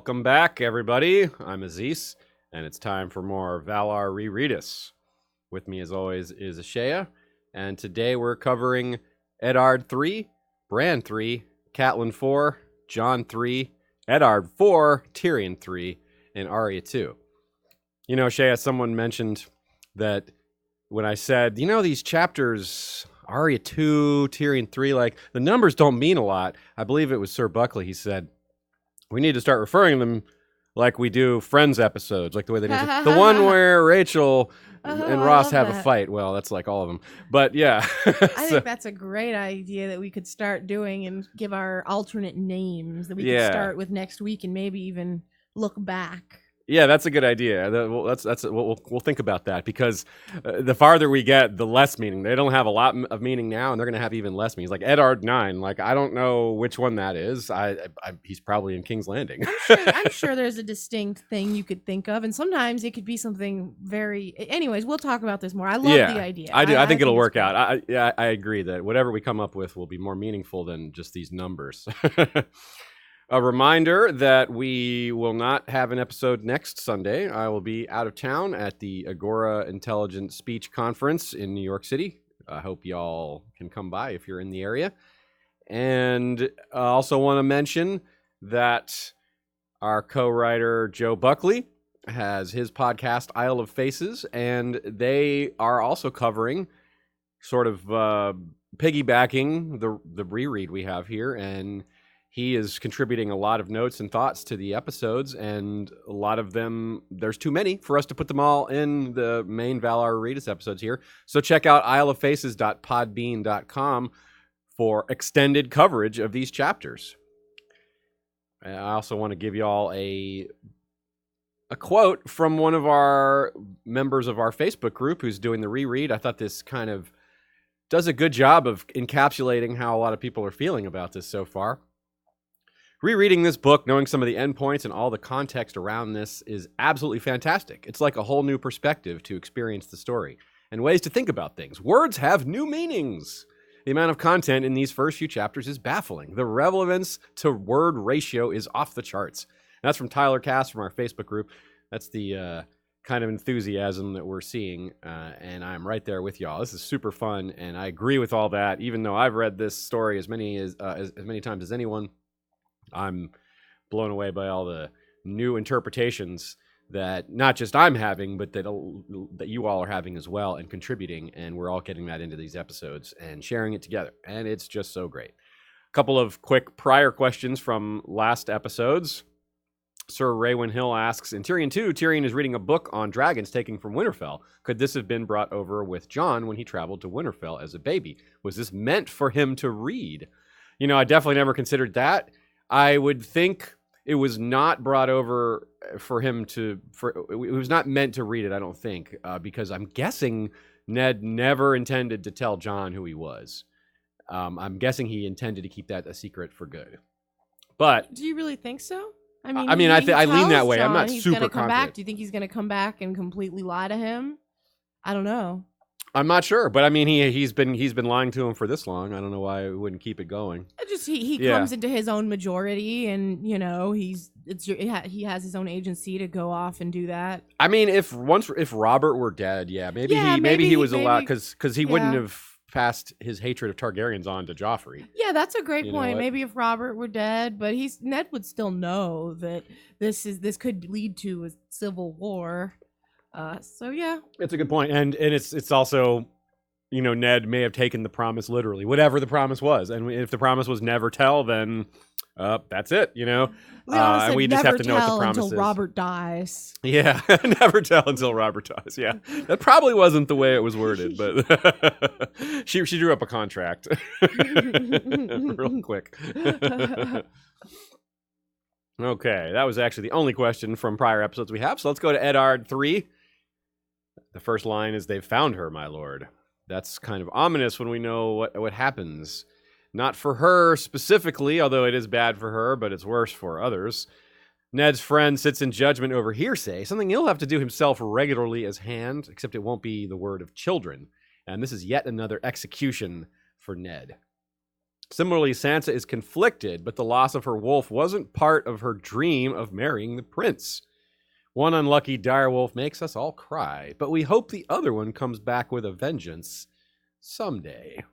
Welcome back, everybody. I'm Aziz, and it's time for more Valar Rereadis. With me, as always, is Ashea, and today we're covering Eddard 3, Bran 3, Catelyn 4, Jon 3, Eddard 4, Tyrion 3, and Arya 2. You know, Ashea, someone mentioned that when I said, you know, these chapters, Arya 2, Tyrion 3, like, the numbers don't mean a lot. I believe it was Sir Buckley, he said, we need to start referring to them like we do Friends episodes, like the way they do the one where Rachel and Ross have a fight. Well, that's like all of them. But yeah. I think that's a great idea that we could start doing and give our alternate names that we could start with next week and maybe even look back. Yeah, that's a good idea. We'll think about that because the farther we get, the less meaning. They don't have a lot of meaning now, and they're going to have even less meanings. Like Eddard 9, like I don't know which one that is. He's probably in King's Landing. I'm sure there's a distinct thing you could think of, and sometimes it could be something very. Anyways, we'll talk about this more. I love the idea. I do. I think it'll work out. I agree that whatever we come up with will be more meaningful than just these numbers. A reminder that we will not have an episode next Sunday. I will be out of town at the Agora Intelligent Speech Conference in New York City. I hope y'all can come by if you're in the area. And I also want to mention that our co-writer Joe Buckley has his podcast Isle of Faces, and they are also covering sort of piggybacking the reread we have here, and he is contributing a lot of notes and thoughts to the episodes, and a lot of them, there's too many for us to put them all in the main Valar Rereadis episodes here. So check out isleoffaces.podbean.com for extended coverage of these chapters. And I also want to give y'all a quote from one of our members of our Facebook group who's doing the reread. I thought this kind of does a good job of encapsulating how a lot of people are feeling about this so far. Rereading this book, knowing some of the endpoints and all the context around this is absolutely fantastic. It's like a whole new perspective to experience the story and ways to think about things. Words have new meanings. The amount of content in these first few chapters is baffling. The relevance to word ratio is off the charts. And that's from Tyler Cass from our Facebook group. That's the kind of enthusiasm that we're seeing, and I'm right there with y'all. This is super fun, and I agree with all that. Even though I've read this story as many times as anyone, I'm blown away by all the new interpretations that not just I'm having, but that you all are having as well and contributing, and we're all getting that into these episodes and sharing it together, and it's just so great. A couple of quick prior questions from last episodes. Sir Raywin Hill asks, in Tyrion 2, Tyrion is reading a book on dragons taken from Winterfell. Could this have been brought over with Jon when he traveled to Winterfell as a baby? Was this meant for him to read? You know, I definitely never considered that. I would think it was not brought over for him it was not meant to read it, I don't think, because I'm guessing Ned never intended to tell Jon who he was. I'm guessing he intended to keep that a secret for good. But do you really think so? I mean, I lean that way. I'm not super confident. Do you think he's going to come back and completely lie to him? I don't know. I'm not sure, but I mean, he's been lying to him for this long. I don't know why we wouldn't keep it going. He comes into his own majority, and you know he has his own agency to go off and do that. I mean, if Robert were dead, maybe he was allowed because he wouldn't have passed his hatred of Targaryens on to Joffrey. Yeah, that's a great point. Maybe if Robert were dead, but Ned would still know that this could lead to a civil war. So yeah, it's a good point, and it's also, you know, Ned may have taken the promise literally, whatever the promise was, and if the promise was never tell, then that's it, you know. We just have to know what the promise is. Until Robert dies. Yeah, never tell until Robert dies. Yeah, that probably wasn't the way it was worded, but she drew up a contract real quick. Okay, that was actually the only question from prior episodes we have. So let's go to Eddard 3. The first line is, "They've found her, my lord." That's kind of ominous when we know what happens. Not for her specifically, although it is bad for her, but it's worse for others. Ned's friend sits in judgment over hearsay, something he'll have to do himself regularly as hand, except it won't be the word of children. And this is yet another execution for Ned. Similarly, Sansa is conflicted, but the loss of her wolf wasn't part of her dream of marrying the prince. One unlucky direwolf makes us all cry, but we hope the other one comes back with a vengeance someday.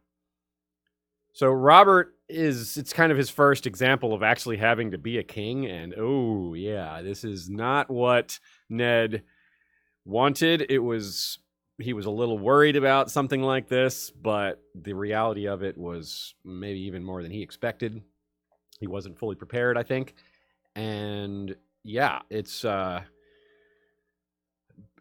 So Robert it's kind of his first example of actually having to be a king, and oh yeah, this is not what Ned wanted. He was a little worried about something like this, but the reality of it was maybe even more than he expected. He wasn't fully prepared, I think. And yeah, it's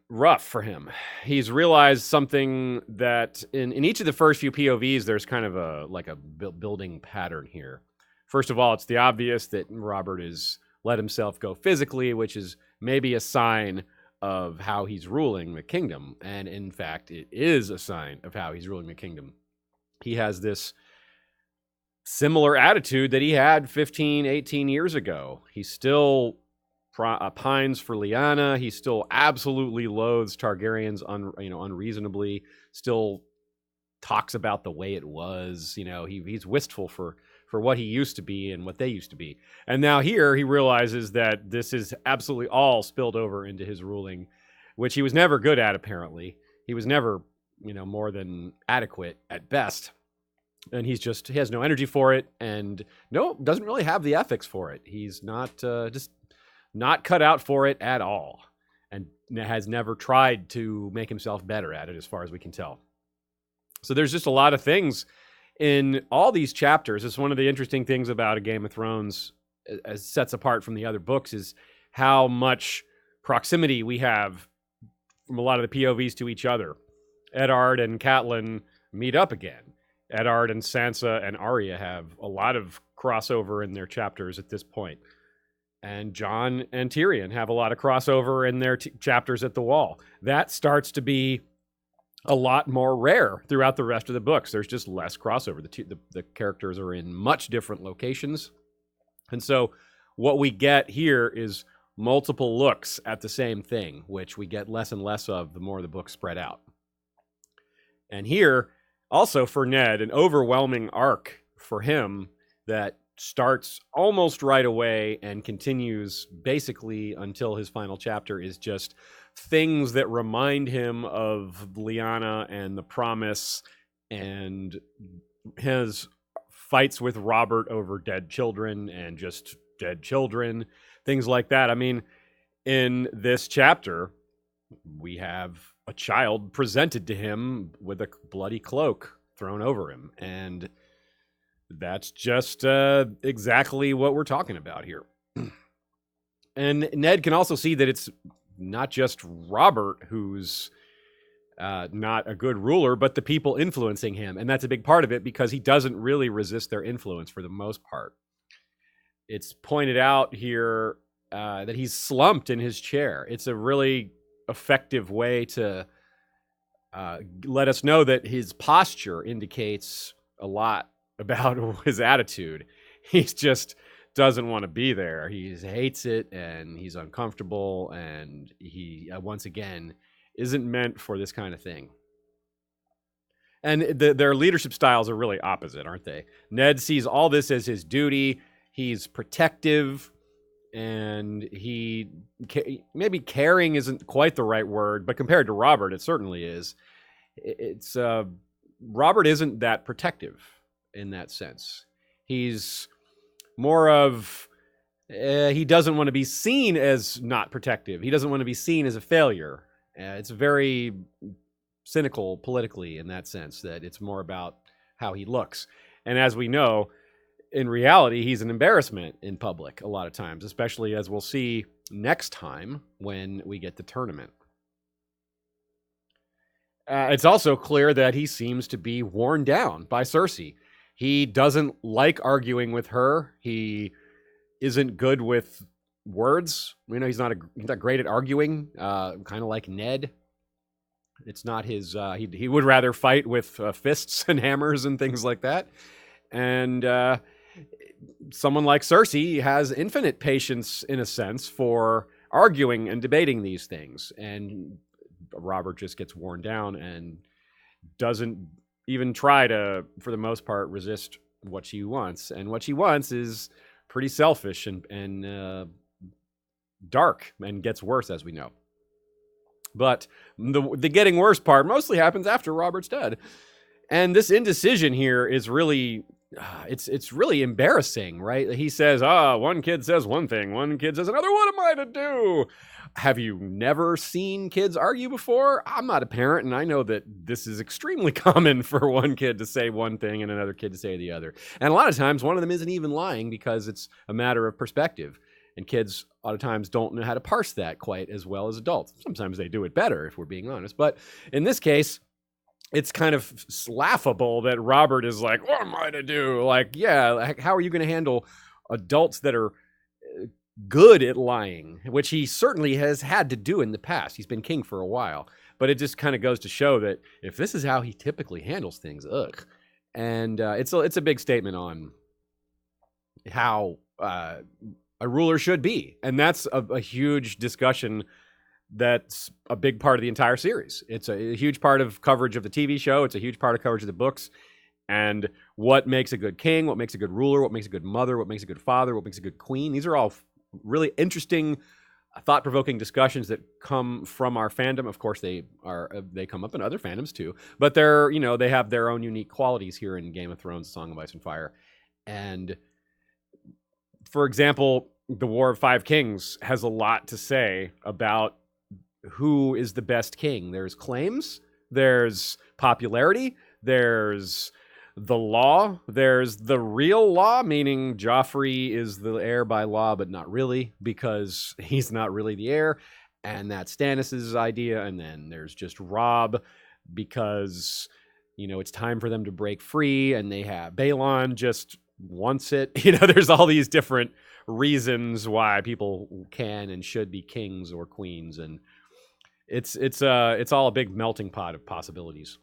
rough for him. He's realized something that in each of the first few POVs, there's kind of a building pattern here. First of all, it's the obvious that Robert has let himself go physically, which is maybe a sign of how he's ruling the kingdom. And in fact, it is a sign of how he's ruling the kingdom. He has this similar attitude that he had 15, 18 years ago. He still pines for Lyanna. He still absolutely loathes Targaryens unreasonably. Still talks about the way it was. He's wistful for what he used to be and what they used to be. And now here he realizes that this is absolutely all spilled over into his ruling, which he was never good at, apparently. He was never, more than adequate at best. And he has no energy for it, and doesn't really have the ethics for it. He's not not cut out for it at all, and has never tried to make himself better at it, as far as we can tell. So there's just a lot of things in all these chapters. It's one of the interesting things about A Game of Thrones, as sets apart from the other books, is how much proximity we have from a lot of the POVs to each other. Eddard and Catelyn meet up again. Eddard and Sansa and Arya have a lot of crossover in their chapters at this point. And Jon and Tyrion have a lot of crossover in their chapters at the Wall. That starts to be a lot more rare throughout the rest of the books. There's just less crossover. The characters are in much different locations. And so what we get here is multiple looks at the same thing, which we get less and less of the more the books spread out. And here, also for Ned, an overwhelming arc for him that starts almost right away and continues basically until his final chapter, is just things that remind him of Lyanna and the Promise and his fights with Robert over dead children and just dead children, things like that. I mean, in this chapter, we have a child presented to him with a bloody cloak thrown over him, and that's just exactly what we're talking about here. And Ned can also see that it's not just Robert who's not a good ruler, but the people influencing him. And that's a big part of it, because he doesn't really resist their influence for the most part. It's pointed out here that he's slumped in his chair. It's a really effective way to let us know that his posture indicates a lot about his attitude. He just doesn't want to be there. He hates it, and he's uncomfortable, and he once again isn't meant for this kind of thing. And their leadership styles are really opposite, aren't they? Ned sees all this as his duty. He's protective, and maybe caring isn't quite the right word, but compared to Robert, it certainly is. Robert isn't that protective in that sense. He's more of, he doesn't want to be seen as not protective. He doesn't want to be seen as a failure. It's very cynical politically in that sense, that it's more about how he looks. And as we know, in reality, he's an embarrassment in public a lot of times, especially as we'll see next time when we get the tournament. It's also clear that he seems to be worn down by Cersei. He doesn't like arguing with her. He isn't good with words. He's not great at arguing, kind of like Ned. It's not his, he would rather fight with fists and hammers and things like that. And someone like Cersei has infinite patience, in a sense, for arguing and debating these things. And Robert just gets worn down and doesn't even try to, for the most part, resist what she wants. And what she wants is pretty selfish and dark, and gets worse, as we know. But the getting worse part mostly happens after Robert's dead. And this indecision here is really, it's really embarrassing, right? He says, one kid says one thing, one kid says another, what am I to do? Have you never seen kids argue before? I'm not a parent, and I know that this is extremely common for one kid to say one thing and another kid to say the other. And a lot of times, one of them isn't even lying because it's a matter of perspective. And kids, a lot of times, don't know how to parse that quite as well as adults. Sometimes they do it better, if we're being honest. But in this case, it's kind of laughable that Robert is like, what am I to do? Like, yeah, how are you going to handle adults that are good at lying, which he certainly has had to do in the past. He's been king for a while. But it just kind of goes to show that if this is how he typically handles things, ugh. And it's a big statement on how a ruler should be. And that's a huge discussion that's a big part of the entire series. It's a huge part of coverage of the TV show. It's a huge part of coverage of the books. And what makes a good king, what makes a good ruler, what makes a good mother, what makes a good father, what makes a good queen. These are all really interesting, thought-provoking discussions that come from our fandom. Of course, they come up in other fandoms too. But they have their own unique qualities here in Game of Thrones, Song of Ice and Fire. And for example, the War of Five Kings has a lot to say about who is the best king. There's claims, there's popularity, there's the law, there's the real law, meaning Joffrey is the heir by law, but not really, because he's not really the heir, and that's Stannis' idea. And then there's just Robb, because, it's time for them to break free, and they have Balon just wants it. There's all these different reasons why people can and should be kings or queens, and it's all a big melting pot of possibilities.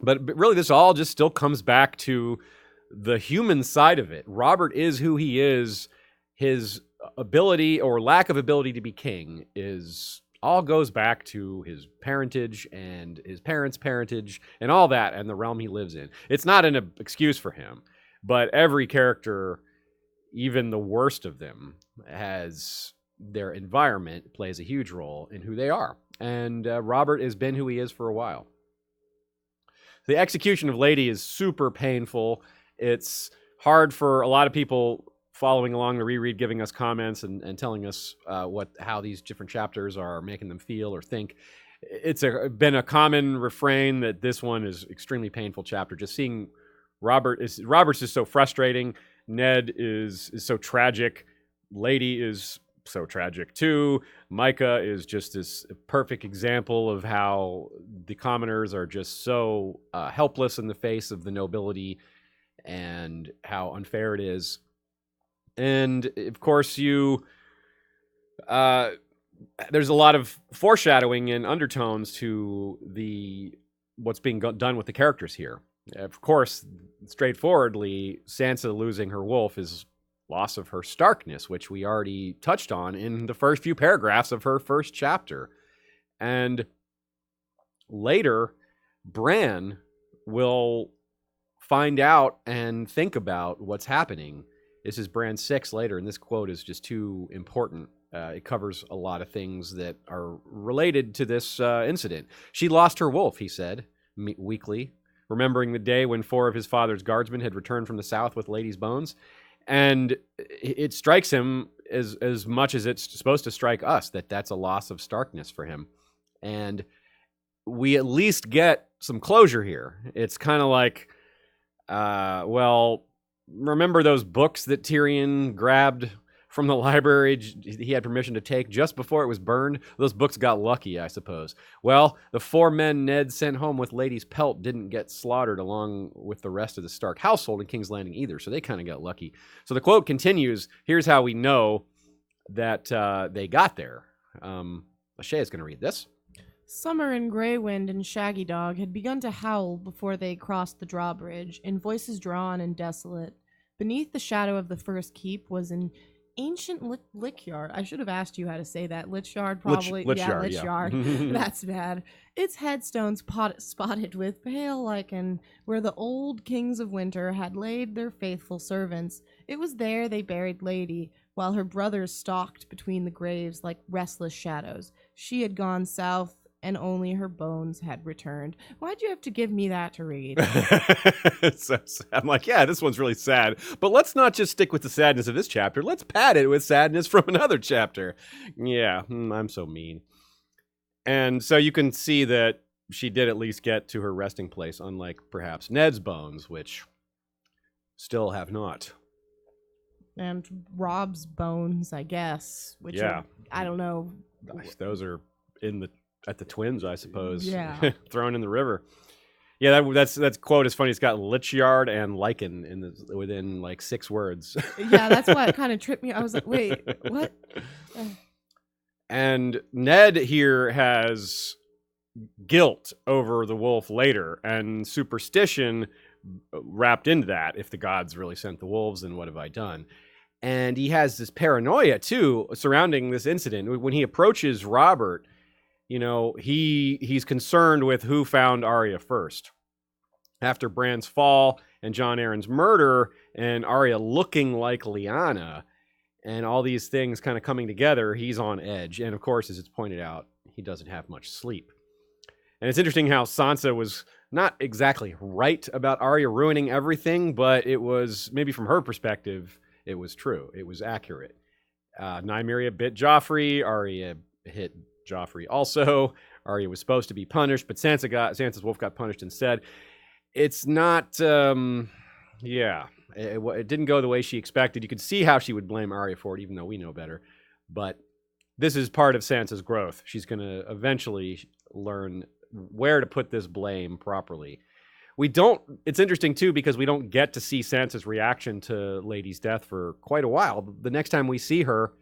But really, this all just still comes back to the human side of it. Robert is who he is. His ability or lack of ability to be king all goes back to his parentage and his parents' parentage and all that, and the realm he lives in. It's not an excuse for him, but every character, even the worst of them, has their environment plays a huge role in who they are. And Robert has been who he is for a while. The execution of Lady is super painful. It's hard for a lot of people following along the reread, giving us comments and telling us how these different chapters are making them feel or think. It's been a common refrain that this one is extremely painful chapter. Just seeing Robert's just so frustrating. Ned is so tragic. Lady is so tragic too. Mycah is just this perfect example of how the commoners are just so helpless in the face of the nobility and how unfair it is. And of course, there's a lot of foreshadowing and undertones to what's being done with the characters here. Of course, straightforwardly, Sansa losing her wolf is loss of her starkness, which we already touched on in the first few paragraphs of her first chapter. And later, Bran will find out and think about what's happening. This is Bran 6 later, and this quote is just too important. It covers a lot of things that are related to this incident. She lost her wolf, he said, weakly, remembering the day when 4 of his father's guardsmen had returned from the south with Lady's bones. And it strikes him as much as it's supposed to strike us, that's a loss of starkness for him. And we at least get some closure here. It's kind of like, remember those books that Tyrion grabbed from the library he had permission to take just before it was burned? Those books got lucky, I suppose. Well, the 4 men Ned sent home with Lady's pelt didn't get slaughtered along with the rest of the Stark household in King's Landing either, so they kind of got lucky. So the quote continues, here's how we know that they got there. Lachey is going to read this. Summer and Greywind and Shaggy Dog had begun to howl before they crossed the drawbridge, in voices drawn and desolate. Beneath the shadow of the first keep was an ancient lickyard. I should have asked you how to say that. Lichyard, probably. Lichyard, Lichyard. That's bad. Its headstones spotted with pale lichen, where the old kings of winter had laid their faithful servants. It was there they buried Lady, while her brothers stalked between the graves like restless shadows. She had gone south, and only her bones had returned. Why'd you have to give me that to read? So I'm like, yeah, this one's really sad. But let's not just stick with the sadness of this chapter. Let's pad it with sadness from another chapter. Yeah, I'm so mean. And so you can see that she did at least get to her resting place, unlike perhaps Ned's bones, which still have not. And Rob's bones, I guess. Which are, I don't know. Those are at the twins, I suppose. Yeah. Thrown in the river. Yeah, that's quote is funny. It's got lichyard and lichen within like 6 words. Yeah, that's what kind of tripped me. I was like, wait, what? And Ned here has guilt over the wolf later and superstition wrapped into that. If the gods really sent the wolves, then what have I done? And he has this paranoia too surrounding this incident. When he approaches Robert, you know, he's concerned with who found Arya first. After Bran's fall and Jon Arryn's murder and Arya looking like Lyanna and all these things kind of coming together, he's on edge. And of course, as it's pointed out, he doesn't have much sleep. And it's interesting how Sansa was not exactly right about Arya ruining everything, but it was, maybe from her perspective, it was true. It was accurate. Nymeria bit Joffrey. Arya hit Joffrey also. Arya was supposed to be punished, but Sansa's wolf got punished instead. It's not, it didn't go the way she expected. You could see how she would blame Arya for it, even though we know better. But this is part of Sansa's growth. She's going to eventually learn where to put this blame properly. It's interesting too, because we don't get to see Sansa's reaction to Lady's death for quite a while. The next time we see her,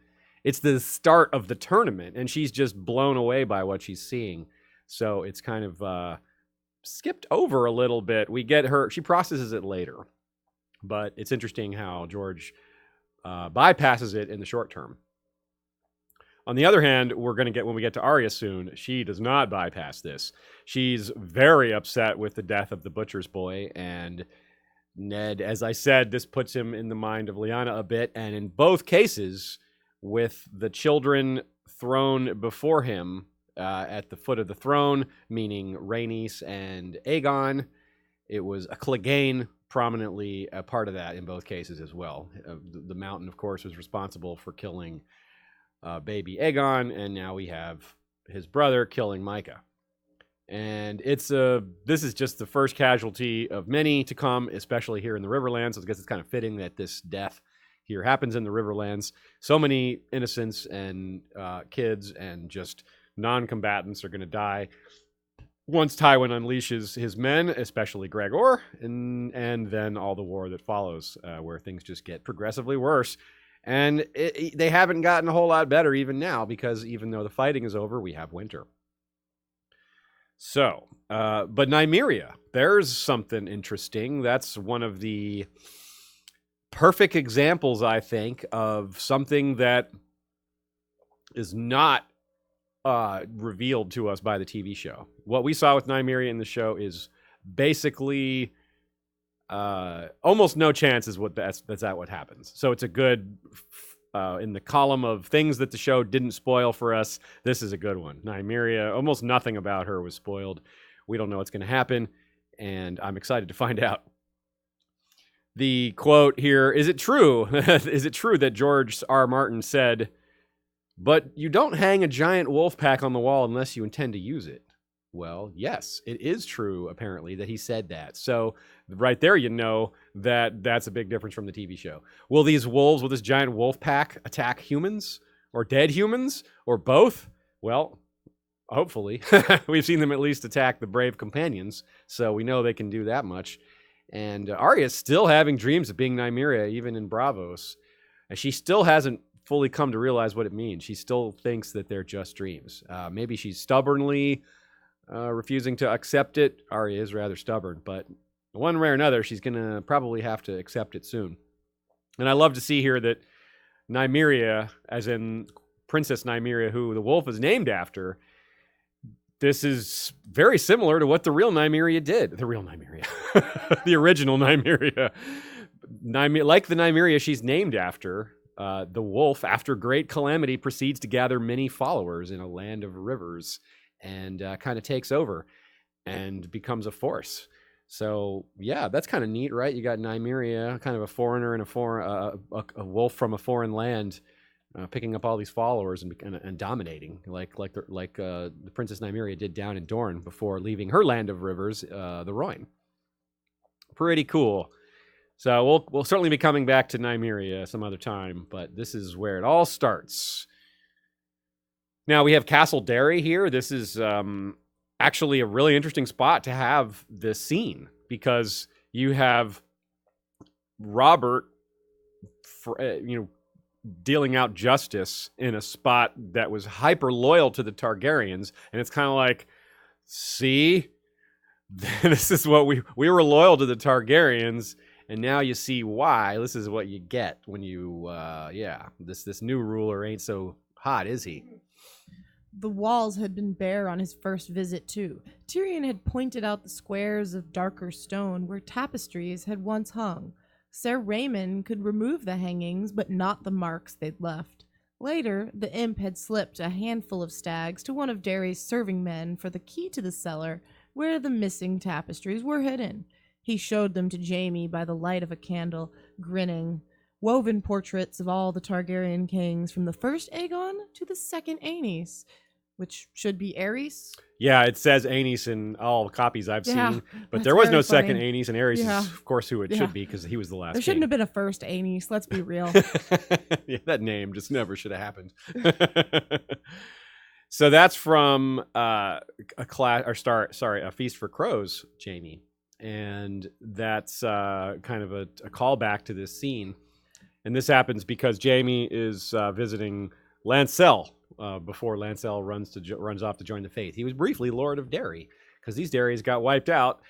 it's the start of the tournament, and she's just blown away by what she's seeing. So it's kind of skipped over a little bit. We get her, she processes it later. But it's interesting how George bypasses it in the short term. On the other hand, we're going to get, when we get to Arya soon, she does not bypass this. She's very upset with the death of the butcher's boy, and Ned, as I said, this puts him in the mind of Lyanna a bit, and in both cases, with the children thrown before him at the foot of the throne, meaning Rhaenys and Aegon, it was a Clegane prominently a part of that in both cases as well. The Mountain, of course, was responsible for killing baby Aegon, and now we have his brother killing Mycah. And this is just the first casualty of many to come, especially here in the Riverlands. So I guess it's kind of fitting that this death here happens in the Riverlands. So many innocents and kids and just non-combatants are going to die once Tywin unleashes his men, especially Gregor, and then all the war that follows, where things just get progressively worse. And they haven't gotten a whole lot better even now, because even though the fighting is over, we have winter. So, but Nymeria, there's something interesting. That's one of the perfect examples, I think, of something that is not revealed to us by the TV show. What we saw with Nymeria in the show is basically almost no chance is that's what happens. So it's a good, in the column of things that the show didn't spoil for us, this is a good one. Nymeria, almost nothing about her was spoiled. We don't know what's going to happen, and I'm excited to find out. The quote here, is it true? Is it true that George R. Martin said, "But you don't hang a giant wolf pack on the wall unless you intend to use it"? Well, yes, it is true, apparently, that he said that. So right there, you know that that's a big difference from the TV show. Will these wolves, will this giant wolf pack attack humans or dead humans or both? Well, hopefully. We've seen them at least attack the brave companions, so we know they can do that much. And Arya's still having dreams of being Nymeria, even in Braavos. And she still hasn't fully come to realize what it means. She still thinks that they're just dreams. Maybe she's stubbornly refusing to accept it. Arya is rather stubborn, but one way or another, she's going to probably have to accept it soon. And I love to see here that Nymeria, as in Princess Nymeria, who the wolf is named after, this is very similar to what the real Nymeria did. The real Nymeria. The original Nymeria. Like the Nymeria she's named after, the wolf, after great calamity, proceeds to gather many followers in a land of rivers and kind of takes over and becomes a force. So, yeah, that's kind of neat, right? You got Nymeria, kind of a foreigner and a wolf from a foreign land, picking up all these followers and dominating, like the Princess Nymeria did down in Dorne before leaving her land of rivers, the Rhoyne. Pretty cool. So we'll certainly be coming back to Nymeria some other time, but this is where it all starts. Now we have Castle Derry here. This is actually a really interesting spot to have this scene, because you have Robert, dealing out justice in a spot that was hyper loyal to the Targaryens, and it's kind of like, see, this is what we were loyal to the Targaryens, and now you see why. This is what you get when you, this new ruler ain't so hot, is he? The walls had been bare on his first visit, too. Tyrion had pointed out the squares of darker stone where tapestries had once hung. Ser Raymond could remove the hangings, but not the marks they'd left. Later, the imp had slipped a handful of stags to one of Derry's serving men for the key to the cellar where the missing tapestries were hidden. He showed them to Jaime by the light of a candle, grinning. Woven portraits of all the Targaryen kings from the first Aegon to the second Aenys, which should be Aerys. Yeah, it says Aenys in all copies I've seen, but there was no second Aenys, and Aerys is, of course, who it should be, because he was the last There shouldn't king. have been a first Aenys, let's be real. Yeah, that name just never should have happened. So that's from A Feast for Crows, Jaime. And that's kind of a callback to this scene. And this happens because Jaime is visiting Lancel before Lancel runs off to join the Faith. He was briefly Lord of Derry, because these Derrys got wiped out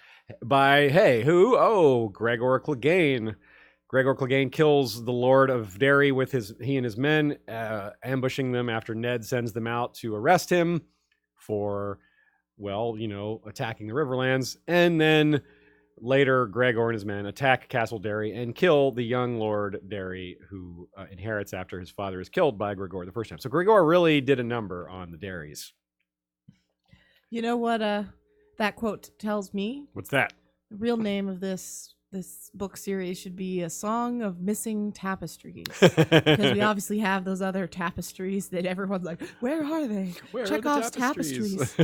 by, who? Oh, Gregor Clegane. Gregor Clegane kills the Lord of Derry with he and his men, ambushing them after Ned sends them out to arrest him for, attacking the Riverlands. And then later, Gregor and his men attack Castle Derry and kill the young Lord Derry, who inherits after his father is killed by Gregor the first time. So Gregor really did a number on the Derrys. You know what that quote tells me? What's that? The real name of this book series should be A Song of Missing Tapestries. Because we obviously have those other tapestries that everyone's like, where are they? Chekhov's tapestries.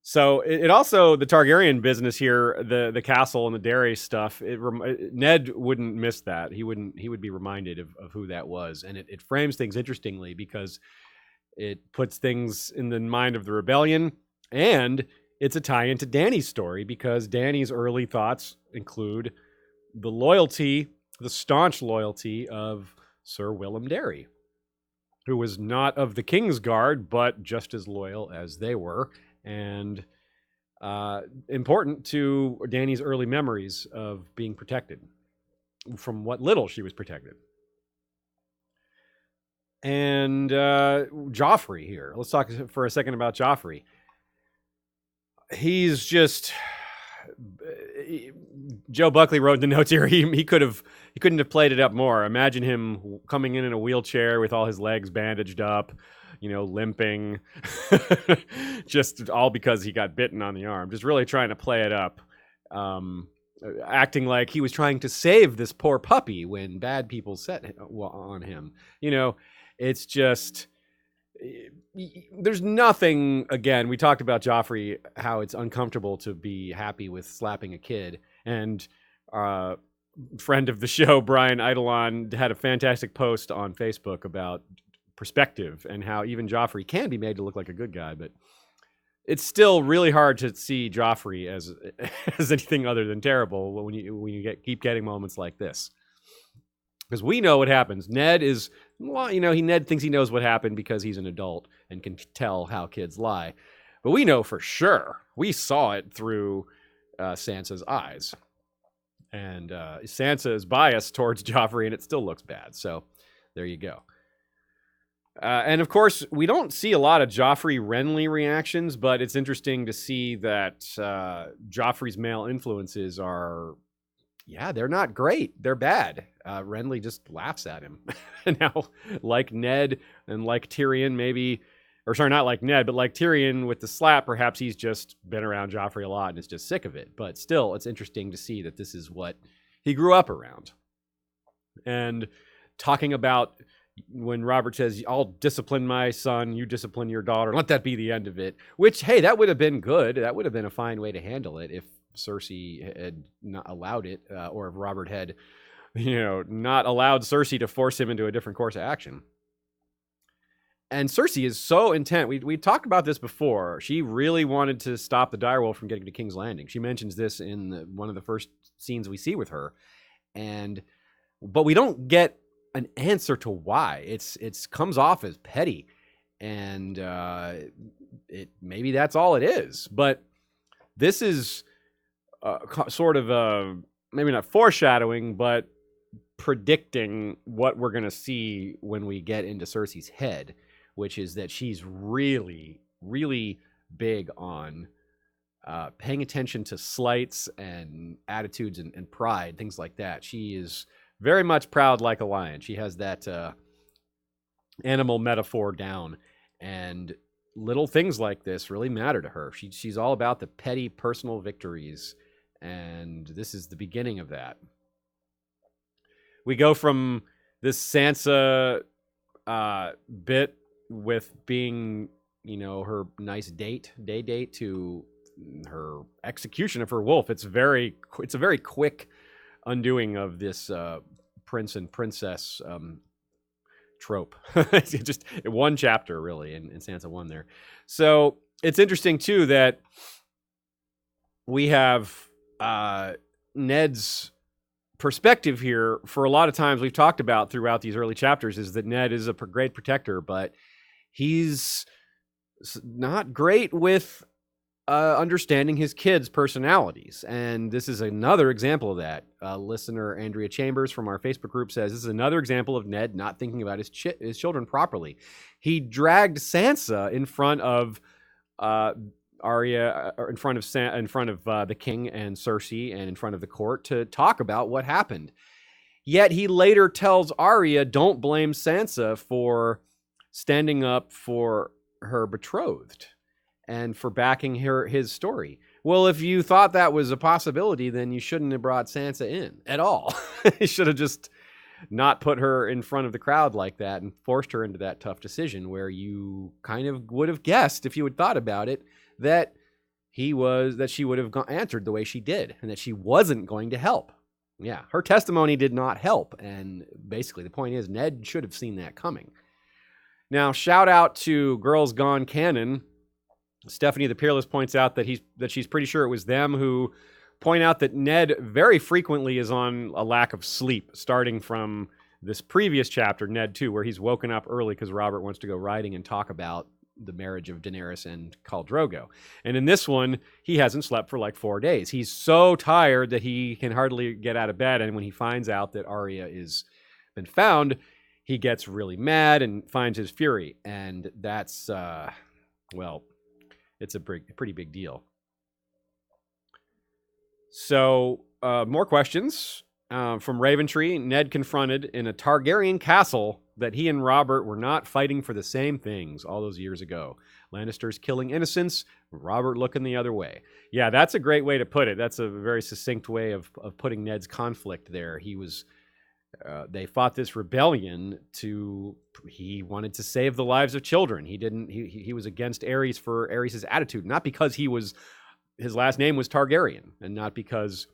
So it also, the Targaryen business here, the castle and the Derry stuff, Ned wouldn't miss that. He would be reminded of who that was. And it frames things interestingly, because it puts things in the mind of the rebellion, and it's a tie into Dany's story, because Dany's early thoughts include the staunch loyalty of Sir Willem Derry, who was not of the King's Guard, but just as loyal as they were. And important to Dany's early memories of being protected, from what little she was protected. And Joffrey here. Let's talk for a second about Joffrey. He's just... Joe Buckley wrote the notes here. He couldn't have played it up more. Imagine him coming in a wheelchair with all his legs bandaged up, limping, just all because he got bitten on the arm. Just really trying to play it up, acting like he was trying to save this poor puppy when bad people set on him. It's just, there's nothing. Again, we talked about Joffrey, how it's uncomfortable to be happy with slapping a kid, and friend of the show, Brian Eidolon, had a fantastic post on Facebook about perspective and how even Joffrey can be made to look like a good guy, but it's still really hard to see Joffrey as anything other than terrible when you keep getting moments like this. Because we know what happens. Ned thinks he knows what happened because he's an adult and can tell how kids lie. But we know for sure. We saw it through Sansa's eyes. And Sansa is biased towards Joffrey, and it still looks bad. So there you go. And of course, we don't see a lot of Joffrey Renly reactions, but it's interesting to see that Joffrey's male influences are, they're not great. They're bad. Renly just laughs at him. Now, like Ned and like Tyrion, maybe, or sorry, not like Ned, but like Tyrion with the slap, perhaps he's just been around Joffrey a lot and is just sick of it. But still, it's interesting to see that this is what he grew up around. And talking about when Robert says, I'll discipline my son, you discipline your daughter, let that be the end of it, which, hey, that would have been good. That would have been a fine way to handle it if Cersei had not allowed it, or if Robert had, not allowed Cersei to force him into a different course of action. And Cersei is so intent. We talked about this before. She really wanted to stop the direwolf from getting to King's Landing. She mentions this in one of the first scenes we see with her. But we don't get an answer to why. It's comes off as petty, and maybe that's all it is. But this is sort of maybe not foreshadowing, but predicting what we're going to see when we get into Cersei's head, which is that she's really, really big on paying attention to slights and attitudes and pride, things like that. She is very much proud like a lion. She has that animal metaphor down, and little things like this really matter to her. She's all about the petty personal victories, and this is the beginning of that. We go from this Sansa bit with being, her nice day date to her execution of her wolf. It's a very quick undoing of this prince and princess trope. It's just one chapter, really, in Sansa 1 there. So it's interesting, too, that we have Ned's perspective here. For a lot of times we've talked about throughout these early chapters is that Ned is a great protector, but he's not great with understanding his kids' personalities. And this is another example of that. Listener Andrea Chambers from our Facebook group says this is another example of Ned not thinking about his children properly. He dragged Sansa in front of Arya, in front of the king and Cersei, and in front of the court to talk about what happened. Yet he later tells Arya, don't blame Sansa for standing up for her betrothed and for backing his story. Well, if you thought that was a possibility, then you shouldn't have brought Sansa in at all. You should have just not put her in front of the crowd like that and forced her into that tough decision where you kind of would have guessed, if you had thought about it, that she would have answered the way she did and that she wasn't going to help. Yeah, her testimony did not help. And basically the point is Ned should have seen that coming. Now, shout out to Girls Gone Canon. Stephanie the Peerless points out that she's pretty sure it was them who point out that Ned very frequently is on a lack of sleep, starting from this previous chapter, Ned 2, where he's woken up early because Robert wants to go riding and talk about the marriage of Daenerys and Khal Drogo. And in this one, he hasn't slept for like 4 days. He's so tired that he can hardly get out of bed. And when he finds out that Arya is been found, he gets really mad and finds his fury. And that's, it's a pretty big deal. So, more questions from Raventree. Ned confronted in a Targaryen castle that he and Robert were not fighting for the same things all those years ago. Lannisters killing innocents, Robert looking the other way. Yeah, that's a great way to put it. That's a very succinct way of putting Ned's conflict there. He was, they fought this rebellion he wanted to save the lives of children. He was against Aerys for Aerys' attitude, not because his last name was Targaryen and not because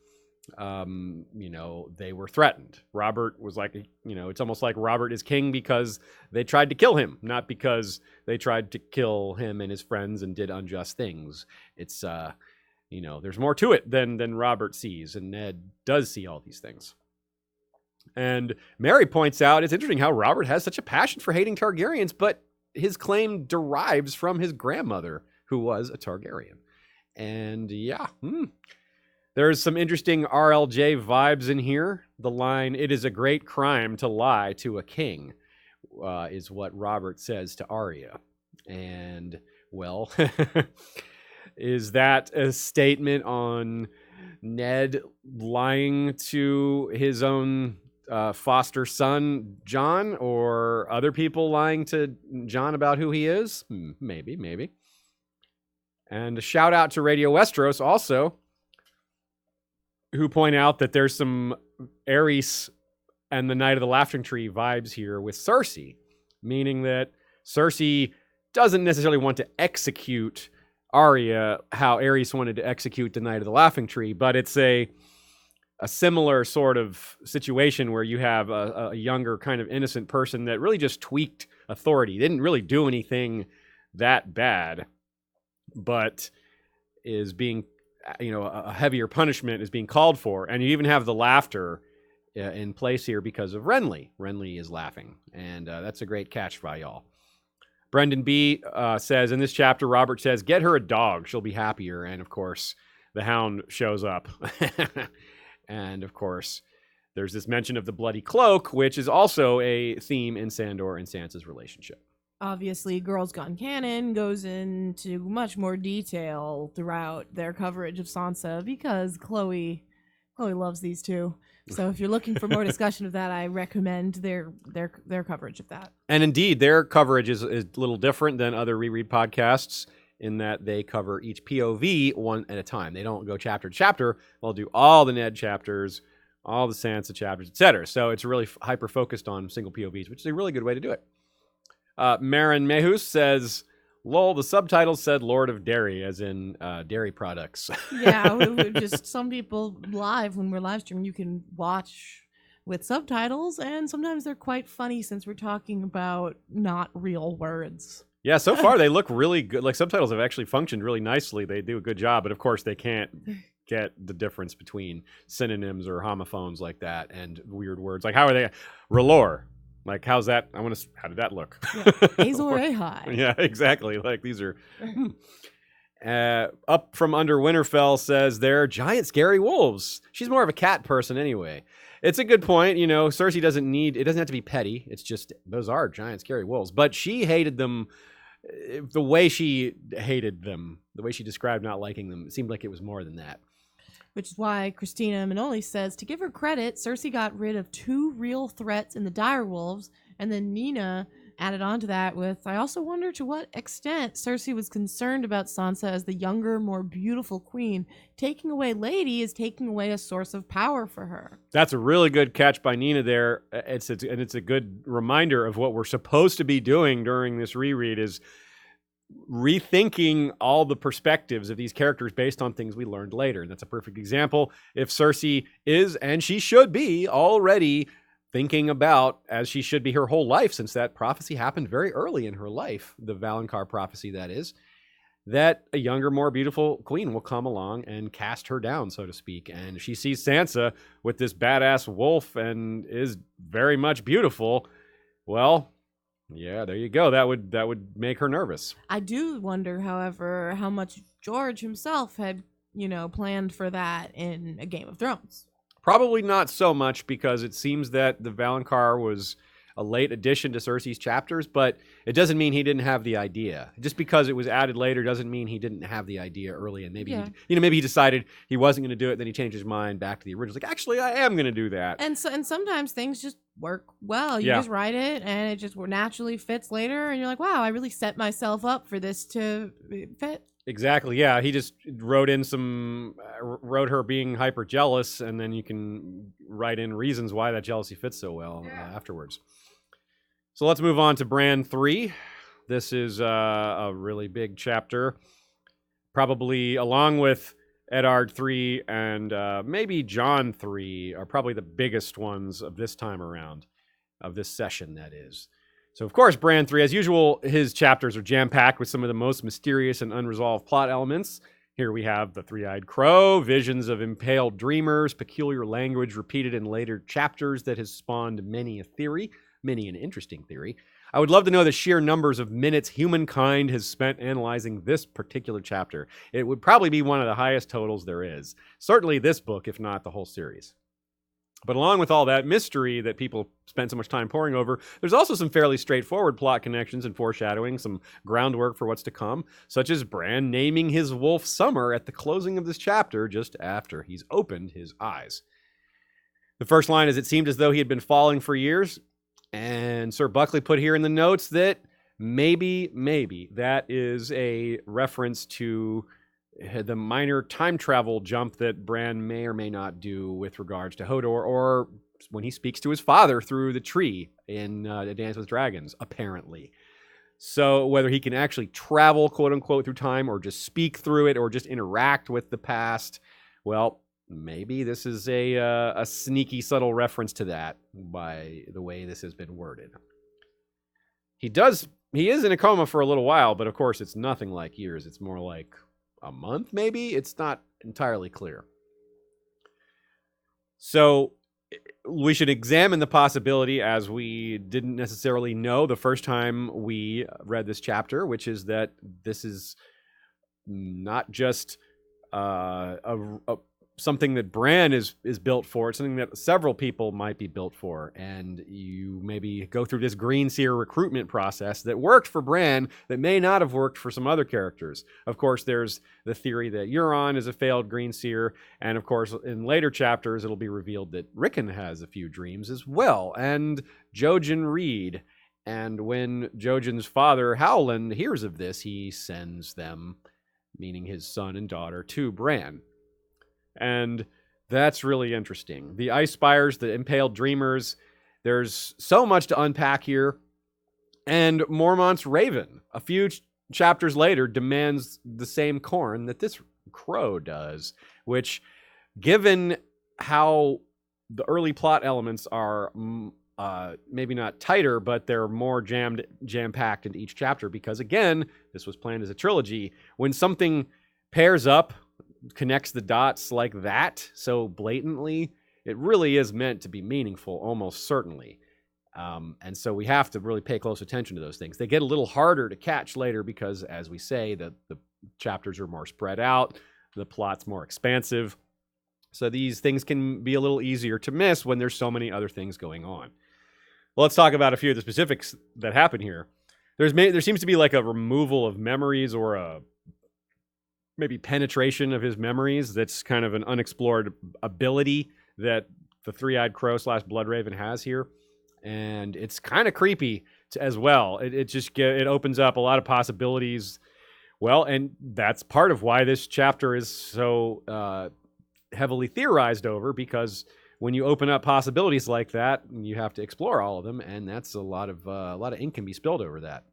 they were threatened. Robert was like, it's almost like Robert is king because they tried to kill him, not because they tried to kill him and his friends and did unjust things. It's, there's more to it than Robert sees, and Ned does see all these things. And Mary points out, it's interesting how Robert has such a passion for hating Targaryens, but his claim derives from his grandmother, who was a Targaryen. And yeah, There's some interesting RLJ vibes in here. The line, "It is a great crime to lie to a king," is what Robert says to Arya. And, well, is that a statement on Ned lying to his own foster son, Jon, or other people lying to Jon about who he is? Maybe. And a shout out to Radio Westeros also, who point out that there's some Aerys and the Night of the Laughing Tree vibes here with Cersei, meaning that Cersei doesn't necessarily want to execute Arya how Aerys wanted to execute the Night of the Laughing Tree, but it's a similar sort of situation where you have a younger kind of innocent person that really just tweaked authority. Didn't really do anything that bad, but is being, a heavier punishment is being called for. And you even have the laughter in place here because of Renly. Renly is laughing, and that's a great catch by y'all. Brendan B. says, in this chapter, Robert says, "Get her a dog. She'll be happier." And, of course, the Hound shows up. And, of course, there's this mention of the bloody cloak, which is also a theme in Sandor and Sansa's relationship. Obviously, Girls Gone Canon goes into much more detail throughout their coverage of Sansa because Chloe loves these two. So if you're looking for more discussion of that, I recommend their coverage of that. And indeed, their coverage is a little different than other reread podcasts in that they cover each POV one at a time. They don't go chapter to chapter. They'll do all the Ned chapters, all the Sansa chapters, etc. So it's really hyper-focused on single POVs, which is a really good way to do it. Marin Mehus says, "Lol, the subtitle said Lord of Dairy," as in dairy products. Yeah, we just some people live when we're live streaming, you can watch with subtitles, and sometimes they're quite funny since we're talking about not real words. Yeah, so far they look really good. Like, subtitles have actually functioned really nicely. They do a good job, but of course they can't get the difference between synonyms or homophones like that and weird words. Like, how are they? Relore. Like, how's that? How did that look? Yeah. Azor Ahai. Yeah, exactly. Like, these are... Up from Under Winterfell says they're giant scary wolves. She's more of a cat person anyway. It's a good point. Cersei it doesn't have to be petty. It's just, those are giant scary wolves. But she hated them the way she hated them, the way she described not liking them. It seemed like it was more than that. Which is why Christina Manoli says, to give her credit, Cersei got rid of 2 real threats in the direwolves, and then Nina added on to that with, "I also wonder to what extent Cersei was concerned about Sansa as the younger, more beautiful queen. Taking away Lady is taking away a source of power for her." That's a really good catch by Nina there. It's a good reminder of what we're supposed to be doing during this reread, is rethinking all the perspectives of these characters based on things we learned later. And that's a perfect example. If Cersei is, and she should be, already thinking about, as she should be her whole life, since that prophecy happened very early in her life, the Valonqar prophecy that is, that a younger, more beautiful queen will come along and cast her down, so to speak. And she sees Sansa with this badass wolf and is very much beautiful. Well, yeah, there you go. That would make her nervous. I do wonder, however, how much George himself had, planned for that in A Game of Thrones. Probably not so much, because it seems that the Valonqar was a late addition to Cersei's chapters, but it doesn't mean he didn't have the idea. Just because it was added later doesn't mean he didn't have the idea early, and maybe maybe he decided he wasn't going to do it, then he changed his mind back to the original. Like, actually, I am going to do that. And sometimes things just work well. You just write it, and it just naturally fits later, and you're like, wow, I really set myself up for this to fit. Exactly, yeah. He just wrote her being hyper jealous, and then you can write in reasons why that jealousy fits so well afterwards. So let's move on to Bran 3. This is a really big chapter. Probably, along with Eddard 3 and maybe Jon 3, are probably the biggest ones of this time around, of this session, that is. So, of course, Bran 3, as usual, his chapters are jam-packed with some of the most mysterious and unresolved plot elements. Here we have the three-eyed crow, visions of impaled dreamers, peculiar language repeated in later chapters that has spawned many a theory, many an interesting theory. I would love to know the sheer numbers of minutes humankind has spent analyzing this particular chapter. It would probably be one of the highest totals there is. Certainly this book, if not the whole series. But along with all that mystery that people spend so much time poring over, there's also some fairly straightforward plot connections and foreshadowing, some groundwork for what's to come, such as Bran naming his wolf Summer at the closing of this chapter just after he's opened his eyes. The first line is, "It seemed as though he had been falling for years," and Sir Buckley put here in the notes that maybe that is a reference to the minor time travel jump that Bran may or may not do with regards to Hodor, or when he speaks to his father through the tree in A Dance with Dragons, apparently. So whether he can actually travel, quote unquote, through time, or just speak through it, or just interact with the past, well, maybe this is a sneaky, subtle reference to that by the way this has been worded. He is in a coma for a little while, but of course it's nothing like years. It's more like a month, maybe? It's not entirely clear. So we should examine the possibility, as we didn't necessarily know the first time we read this chapter, which is that this is not just something that Bran is built for. It's something that several people might be built for. And you maybe go through this Green Seer recruitment process that worked for Bran that may not have worked for some other characters. Of course, there's the theory that Euron is a failed Green Seer. And of course, in later chapters, it'll be revealed that Rickon has a few dreams as well. And Jojen Reed. And when Jojen's father, Howland, hears of this, he sends them, meaning his son and daughter, to Bran. And that's really interesting. The Ice Spires, the Impaled Dreamers, there's so much to unpack here. And Mormont's Raven, a few chapters later, demands the same corn that this crow does, which, given how the early plot elements are maybe not tighter, but they're more jam-packed into each chapter, because, again, this was planned as a trilogy. When something pairs up, connects the dots like that so blatantly, it really is meant to be meaningful, almost certainly. And so we have to really pay close attention to those things. They get a little harder to catch later because, as we say, the chapters are more spread out, the plot's more expansive. So these things can be a little easier to miss when there's so many other things going on. Well, let's talk about a few of the specifics that happen here. There seems to be like a removal of memories, or a maybe penetration of his memories. That's kind of an unexplored ability that the Three-Eyed Crow / Bloodraven has here. And it's kind of creepy as well. It opens up a lot of possibilities. Well, and that's part of why this chapter is so heavily theorized over, because when you open up possibilities like that, you have to explore all of them, and that's a lot of ink can be spilled over that.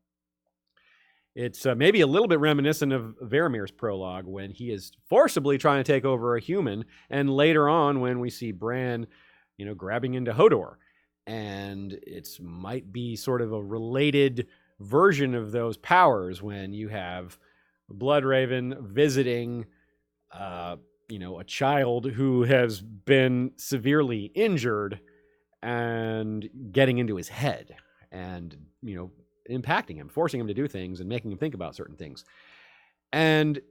It's maybe a little bit reminiscent of Varamir's prologue, when he is forcibly trying to take over a human, and later on when we see Bran, grabbing into Hodor. And it might be sort of a related version of those powers when you have Bloodraven visiting, a child who has been severely injured and getting into his head and, impacting him, forcing him to do things and making him think about certain things. And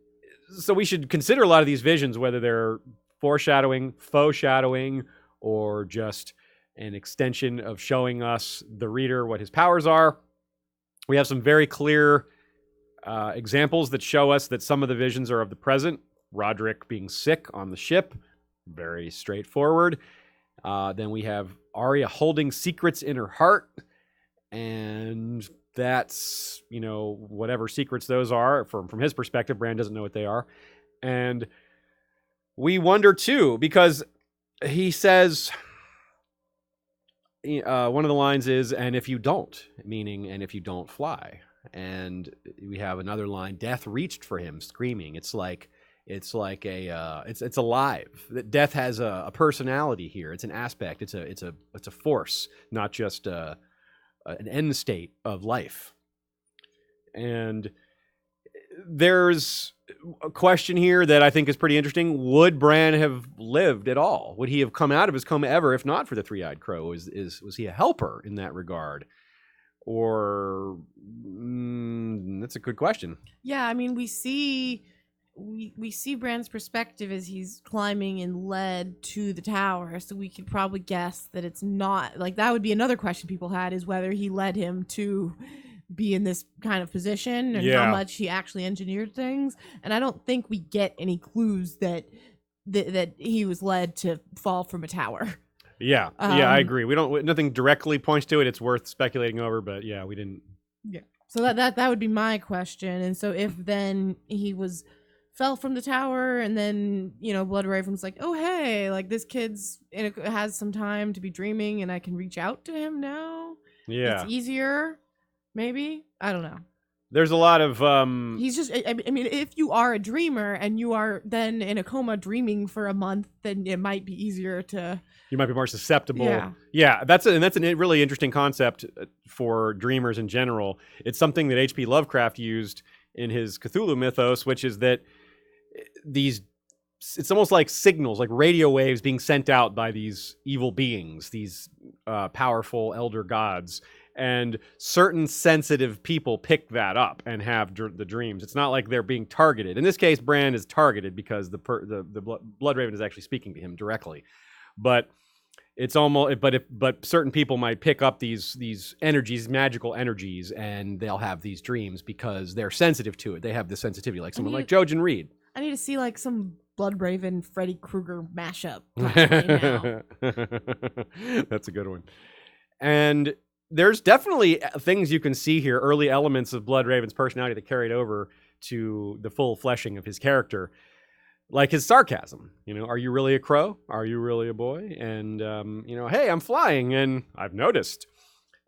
so we should consider a lot of these visions, whether they're foreshadowing, faux shadowing, or just an extension of showing us, the reader, what his powers are. We have some very clear examples that show us that some of the visions are of the present. Roderick being sick on the ship, very straightforward. Then we have Arya holding secrets in her heart, and that's, whatever secrets those are. From his perspective, Bran doesn't know what they are. And we wonder, too, because he says, one of the lines is, "And if you don't," meaning, and if you don't fly. And we have another line, "Death reached for him, screaming." It's alive. That death has a personality here. It's an aspect. It's a force, not just an end state of life. And there's a question here that I think is pretty interesting. Would Bran have lived at all? Would he have come out of his coma ever if not for the Three-Eyed Crow? Was he a helper in that regard? Or that's a good question. Yeah, I mean, we see Bran's perspective as he's climbing and led to the tower, so we could probably guess that it's not like that would be another question people had is whether he led him to be in this kind of position and how much he actually engineered things. And I don't think we get any clues that he was led to fall from a tower. Yeah, I agree. We don't. Nothing directly points to it. It's worth speculating over, but yeah, we didn't. Yeah. So that would be my question. And so if then he fell from the tower, and then Bloodraven's like, oh hey, like this kid's has some time to be dreaming, and I can reach out to him now. Yeah, it's easier. Maybe I don't know. There's a lot of he's just I mean, if you are a dreamer and you are then in a coma dreaming for a month, then it might be easier to. You might be more susceptible. Yeah, that's a really interesting concept for dreamers in general. It's something that H.P. Lovecraft used in his Cthulhu mythos, which is that it's almost like signals, like radio waves being sent out by these evil beings, these powerful elder gods. And certain sensitive people pick that up and have the dreams. It's not like they're being targeted. In this case, Bran is targeted because the Bloodraven is actually speaking to him directly. But it's almost but certain people might pick up these energies, magical energies, and they'll have these dreams because they're sensitive to it. They have the sensitivity, like someone like Jojen Reed. I need to see like some Bloodraven Freddy Krueger mashup now. That's a good one. And there's definitely things you can see here, early elements of Bloodraven's personality that carried over to the full fleshing of his character. Like his sarcasm, are you really a crow? Are you really a boy? And, hey, I'm flying and I've noticed.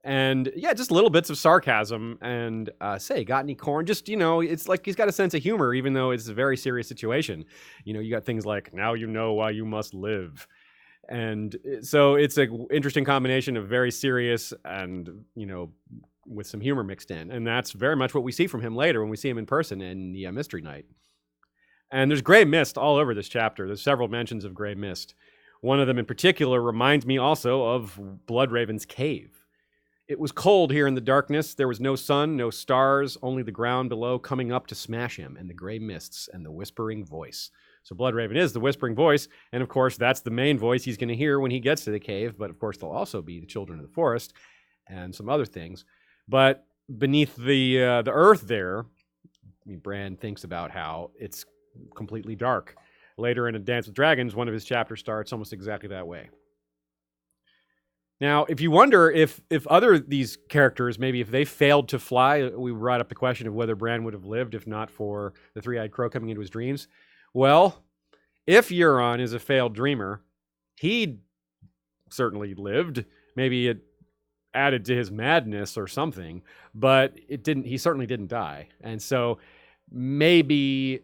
And yeah, just little bits of sarcasm and say, got any corn? Just, it's like he's got a sense of humor, even though it's a very serious situation. You got things like, now you know why you must live. And so it's an interesting combination of very serious and, with some humor mixed in. And that's very much what we see from him later when we see him in person in the Mystery Night. And there's gray mist all over this chapter. There's several mentions of gray mist. One of them in particular reminds me also of Bloodraven's cave. It was cold here in the darkness. There was no sun, no stars, only the ground below coming up to smash him, and the gray mists and the whispering voice. So Bloodraven is the whispering voice, and of course that's the main voice he's going to hear when he gets to the cave, but of course there'll also be the children of the forest and some other things. But beneath the earth there, Bran thinks about how it's completely dark. Later in A Dance with Dragons, one of his chapters starts almost exactly that way. Now, if you wonder if these characters, maybe if they failed to fly, we brought up the question of whether Bran would have lived if not for the three-eyed crow coming into his dreams. Well, if Euron is a failed dreamer, he certainly lived. Maybe it added to his madness or something, but it didn't. He certainly didn't die. And so maybe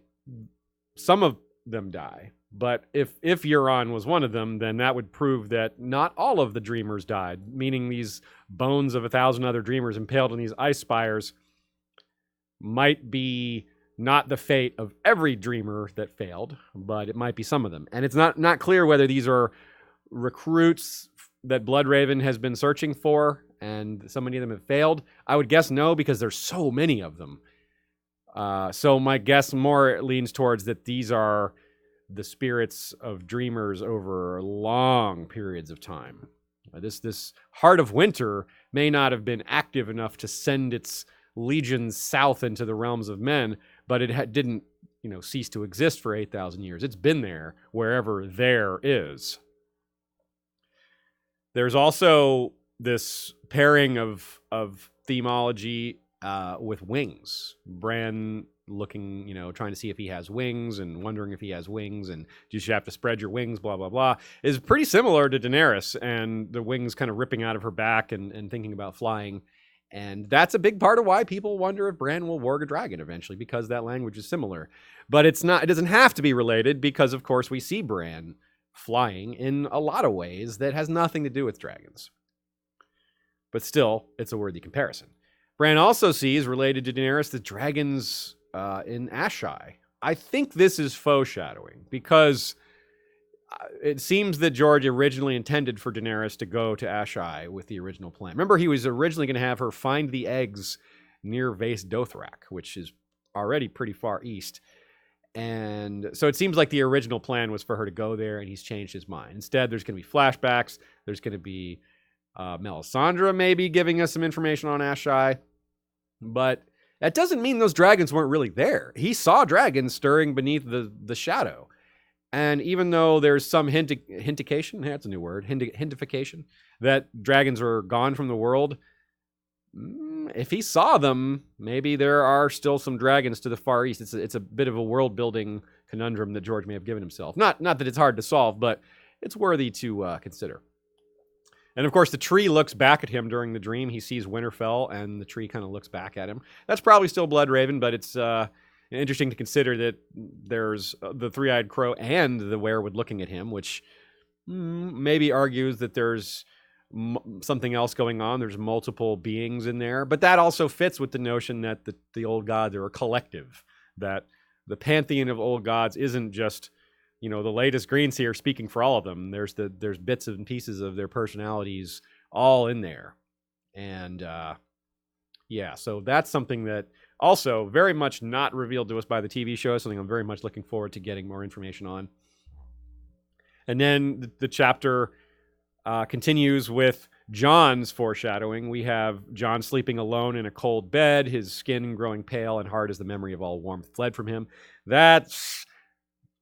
some of them die. But if Euron was one of them, then that would prove that not all of the dreamers died, meaning these bones of 1,000 other dreamers impaled on these ice spires might be not the fate of every dreamer that failed, but it might be some of them. And it's not clear whether these are recruits that Bloodraven has been searching for and so many of them have failed. I would guess no, because there's so many of them. So my guess more leans towards that these are the spirits of dreamers over long periods of time. This Heart of Winter may not have been active enough to send its legions south into the realms of men, but it didn't, cease to exist for 8,000 years. It's been there wherever there is. There's also this pairing of themology with wings. Bran looking, trying to see if he has wings and wondering if he has wings and you should have to spread your wings, blah, blah, blah, is pretty similar to Daenerys and the wings kind of ripping out of her back and thinking about flying. And that's a big part of why people wonder if Bran will warg a dragon eventually, because that language is similar. But it doesn't have to be related because, of course, we see Bran flying in a lot of ways that has nothing to do with dragons. But still, it's a worthy comparison. Bran also sees, related to Daenerys, the dragons in Asshai. I think this is foreshadowing because it seems that George originally intended for Daenerys to go to Asshai with the original plan. Remember, he was originally going to have her find the eggs near Vaes Dothrak, which is already pretty far east. And so it seems like the original plan was for her to go there, and he's changed his mind. Instead, there's going to be flashbacks. There's going to be Melisandre maybe giving us some information on Asshai. But that doesn't mean those dragons weren't really there. He saw dragons stirring beneath the shadow. And even though there's some hintification, that's a new word, hintification, that dragons are gone from the world, if he saw them, maybe there are still some dragons to the far east. It's a bit of a world-building conundrum that George may have given himself. Not that it's hard to solve, but it's worthy to consider. And of course, the tree looks back at him during the dream. He sees Winterfell, and the tree kind of looks back at him. That's probably still Bloodraven, but it's interesting to consider that there's the three-eyed crow and the werewood looking at him, which maybe argues that there's something else going on. There's multiple beings in there, but that also fits with the notion that the old gods are a collective, that the pantheon of old gods isn't just, the latest Greenseer speaking for all of them. There's bits and pieces of their personalities all in there. And so that's something that also very much not revealed to us by the TV show, something I'm very much looking forward to getting more information on. And then the chapter continues with Jon's foreshadowing. We have Jon sleeping alone in a cold bed, his skin growing pale and hard as the memory of all warmth fled from him. That's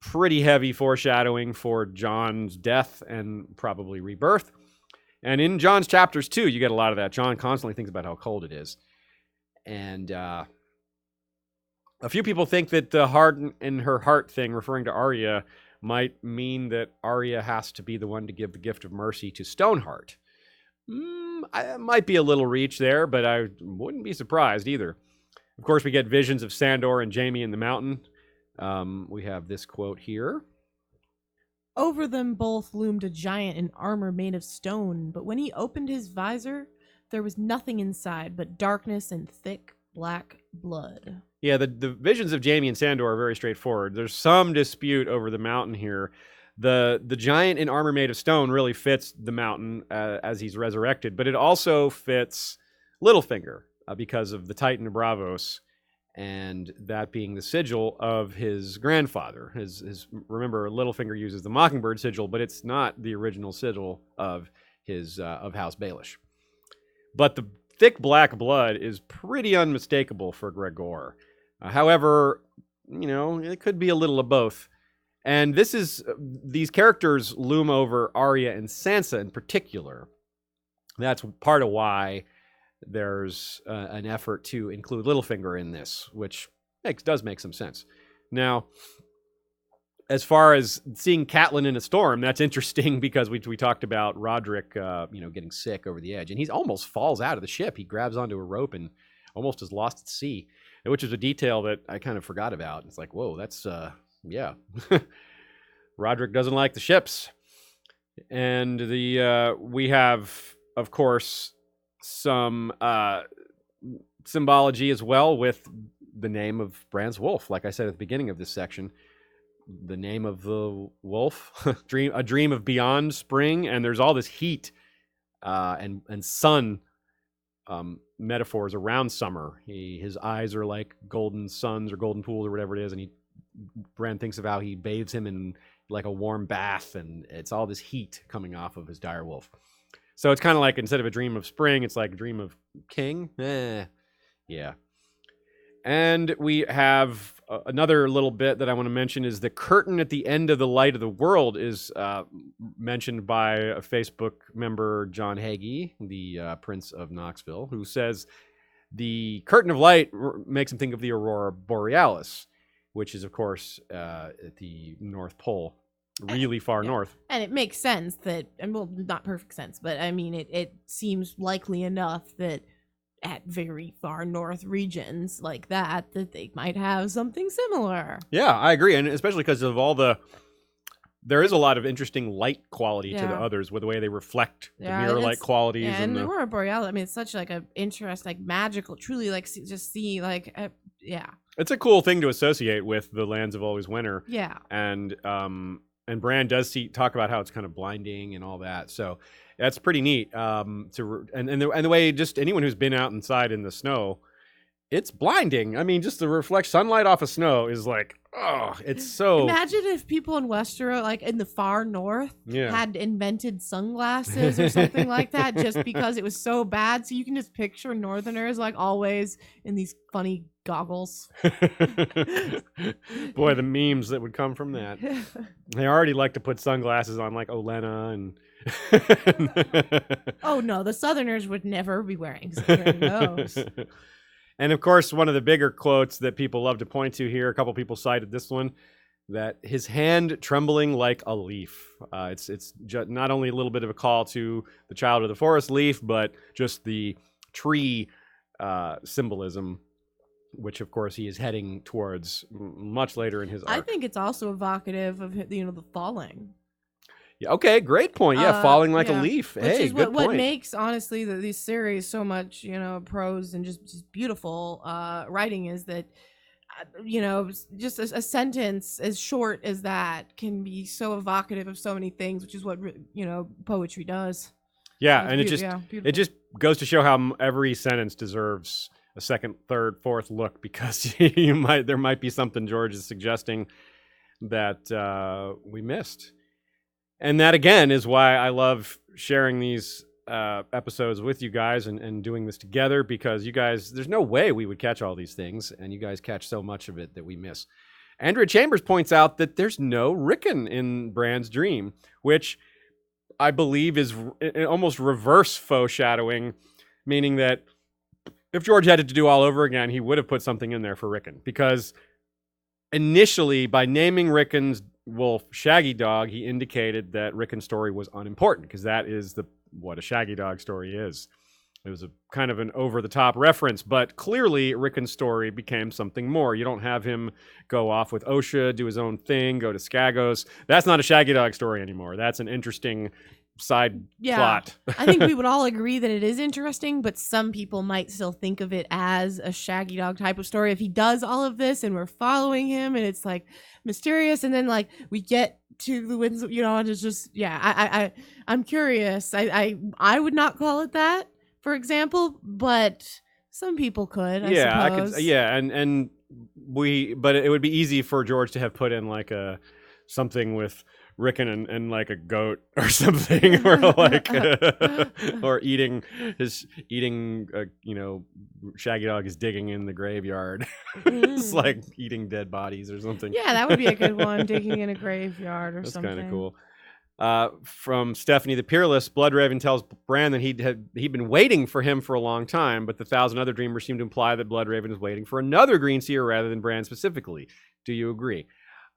pretty heavy foreshadowing for Jon's death and probably rebirth. And in Jon's chapters too, you get a lot of that. Jon constantly thinks about how cold it is. And a few people think that the heart in her heart thing, referring to Arya, might mean that Arya has to be the one to give the gift of mercy to Stoneheart. It might be a little reach there, but I wouldn't be surprised either. Of course, we get visions of Sandor and Jaime in the mountain. We have this quote here. Over them both loomed a giant in armor made of stone, but when he opened his visor, there was nothing inside but darkness and thick black blood. Yeah, the visions of Jaime and Sandor are very straightforward. There's some dispute over the mountain here. The giant in armor made of stone really fits the mountain as he's resurrected, but it also fits Littlefinger because of the Titan of Braavos, and that being the sigil of his grandfather. Remember, Littlefinger uses the Mockingbird sigil, but it's not the original sigil of his of House Baelish. But the thick black blood is pretty unmistakable for Gregor. However, it could be a little of both. And these characters loom over Arya and Sansa in particular. That's part of why there's an effort to include Littlefinger in this, which does make some sense. Now, as far as seeing Catelyn in a storm, that's interesting because we talked about Roderick, getting sick over the edge, and he almost falls out of the ship. He grabs onto a rope and almost is lost at sea, which is a detail that I kind of forgot about. It's like, whoa, that's yeah. Roderick doesn't like the ships, and we have, of course, some symbology as well with the name of Bran's wolf. Like I said at the beginning of this section, the name of the wolf, a dream of beyond spring, and there's all this heat and sun metaphors around summer. His eyes are like golden suns or golden pools or whatever it is, and Bran thinks of how he bathes him in like a warm bath, and it's all this heat coming off of his dire wolf. So it's kind of like, instead of a dream of spring, it's like a dream of king. Yeah. And we have another little bit that I want to mention is the curtain at the end of the Light of the World is mentioned by a Facebook member, John Hagee, the Prince of Knoxville, who says the curtain of light makes him think of the Aurora Borealis, which is, of course, at the North Pole, really far north. And it makes sense that, and well, not perfect sense, but I mean, it seems likely enough that at very far north regions like that they might have something similar. Yeah, I agree. And especially because of there is a lot of interesting light quality to the others with the way they reflect the mirror light qualities. Yeah, and the Aurora Borealis, I mean, it's such like a interest, like magical, truly like just see like, yeah. It's a cool thing to associate with the lands of always winter. Yeah. And And Bran does talk about how it's kind of blinding and all that. So that's pretty neat. And the way just anyone who's been out inside in the snow, it's blinding. I mean, just to reflect sunlight off of snow is like, oh, it's so. Imagine if people in Westeros, like in the far north, had invented sunglasses or something like that, just because it was so bad. So you can just picture Northerners like always in these funny goggles. Boy, the memes that would come from that. They already like to put sunglasses on, like Olenna and. Oh no, the Southerners would never be wearing those. And of course, one of the bigger quotes that people love to point to here, a couple people cited this one, that his hand trembling like a leaf. It's not only a little bit of a call to the Child of the Forest leaf, but just the tree symbolism, which of course he is heading towards much later in his arc. I think it's also evocative of the falling. Yeah, okay, great point. Yeah, falling like a leaf. Which hey, is good what point. makes honestly these series so much prose and just beautiful writing is that just a sentence as short as that can be so evocative of so many things, which is what poetry does. Yeah, and it just goes to show how every sentence deserves a second, third, fourth look, because there might be something George is suggesting that we missed. And that, again, is why I love sharing these episodes with you guys and doing this together, because you guys, there's no way we would catch all these things, and you guys catch so much of it that we miss. Andrea Chambers points out that there's no Rickon in Bran's dream, which I believe is almost reverse foreshadowing, meaning that if George had it to do all over again, he would have put something in there for Rickon, because initially, by naming Rickon's wolf Shaggy Dog, he indicated that Rickon's story was unimportant, because that is what a Shaggy Dog story is. It was a kind of an over-the-top reference, but clearly Rickon's story became something more. You don't have him go off with Osha, do his own thing, go to Skagos. That's not a Shaggy Dog story anymore. That's an interesting side plot. I think we would all agree that it is interesting, but some people might still think of it as a Shaggy Dog type of story if he does all of this and we're following him and it's like mysterious, and then like we get to the winds, and it's just I'm curious. I would not call it that, for example, but some people could. I suppose. But it would be easy for George to have put in like something with Rickon and like a goat or something, or like or Shaggy Dog is digging in the graveyard. It's like eating dead bodies or something. Yeah, that would be a good one, digging in a graveyard or something. That's kind of cool. From Stephanie the Peerless, Bloodraven tells Bran that he'd been waiting for him for a long time, but the 1,000 other dreamers seem to imply that Bloodraven is waiting for another Green Seer rather than Bran specifically. Do you agree?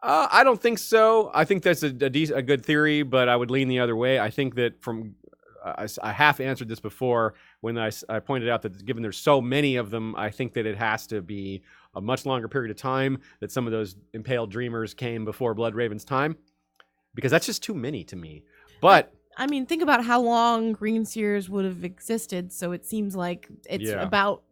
I don't think so. I think that's a good theory, but I would lean the other way. I think that I half answered this before when I pointed out that given there's so many of them, I think that it has to be a much longer period of time that some of those impaled dreamers came before Bloodraven's time, because that's just too many to me. But I mean, think about how long Green Seers would have existed, so it seems like it's about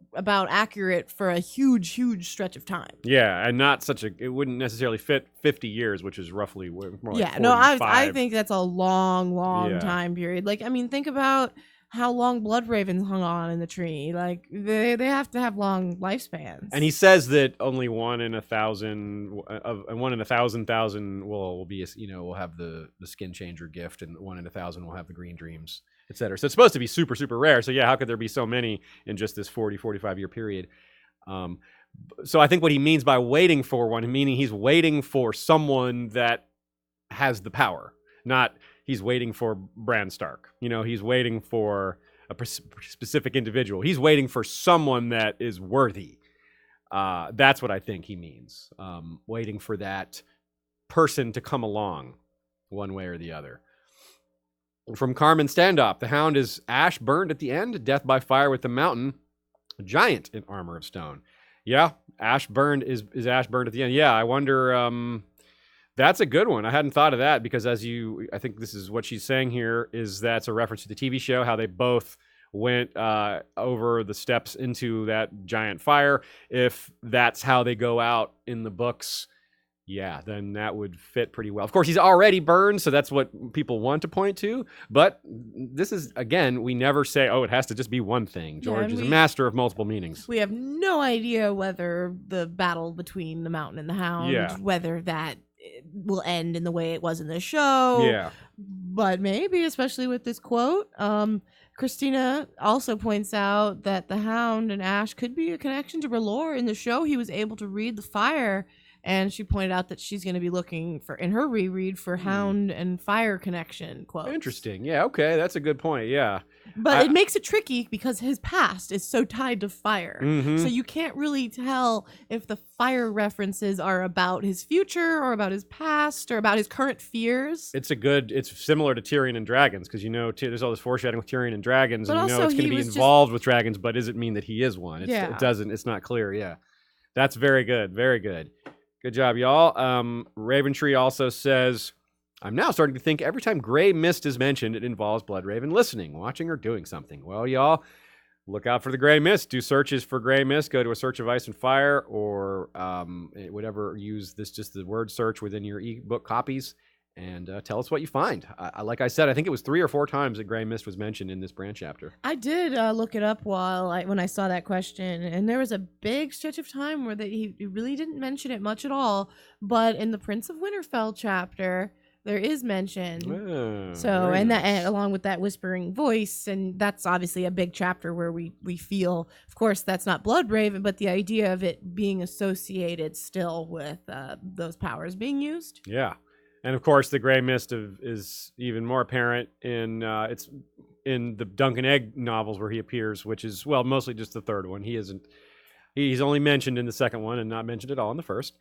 accurate for a huge stretch of time. Yeah, and not it wouldn't necessarily fit 50 years, which is roughly more like 45. I think that's a long time period. Like, I mean, think about how long Bloodravens hung on in the tree. Like, they have to have long lifespans. And he says that only 1 in 1,000 will be, will have the skin changer gift, and 1 in 1,000 will have the green dreams, etc. So it's supposed to be super, super rare. So yeah, how could there be so many in just this 45 year period? So I think what he means by waiting for one, meaning he's waiting for someone that has the power, not he's waiting for Bran Stark. He's waiting for a specific individual. He's waiting for someone that is worthy. That's what I think he means. Waiting for that person to come along one way or the other. From Carmen Standop, the Hound is ash burned at the end, death by fire with the mountain, a giant in armor of stone. Yeah, ash burned is ash burned at the end. Yeah, I wonder, that's a good one. I hadn't thought of that, because I think this is what she's saying here, is that's a reference to the TV show, how they both went over the steps into that giant fire. If that's how they go out in the books, yeah, then that would fit pretty well. Of course, he's already burned, so that's what people want to point to. But this is, again, we never say, oh, it has to just be one thing. George is a master of multiple meanings. We have no idea whether the battle between the Mountain and the Hound, whether that will end in the way it was in the show. Yeah. But maybe, especially with this quote. Christina also points out that the Hound and Ash could be a connection to R'hllor. In the show, he was able to read the fire. And she pointed out that she's going to be looking for, in her reread, for Hound and Fire connection quotes. Interesting. Yeah, okay. That's a good point. Yeah. But it makes it tricky because his past is so tied to fire. Mm-hmm. So you can't really tell if the fire references are about his future or about his past or about his current fears. It's similar to Tyrion and dragons because, there's all this foreshadowing with Tyrion and dragons. But and it's going to be involved with dragons, but does it mean that he is one? It's not clear. Yeah. That's very good. Very good. Good job, y'all. Raventree also says, I'm now starting to think every time Grey Mist is mentioned, it involves Bloodraven listening, watching, or doing something. Well, y'all, look out for the Grey Mist. Do searches for Grey Mist. Go to a search of Ice and Fire or whatever. Use just the word search within your ebook copies and tell us what you find. Like I said, I think it was 3 or 4 times that Grey Mist was mentioned in this Bran chapter. I did look it up when I saw that question, and there was a big stretch of time where he really didn't mention it much at all. But in the Prince of Winterfell chapter, there is mention. And along with that whispering voice, and that's obviously a big chapter where we feel, of course, that's not Bloodraven, but the idea of it being associated still with those powers being used. Yeah. And of course, the Grey Mist is even more apparent in the Dunk and Egg novels where he appears, which is mostly just the third one. He's only mentioned in the second one and not mentioned at all in the first.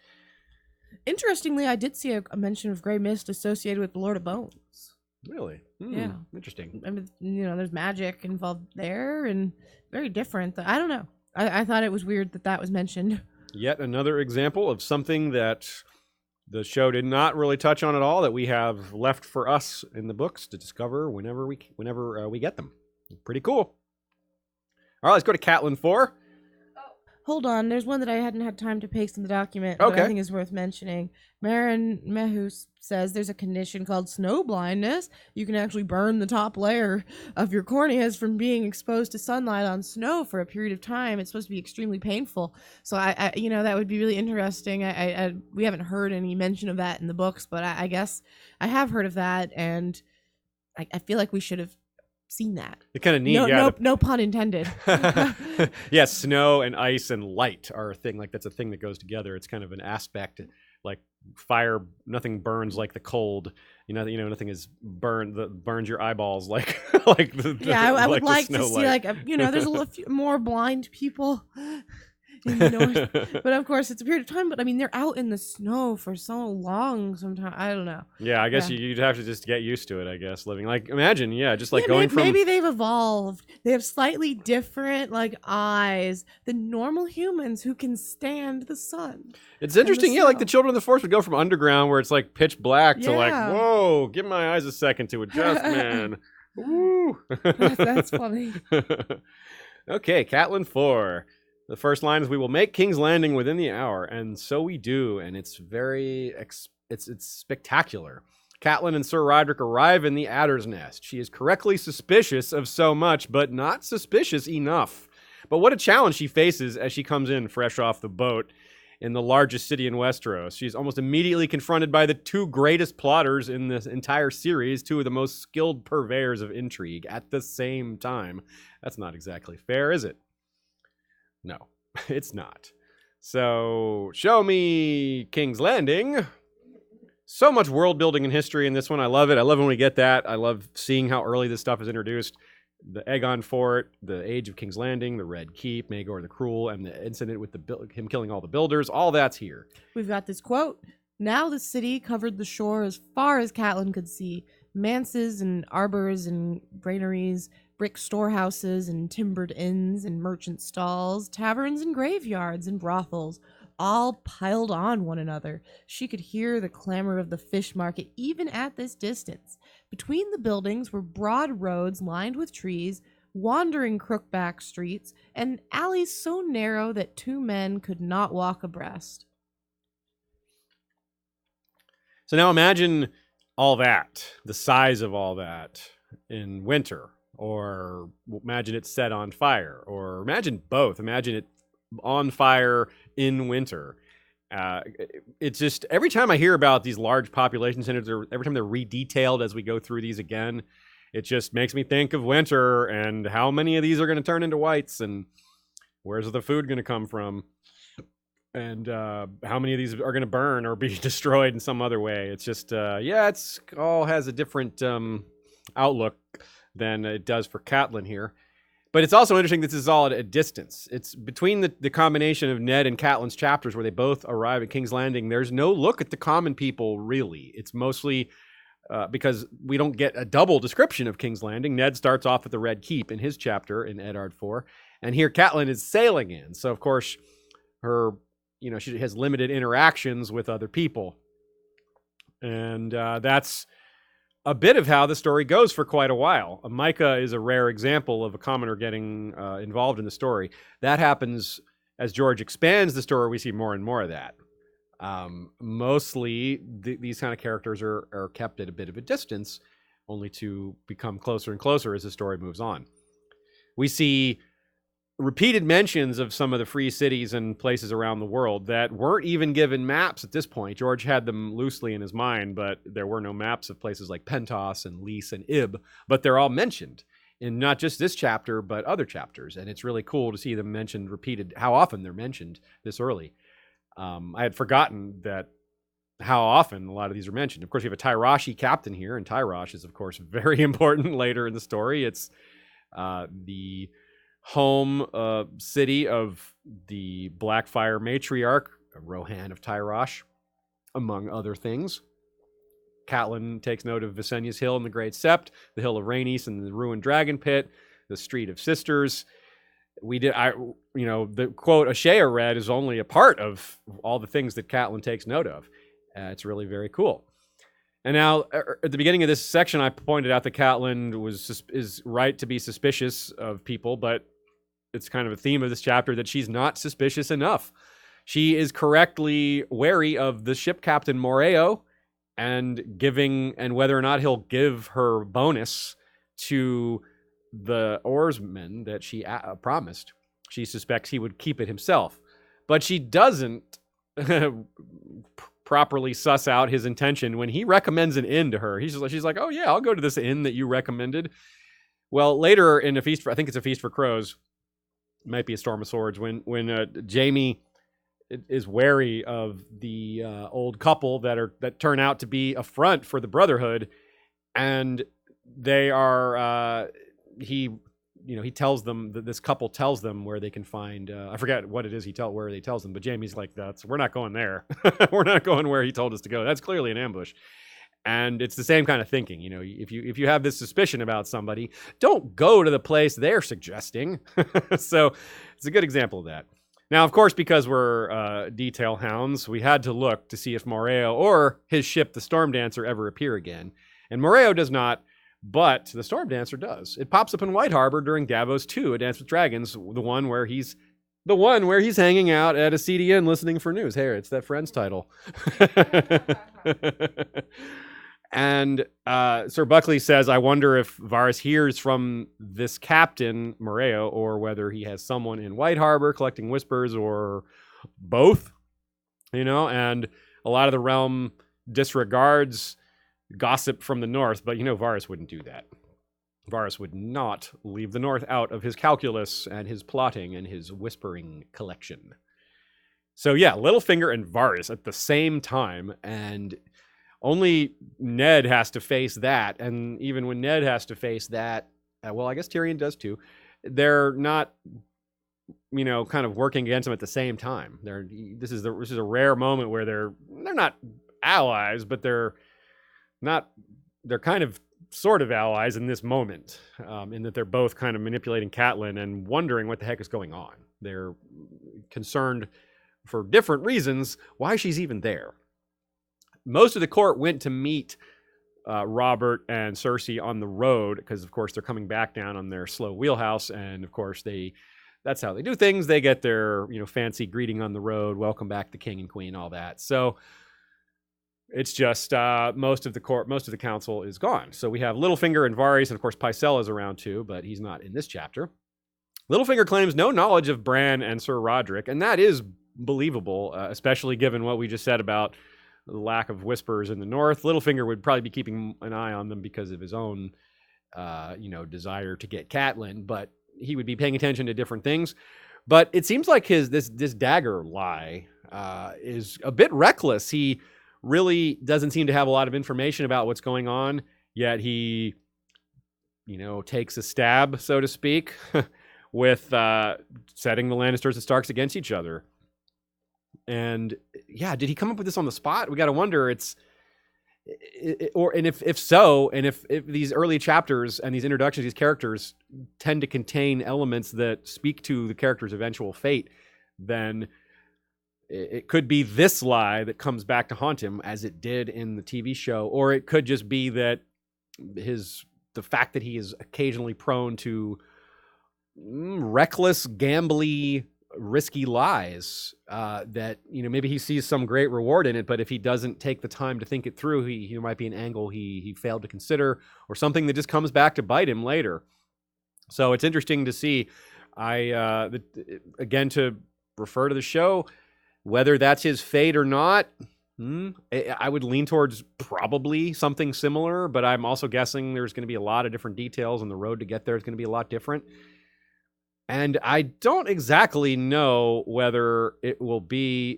Interestingly, I did see a mention of Grey Mist associated with the Lord of Bones. Really? Yeah. Interesting. I mean, there's magic involved there and very different. I don't know. I thought it was weird that was mentioned. Yet another example of something that the show did not really touch on at all that we have left for us in the books to discover whenever we get them. Pretty cool. All right, let's go to Catelyn 4. Hold on, there's one that I hadn't had time to paste in the document, but I think is worth mentioning. Marin Mehus says there's a condition called snow blindness. You can actually burn the top layer of your corneas from being exposed to sunlight on snow for a period of time. It's supposed to be extremely painful. So I that would be really interesting. We haven't heard any mention of that in the books, but I guess I have heard of that, and I feel like we should have seen that. It's kind of neat. No pun intended. Yeah, snow and ice and light are a thing. Like that's a thing that goes together. It's kind of an aspect. Like fire, nothing burns like the cold. Nothing is burns your eyeballs like I would like to see there's a few more blind people in the north. But of course, it's a period of time. But I mean, they're out in the snow for so long. Sometimes I don't know. Yeah, I guess you'd have to just get used to it. I guess living imagine, going from. Maybe they've evolved. They have slightly different eyes than normal humans who can stand the sun. It's interesting. Yeah, like the Children of the Forest would go from underground where it's pitch black to whoa, give my eyes a second to adjust, man. Woo. That's funny. Okay, Catelyn 4. The first line is, "We will make King's Landing within the hour," and so we do, and it's it's spectacular. Catelyn and Sir Rodrik arrive in the Adder's Nest. She is correctly suspicious of so much, but not suspicious enough. But what a challenge she faces as she comes in fresh off the boat in the largest city in Westeros. She's almost immediately confronted by the 2 greatest plotters in this entire series, 2 of the most skilled purveyors of intrigue at the same time. That's not exactly fair, is it? No, it's not. So, show me King's Landing. So much world building and history in this one. I love it. I love when we get that. I love seeing how early this stuff is introduced. The Aegon Fort, the Age of King's Landing, the Red Keep, Maegor the Cruel, and the incident with him killing all the builders. All that's here. We've got this quote. "Now the city covered the shore as far as Catelyn could see. Manses and arbors and granaries, brick storehouses and timbered inns and merchant stalls, taverns and graveyards and brothels, all piled on one another. She could hear the clamor of the fish market even at this distance. Between the buildings were broad roads lined with trees, wandering crookback streets, and alleys so narrow that 2 men could not walk abreast." So now imagine all that, the size of all that in winter, or imagine it's set on fire, or imagine both. Imagine it on fire in winter. It's just every time I hear about these large population centers, or every time they're redetailed as we go through these again, it just makes me think of winter and how many of these are going to turn into whites, and where's the food going to come from, and how many of these are going to burn or be destroyed in some other way. It's just, it's all has a different outlook than it does for Catelyn here. But it's also interesting this is all at a distance. It's between the combination of Ned and Catelyn's chapters where they both arrive at King's Landing. There's no look at the common people, really. It's mostly because we don't get a double description of King's Landing. Ned starts off at the Red Keep in his chapter in Eddard 4. And here Catelyn is sailing in. So, of course, she has limited interactions with other people. And that's a bit of how the story goes for quite a while. Mycah is a rare example of a commoner getting involved in the story. That happens as George expands the story. We see more and more of that. Mostly, these kind of characters are kept at a bit of a distance, only to become closer and closer as the story moves on. We see repeated mentions of some of the free cities and places around the world that weren't even given maps at this point. George had them loosely in his mind, but there were no maps of places like Pentos and Lys and Ib, but they're all mentioned in not just this chapter, but other chapters. And it's really cool to see them mentioned, repeated, how often they're mentioned this early. I had forgotten that how often a lot of these are mentioned. Of course, we have a Tyroshi captain here, and Tyrosh is, of course, very important later in the story. It's the home city of the Blackfire matriarch, Rohan of Tyrosh, among other things. Catelyn takes note of Visenya's Hill and the Great Sept, the Hill of Rhaenys and the ruined Dragon Pit, the Street of Sisters. The quote Ashea read is only a part of all the things that Catelyn takes note of. It's really very cool. And now, at the beginning of this section, I pointed out that Catelyn is right to be suspicious of people, but it's kind of a theme of this chapter that she's not suspicious enough. She is correctly wary of the ship captain Moreo and whether or not he'll give her bonus to the oarsmen that she promised. She suspects he would keep it himself, but she doesn't properly suss out his intention when he recommends an inn to her. She's like, oh yeah, I'll go to this inn that you recommended. Well, later in I think it's a Feast for Crows, might be a Storm of Swords, when Jaime is wary of the old couple that turn out to be a front for the Brotherhood, and they are he tells them that this couple tells them where they can find I forget what it is where he tells them, but Jaime's like, we're not going there. We're not going where he told us to go. That's clearly an ambush. And it's the same kind of thinking. If you have this suspicion about somebody, don't go to the place they're suggesting. So it's a good example of that. Now, of course, because we're detail hounds, we had to look to see if Moreo or his ship, the Storm Dancer, ever appear again. And Moreo does not, but the Storm Dancer does. It pops up in White Harbor during Davos 2, A Dance with Dragons, the one where he's hanging out at a CDN listening for news. Hey, it's that Friends title. And Sir Buckley says, I wonder if Varys hears from this captain, Moreo, or whether he has someone in White Harbor collecting whispers, or both, and a lot of the realm disregards gossip from the north, but Varys wouldn't do that. Varys would not leave the north out of his calculus and his plotting and his whispering collection. So yeah, Littlefinger and Varys at the same time, and only Ned has to face that. And even when Ned has to face that, well, I guess Tyrion does too. They're not, kind of working against him at the same time. This is a rare moment where they're not allies, but they're kind of sort of allies in this moment, in that they're both kind of manipulating Catelyn and wondering what the heck is going on. They're concerned for different reasons why she's even there. Most of the court went to meet Robert and Cersei on the road because, of course, they're coming back down on their slow wheelhouse, and of course that's how they do things. They get their fancy greeting on the road, welcome back the king and queen, all that. So It's just most of the council is gone. So we have Littlefinger and Varys, and of course Pycelle is around too, but he's not in this chapter. Littlefinger claims no knowledge of Bran and Sir Roderick, and that is believable, especially given what we just said about the lack of whispers in the north. Littlefinger would probably be keeping an eye on them because of his own, desire to get Catelyn, but he would be paying attention to different things. But it seems like this dagger lie is a bit reckless. He really doesn't seem to have a lot of information about what's going on, yet he, takes a stab, so to speak, with setting the Lannisters and Starks against each other. And yeah, did he come up with this on the spot? We got to wonder. If these early chapters and these introductions, these characters tend to contain elements that speak to the character's eventual fate, then it could be this lie that comes back to haunt him, as it did in the TV show, or it could just be that the fact that he is occasionally prone to reckless, gambly, risky lies, that maybe he sees some great reward in it, but if he doesn't take the time to think it through, he might be an angle he failed to consider, or something that just comes back to bite him later. So it's interesting to see. Again, to refer to the show, whether that's his fate or not, I would lean towards probably something similar, but I'm also guessing there's going to be a lot of different details, and the road to get there is going to be a lot different. And I don't exactly know whether it will be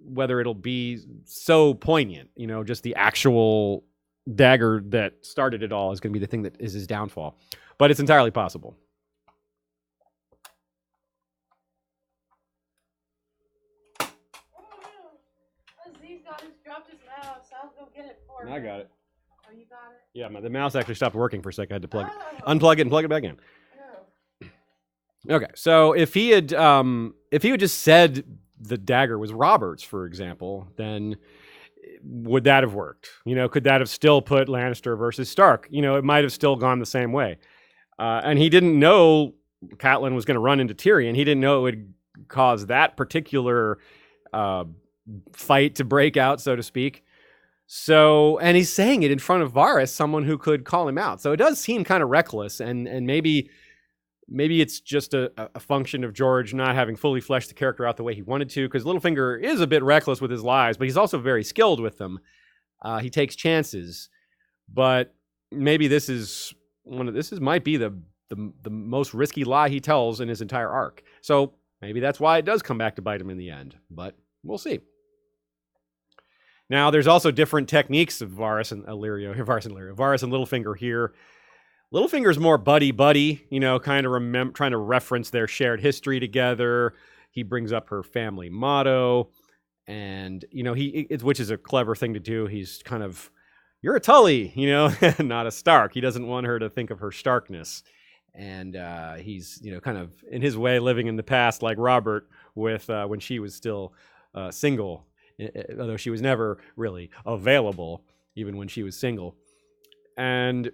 whether it'll be so poignant, just the actual dagger that started it all is going to be the thing that is his downfall. But it's entirely possible. Dropped his mouse. I'll go get it for him. I got it. Oh, you got it? Yeah, the mouse actually stopped working for a second. I had to unplug it and plug it back in. Oh. Okay, so if he had just said the dagger was Robert's, for example, then would that have worked? Could that have still put Lannister versus Stark? It might have still gone the same way. And he didn't know Catelyn was going to run into Tyrion. He didn't know it would cause that particular fight to break out, so to speak. So, and he's saying it in front of Varys, someone who could call him out. So it does seem kind of reckless, and maybe it's just a function of George not having fully fleshed the character out the way he wanted to, because Littlefinger is a bit reckless with his lies, but he's also very skilled with them. He takes chances, but maybe this might be the most risky lie he tells in his entire arc. So maybe that's why it does come back to bite him in the end, but we'll see. Now, there's also different techniques of Varys and Littlefinger here. Littlefinger's more buddy-buddy, kind of trying to reference their shared history together. He brings up her family motto, and, which is a clever thing to do. He's kind of, you're a Tully, not a Stark. He doesn't want her to think of her Starkness. And he's, kind of, in his way, living in the past like Robert with when she was still single, although she was never really available, even when she was single. And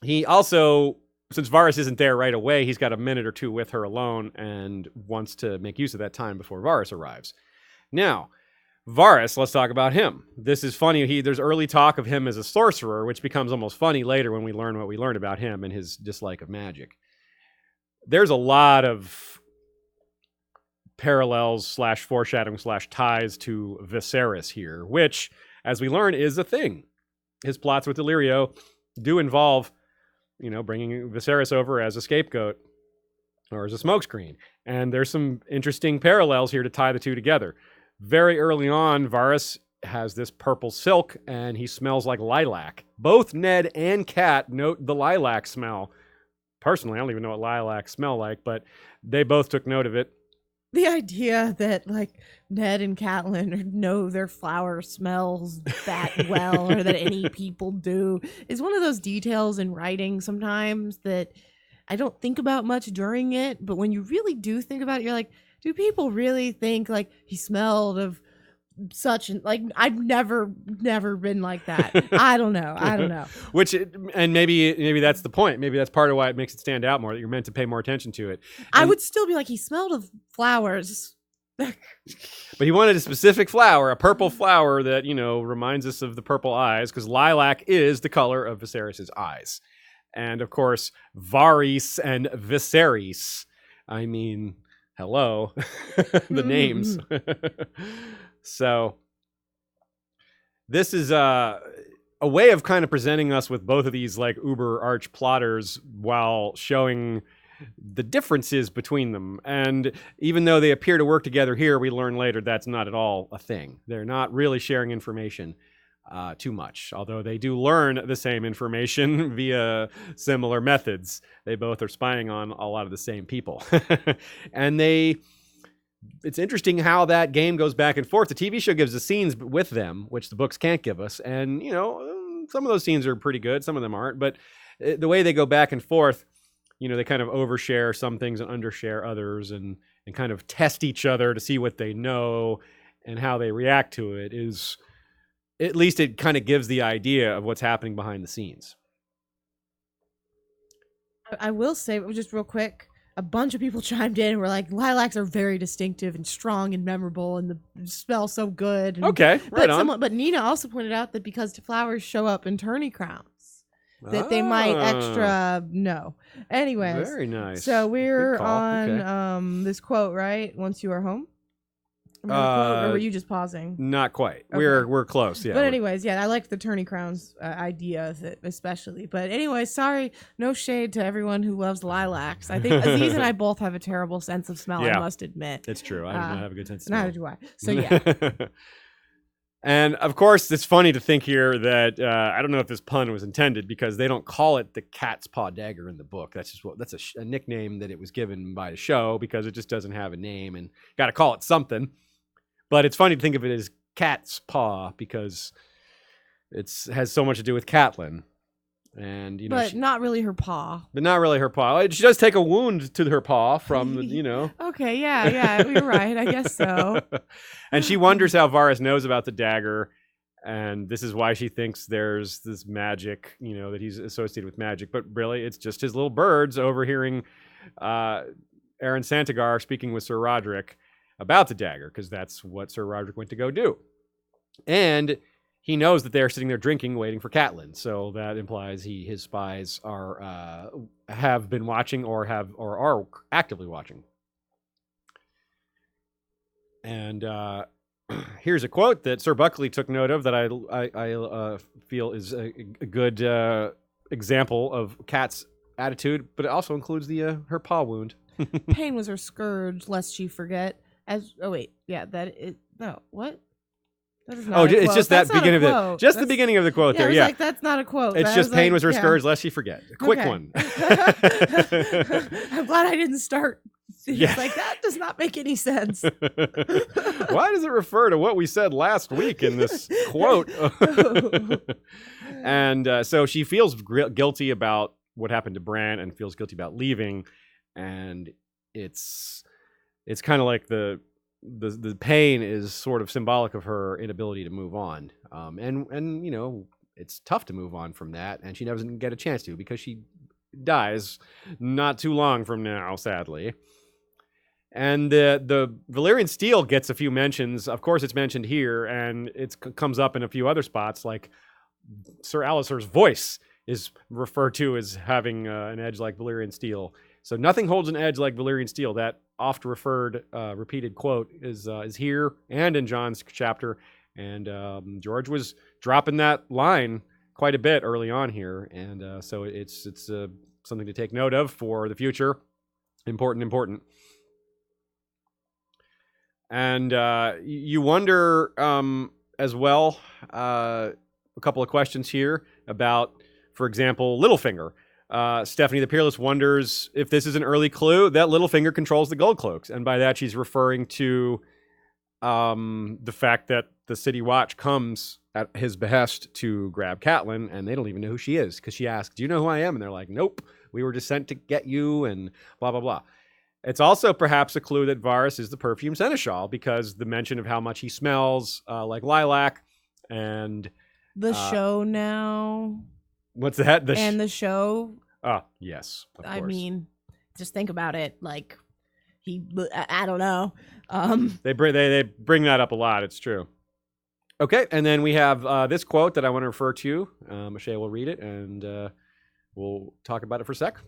he also, since Varys isn't there right away, he's got a minute or two with her alone and wants to make use of that time before Varys arrives. Now, Varys, let's talk about him. This is funny. There's early talk of him as a sorcerer, which becomes almost funny later when we learn what we learned about him and his dislike of magic. There's a lot of parallels / foreshadowing / ties to Viserys here, which, as we learn, is a thing. His plots with Illyrio do involve, bringing Viserys over as a scapegoat or as a smokescreen. And there's some interesting parallels here to tie the two together. Very early on, Varys has this purple silk, and he smells like lilac. Both Ned and Cat note the lilac smell. Personally, I don't even know what lilacs smell like, but they both took note of it. The idea that, Ned and Catelyn know their flower smells that well, or that any people do, is one of those details in writing sometimes that I don't think about much during it, but when you really do think about it, you're like, do people really think, he smelled of such, and, I've never been like that. I don't know. And maybe that's the point. Maybe that's part of why it makes it stand out more, that you're meant to pay more attention to it. I would still be like, he smelled of flowers. But he wanted a specific flower, a purple flower that, reminds us of the purple eyes, because lilac is the color of Viserys' eyes. And, of course, Varys and Viserys. I mean, hello. The names. So, this is a way of kind of presenting us with both of these, like, uber arch plotters while showing the differences between them. And even though they appear to work together here, we learn later that's not at all a thing. They're not really sharing information too much, although they do learn the same information via similar methods. They both are spying on a lot of the same people. And it's interesting how that game goes back and forth. The TV show gives us scenes with them, which the books can't give us. And, some of those scenes are pretty good. Some of them aren't. But the way they go back and forth, they kind of overshare some things and undershare others and kind of test each other to see what they know and how they react to it is, at least it kind of gives the idea of what's happening behind the scenes. I will say, just real quick, a bunch of people chimed in and were like, lilacs are very distinctive and strong and memorable and the smell so good. And, okay, right on. But Nina also pointed out that because the flowers show up in tourney crowns, that they might extra know. Anyways. Very nice. So we're on this quote, right? Once you are home? Quote, or were you just pausing? Not quite. Okay. We're close, yeah. But anyways, I liked the tourney crowns idea especially. But anyways, sorry, no shade to everyone who loves lilacs. I think Aziz and I both have a terrible sense of smell, I must admit. It's true. I do not have a good sense of smell. Neither do I. So yeah. And of course, it's funny to think here that I don't know if this pun was intended because they don't call it the cat's paw dagger in the book. That's just a nickname that it was given by the show because it just doesn't have a name and got to call it something. But it's funny to think of it as cat's paw because it has so much to do with Catelyn. And but not really her paw. But not really her paw. She does take a wound to her paw from the, Okay, yeah, you're right. I guess so. And she wonders how Varys knows about the dagger, and this is why she thinks there's this magic, that he's associated with magic. But really, it's just his little birds overhearing Aaron Santagar speaking with Sir Roderick about the dagger, because that's what Sir Roderick went to go do. And he knows that they're sitting there drinking, waiting for Catelyn. So that implies his spies have been watching or are actively watching. And here's a quote that Sir Buckley took note of that I feel is a good example of Cat's attitude, but it also includes her paw wound. Pain was her scourge, lest she forget. What? It's just that beginning of the beginning of the quote there. Yeah, like, that's not a quote. It's just pain was her scourge, lest she forget. A quick one. I'm glad I didn't start. It's like that does not make any sense. Why does it refer to what we said last week in this quote? And so she feels guilty about what happened to Bran and feels guilty about leaving, and it's kind of like the pain is sort of symbolic of her inability to move on. And it's tough to move on from that, and she doesn't get a chance to because she dies not too long from now, sadly. And the Valyrian steel gets a few mentions. Of course, it's mentioned here, and it comes up in a few other spots, like Sir Alistair's voice is referred to as having an edge like Valyrian steel. So nothing holds an edge like Valyrian steel. That oft-referred, repeated quote is here and in Jon's chapter. And George was dropping that line quite a bit early on here. And so it's something to take note of for the future. Important. And you wonder as well, a couple of questions here about, for example, Littlefinger. Stephanie the Peerless wonders if this is an early clue that Littlefinger controls the Gold Cloaks. And by that, she's referring to the fact that the City Watch comes at his behest to grab Catelyn, and they don't even know who she is because she asks, "Do you know who I am?" And they're like, "Nope, we were just sent to get you," and blah, blah, blah. It's also perhaps a clue that Varys is the perfume seneschal because the mention of how much he smells like lilac and... The show now... What's that? The show. Oh, yes, of course. I mean, just think about it. Like, I don't know. They bring that up a lot. It's true. Okay, and then we have this quote that I want to refer to. Michelle will read it, and we'll talk about it for a sec.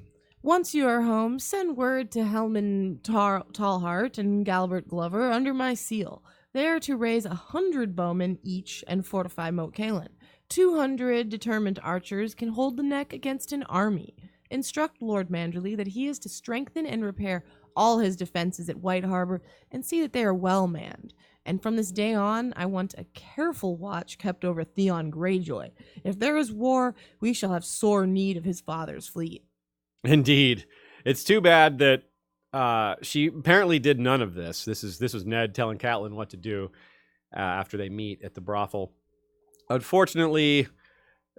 Once you are home, send word to Helman Tallheart and Galbert Glover under my seal. They are to raise 100 bowmen each and fortify Moat Cailin. 200 determined archers can hold the neck against an army. Instruct Lord Manderley that he is to strengthen and repair all his defenses at White Harbor and see that they are well manned. And from this day on, I want a careful watch kept over Theon Greyjoy. If there is war, we shall have sore need of his father's fleet. Indeed. It's too bad that she apparently did none of this. This was Ned telling Catelyn what to do after they meet at the brothel. Unfortunately,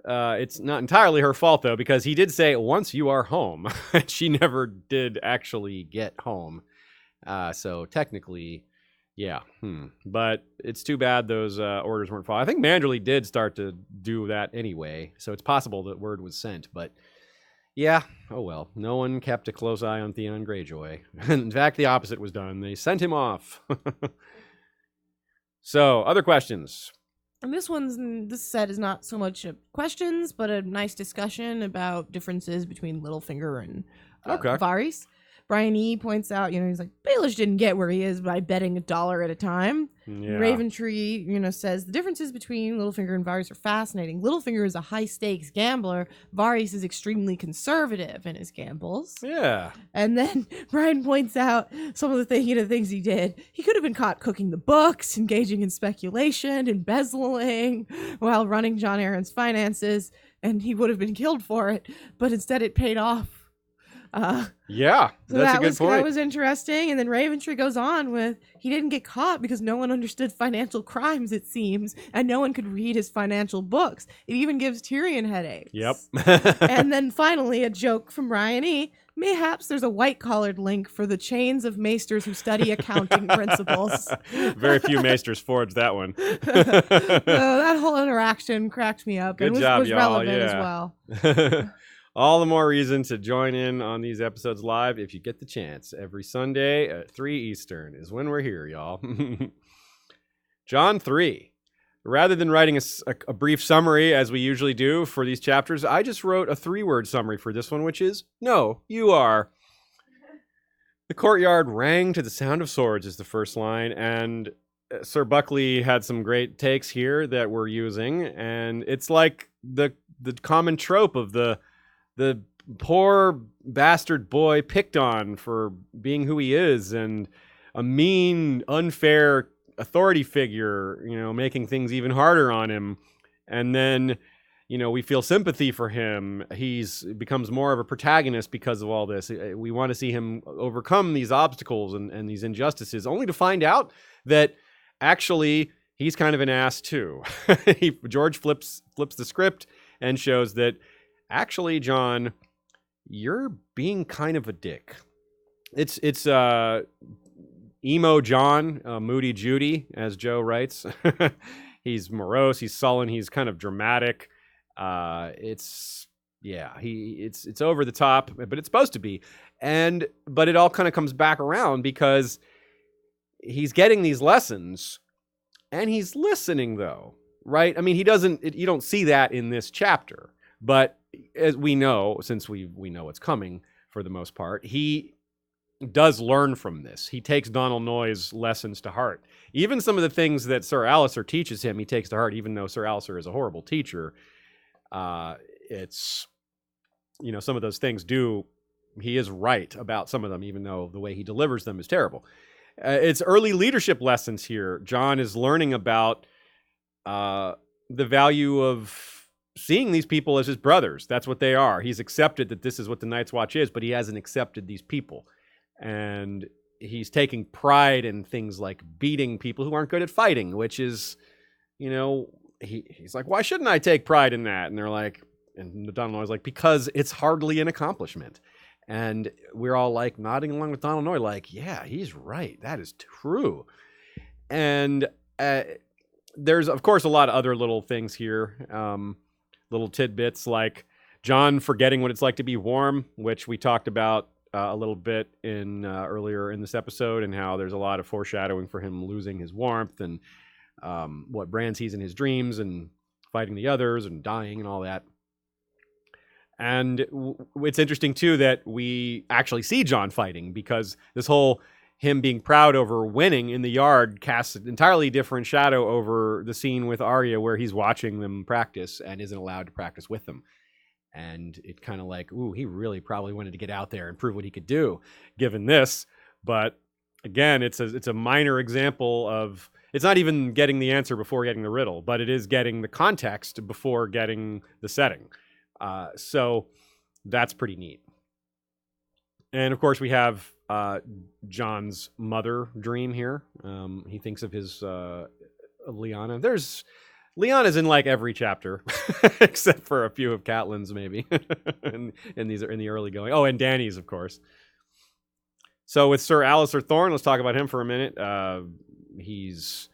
it's not entirely her fault, though, because he did say, once you are home. She never did actually get home. So technically, yeah. But it's too bad those orders weren't followed. I think Manderley did start to do that anyway, so it's possible that word was sent. But yeah, oh well. No one kept a close eye on Theon Greyjoy. In fact, the opposite was done. They sent him off. So, other questions? And this set is not so much questions, but a nice discussion about differences between Littlefinger and Varys. Brian E. points out, he's like, Baelish didn't get where he is by betting $1 at a time. Yeah. Raventree, says the differences between Littlefinger and Varys are fascinating. Littlefinger is a high-stakes gambler. Varys is extremely conservative in his gambles. Yeah. And then Brian points out some of the things he did. He could have been caught cooking the books, engaging in speculation, embezzling, while running Jon Arryn's finances, and he would have been killed for it. But instead it paid off. Yeah, that's a good point. That was interesting. And then Raventree goes on with, he didn't get caught because no one understood financial crimes, it seems, and no one could read his financial books. It even gives Tyrion headaches. Yep. And then finally, a joke from Brian E. Mayhaps there's a white-collared link for the chains of maesters who study accounting principles. Very few maesters forged that one. That whole interaction cracked me up. Good job, was y'all. relevant as well. All the more reason to join in on these episodes live if you get the chance. Every Sunday at 3 Eastern is when we're here, y'all. John 3. Rather than writing a brief summary, as we usually do for these chapters, I just wrote a 3-word summary for this one, which is, no, you are. The courtyard rang to the sound of swords is the first line, and Sir Buckley had some great takes here that we're using, and it's like the common trope of the poor bastard boy picked on for being who he is, and a mean, unfair authority figure, making things even harder on him. And then, we feel sympathy for him. Becomes more of a protagonist because of all this. We want to see him overcome these obstacles and these injustices, only to find out that actually he's kind of an ass too. George flips the script and shows that actually, John, you're being kind of a dick. It's emo John, moody Judy, as Joe writes. He's morose, he's sullen, he's kind of dramatic. It's over the top, but it's supposed to be. But it all kind of comes back around because he's getting these lessons and he's listening, though, right? I mean, you don't see that in this chapter, but as we know, since we know what's coming for the most part, he does learn from this. He takes Donal Noye's lessons to heart. Even some of the things that Sir Alistair teaches him, he takes to heart, even though Sir Alistair is a horrible teacher. It's, some of those things he is right about some of them, even though the way he delivers them is terrible. It's early leadership lessons here. John is learning about the value of seeing these people as his brothers. That's what they are. He's accepted that this is what the Night's Watch is, but he hasn't accepted these people. And he's taking pride in things like beating people who aren't good at fighting, which is, he's like, why shouldn't I take pride in that? And they're like, and Donal Noye's like, because it's hardly an accomplishment. And we're all like nodding along with Donal Noye, like, yeah, he's right. That is true. And there's, of course, a lot of other little things here, little tidbits like John forgetting what it's like to be warm, which we talked about a little bit in earlier in this episode, and how there's a lot of foreshadowing for him losing his warmth and what Bran sees in his dreams and fighting the others and dying and all that. And it's interesting, too, that we actually see Jon fighting, because this whole him being proud over winning in the yard casts an entirely different shadow over the scene with Arya where he's watching them practice and isn't allowed to practice with them. And it kind of like, ooh, he really probably wanted to get out there and prove what he could do given this. But again, it's a minor example of, it's not even getting the answer before getting the riddle, but it is getting the context before getting the setting. So that's pretty neat. And of course we have Jon's mother dream here. He thinks of his of Lyanna. Lyanna's in like every chapter except for a few of Catelyn's maybe in the early going. Oh, and Dany's, of course. So with Sir Alliser Thorne, let's talk about him for a minute. He's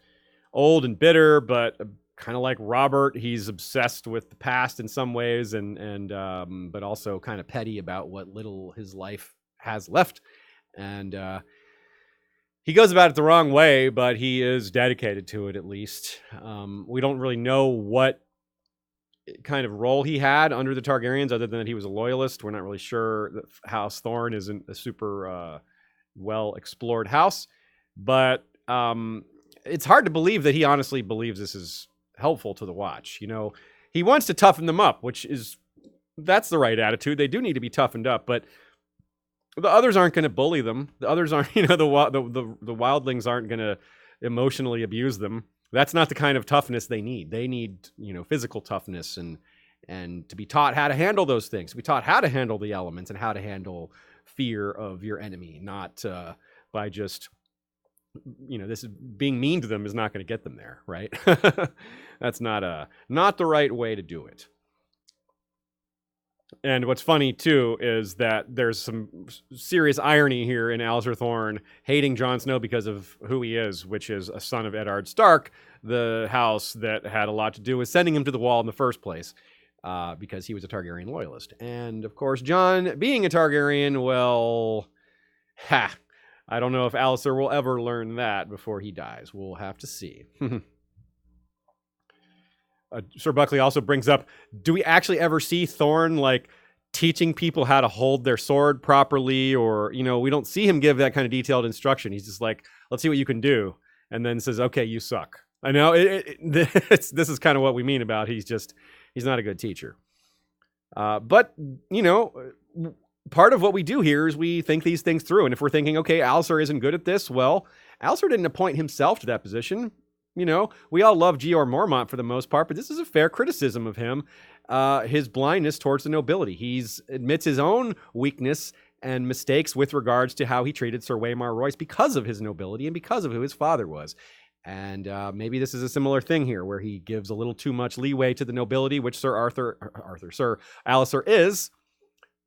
old and bitter, but kind of like Robert, he's obsessed with the past in some ways, and but also kind of petty about what little his life has left. And he goes about it the wrong way, but he is dedicated to it, at least. We don't really know what kind of role he had under the Targaryens, other than that he was a loyalist. We're not really sure. The House Thorne isn't a super well-explored house, but it's hard to believe that he honestly believes this is helpful to the Watch. You know, he wants to toughen them up, that's the right attitude. They do need to be toughened up, but the others aren't going to bully them. The others aren't, the wildlings aren't going to emotionally abuse them. That's not the kind of toughness they need. They need, physical toughness and to be taught how to handle those things, to be taught how to handle the elements and how to handle fear of your enemy, not by just, this is being mean to them is not going to get them there, right? That's not the right way to do it. And what's funny, too, is that there's some serious irony here in Alliser Thorne hating Jon Snow because of who he is, which is a son of Eddard Stark, the house that had a lot to do with sending him to the Wall in the first place, because he was a Targaryen loyalist. And, of course, Jon, being a Targaryen, well, I don't know if Alliser will ever learn that before he dies. We'll have to see. Sir Buckley also brings up, do we actually ever see Thorne teaching people how to hold their sword properly? Or, we don't see him give that kind of detailed instruction. He's just like, let's see what you can do. And then says, okay, you suck. I know this is kind of what we mean about he's not a good teacher. But, part of what we do here is we think these things through. And if we're thinking, okay, Alliser isn't good at this, well, Alliser didn't appoint himself to that position. We all love Jeor Mormont for the most part, but this is a fair criticism of him, his blindness towards the nobility. He admits his own weakness and mistakes with regards to how he treated Sir Waymar Royce because of his nobility and because of who his father was. And maybe this is a similar thing here, where he gives a little too much leeway to the nobility, which Sir Alliser is,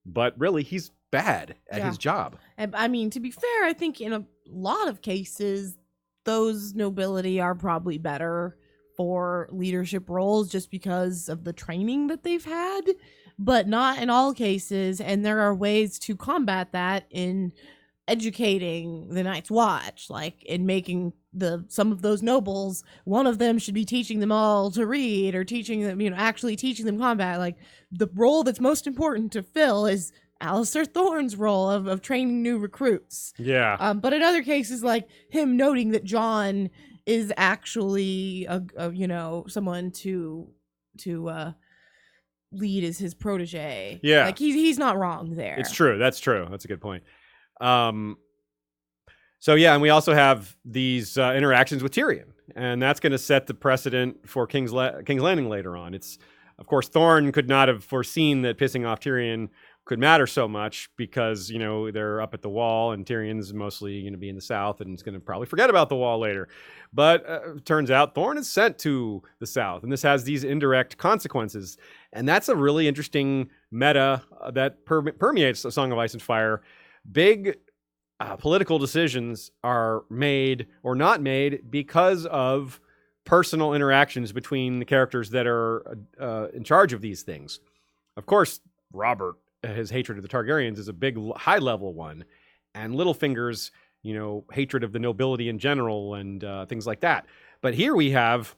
but really he's bad at his job. And, I mean, to be fair, I think in a lot of cases, those nobility are probably better for leadership roles just because of the training that they've had, but not in all cases. And there are ways to combat that in educating the Night's Watch, like in making some of those nobles, one of them should be teaching them all to read, or teaching them, actually teaching them combat. Like, the role that's most important to fill is Alliser Thorne's role of training new recruits. Yeah. But in other cases, like him noting that Jon is actually someone to lead as his protege. Yeah. Like he's not wrong there. It's true. That's true. That's a good point. So yeah, and we also have these interactions with Tyrion, and that's going to set the precedent for King's Landing later on. It's, of course, Thorne could not have foreseen that pissing off Tyrion could matter so much, because they're up at the Wall and Tyrion's mostly going to be in the south and is going to probably forget about the Wall later. But turns out Thorne is sent to the south, and this has these indirect consequences, and that's a really interesting meta that permeates A Song of Ice and Fire. Big political decisions are made or not made because of personal interactions between the characters that are in charge of these things. Of course, Robert his hatred of the Targaryens is a big, high level one, and Littlefinger's, hatred of the nobility in general and things like that. But here we have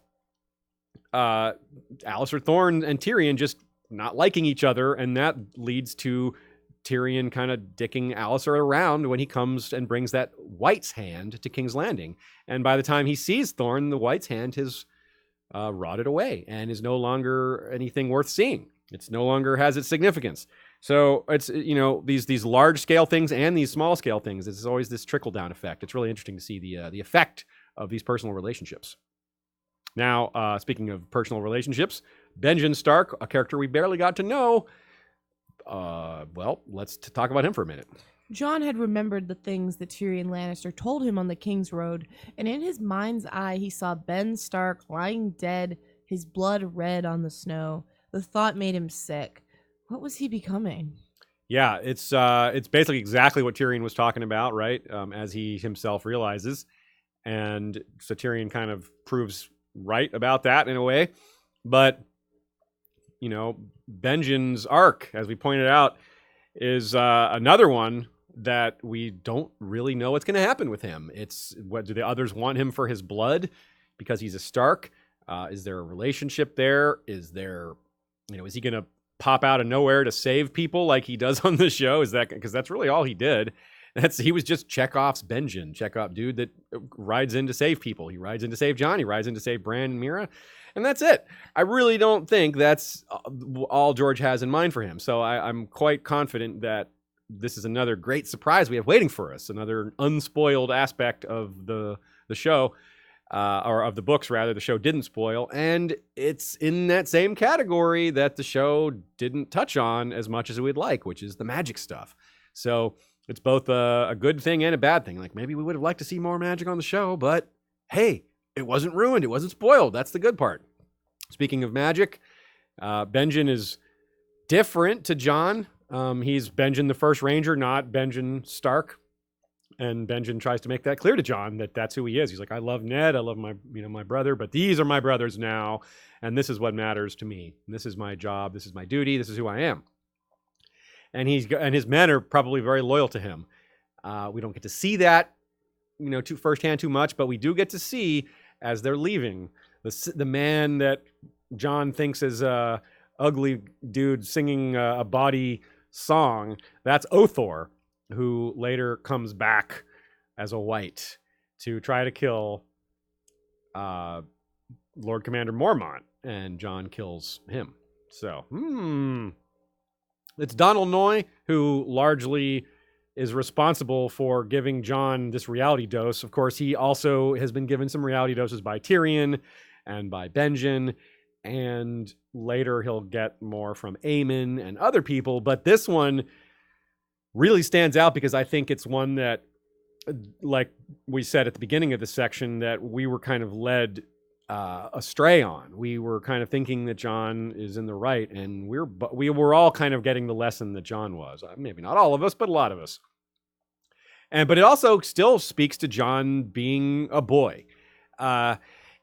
Alistair Thorne and Tyrion just not liking each other, and that leads to Tyrion kind of dicking Alistair around when he comes and brings that White's Hand to King's Landing. And by the time he sees Thorne, the White's Hand has rotted away and is no longer anything worth seeing. It's no longer has its significance. So it's, these large scale things and these small scale things. It's always this trickle down effect. It's really interesting to see the effect of these personal relationships. Now, speaking of personal relationships, Benjen Stark, a character we barely got to know. Let's talk about him for a minute. Jon had remembered the things that Tyrion Lannister told him on the King's Road, and in his mind's eye he saw Ben Stark lying dead, his blood red on the snow. The thought made him sick. What was he becoming? Yeah, it's basically exactly what Tyrion was talking about, right? As he himself realizes. And so Tyrion kind of proves right about that in a way. But, Benjen's arc, as we pointed out, is another one that we don't really know what's going to happen with him. It's, what do the others want him for his blood because he's a Stark? Is there a relationship there? Is there, is he going to pop out of nowhere to save people like he does on the show? Is that because that's really all he did? He was just Chekhov's Benjen, Chekhov dude that rides in to save people. He rides in to save Jon. He rides in to save Bran and Mira, and that's it. I really don't think that's all George has in mind for him. So I'm quite confident that this is another great surprise we have waiting for us, another unspoiled aspect of the show, or of the books rather. The show didn't spoil, and it's in that same category that the show didn't touch on as much as we'd like, which is the magic stuff. So it's both a good thing and a bad thing. Like, maybe we would have liked to see more magic on the show, but hey, it wasn't ruined. It wasn't spoiled. That's the good part. Speaking of magic, Benjen is different to Jon. He's Benjen the First Ranger, not Benjen Stark. And Benjen tries to make that clear to Jon that that's who he is. He's like, I love Ned. I love my brother, but these are my brothers now. And this is what matters to me. And this is my job. This is my duty. This is who I am. And his men are probably very loyal to him. We don't get to see that, firsthand too much, but we do get to see as they're leaving the man that Jon thinks is a ugly dude singing a bawdy song. That's Othor, who later comes back as a white to try to kill Lord Commander Mormont, and Jon kills him. So, it's Donal Noye who largely is responsible for giving Jon this reality dose. Of course, he also has been given some reality doses by Tyrion and by Benjen, and later he'll get more from Aemon and other people. But this one really stands out because I think it's one that, like we said at the beginning of the section, that we were kind of led astray on. We were kind of thinking that Jon is in the right, and we were all kind of getting the lesson that Jon was. Maybe not all of us, but a lot of us. But it also still speaks to Jon being a boy.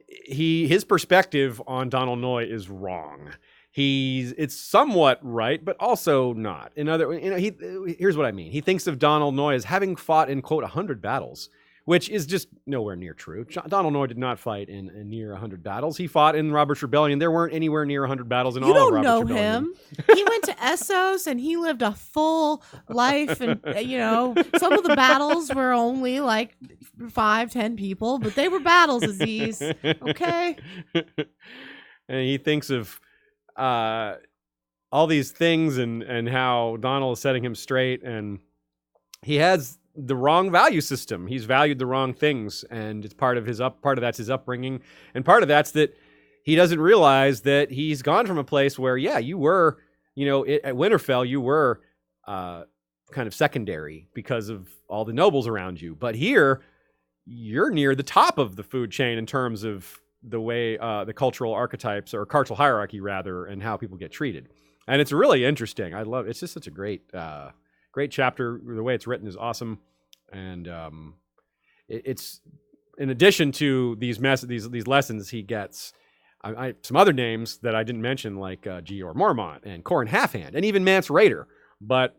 His perspective on Donal Noye is wrong. It's somewhat right, but also not. Here's what I mean. He thinks of Donal Noye as having fought in, quote, 100 battles, which is just nowhere near true. Donal Noye did not fight in near 100 battles. He fought in Robert's Rebellion. There weren't anywhere near 100 battles in all of Robert's Rebellion. You don't know him. He went to Essos and he lived a full life, and some of the battles were only like 5-10 people, but they were battles, Aziz. Okay. And he thinks of all these things and how Donal is setting him straight, and he has the wrong value system. He's valued the wrong things, and it's part of that's his upbringing, and part of that's that he doesn't realize that he's gone from a place where, yeah, you were, at Winterfell, you were kind of secondary because of all the nobles around you, but here you're near the top of the food chain in terms of the way the cultural archetypes, or cultural hierarchy rather, and how people get treated. And it's really interesting. It's just such a great chapter. The way it's written is awesome. And it's in addition to these lessons, he gets some other names that I didn't mention, like Gior Mormont and Corran Halfhand, and even Mance Rayder. But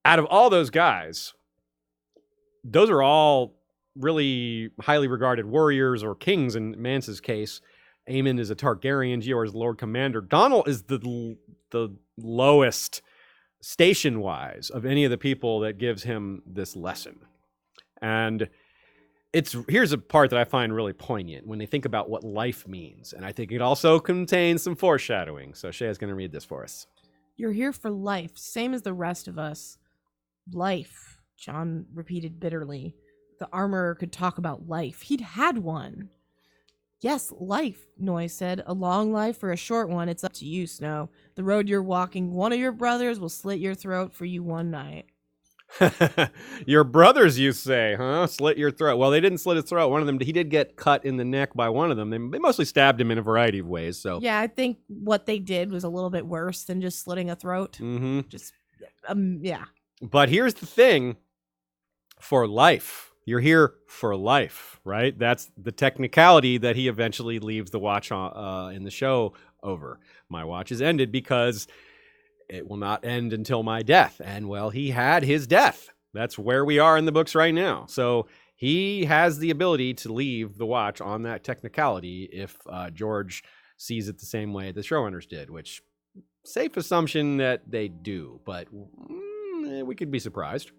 out of all those guys, those are all really highly regarded warriors or kings in Mance's case. Aemon is a Targaryen, Gior is Lord Commander. Donal is the lowest station-wise of any of the people that gives him this lesson. And here's a part that I find really poignant when they think about what life means. And I think it also contains some foreshadowing. So Shea's going to read this for us. You're here for life, same as the rest of us. Life, Jon repeated bitterly. The armorer could talk about life. He'd had one. Yes, life, Noye said. A long life or a short one, it's up to you, Snow. The road you're walking, one of your brothers will slit your throat for you one night. Your brothers, you say, huh? Slit your throat. Well, they didn't slit his throat. One of them, he did get cut in the neck by one of them. They mostly stabbed him in a variety of ways. So yeah, I think what they did was a little bit worse than just slitting a throat. Mm-hmm. Just, yeah. But here's the thing. For life. You're here for life, right? That's the technicality that he eventually leaves the watch in the show over. My watch is ended because it will not end until my death. And, well, he had his death. That's where we are in the books right now. So he has the ability to leave the watch on that technicality if George sees it the same way the showrunners did, which, safe assumption that they do. But we could be surprised.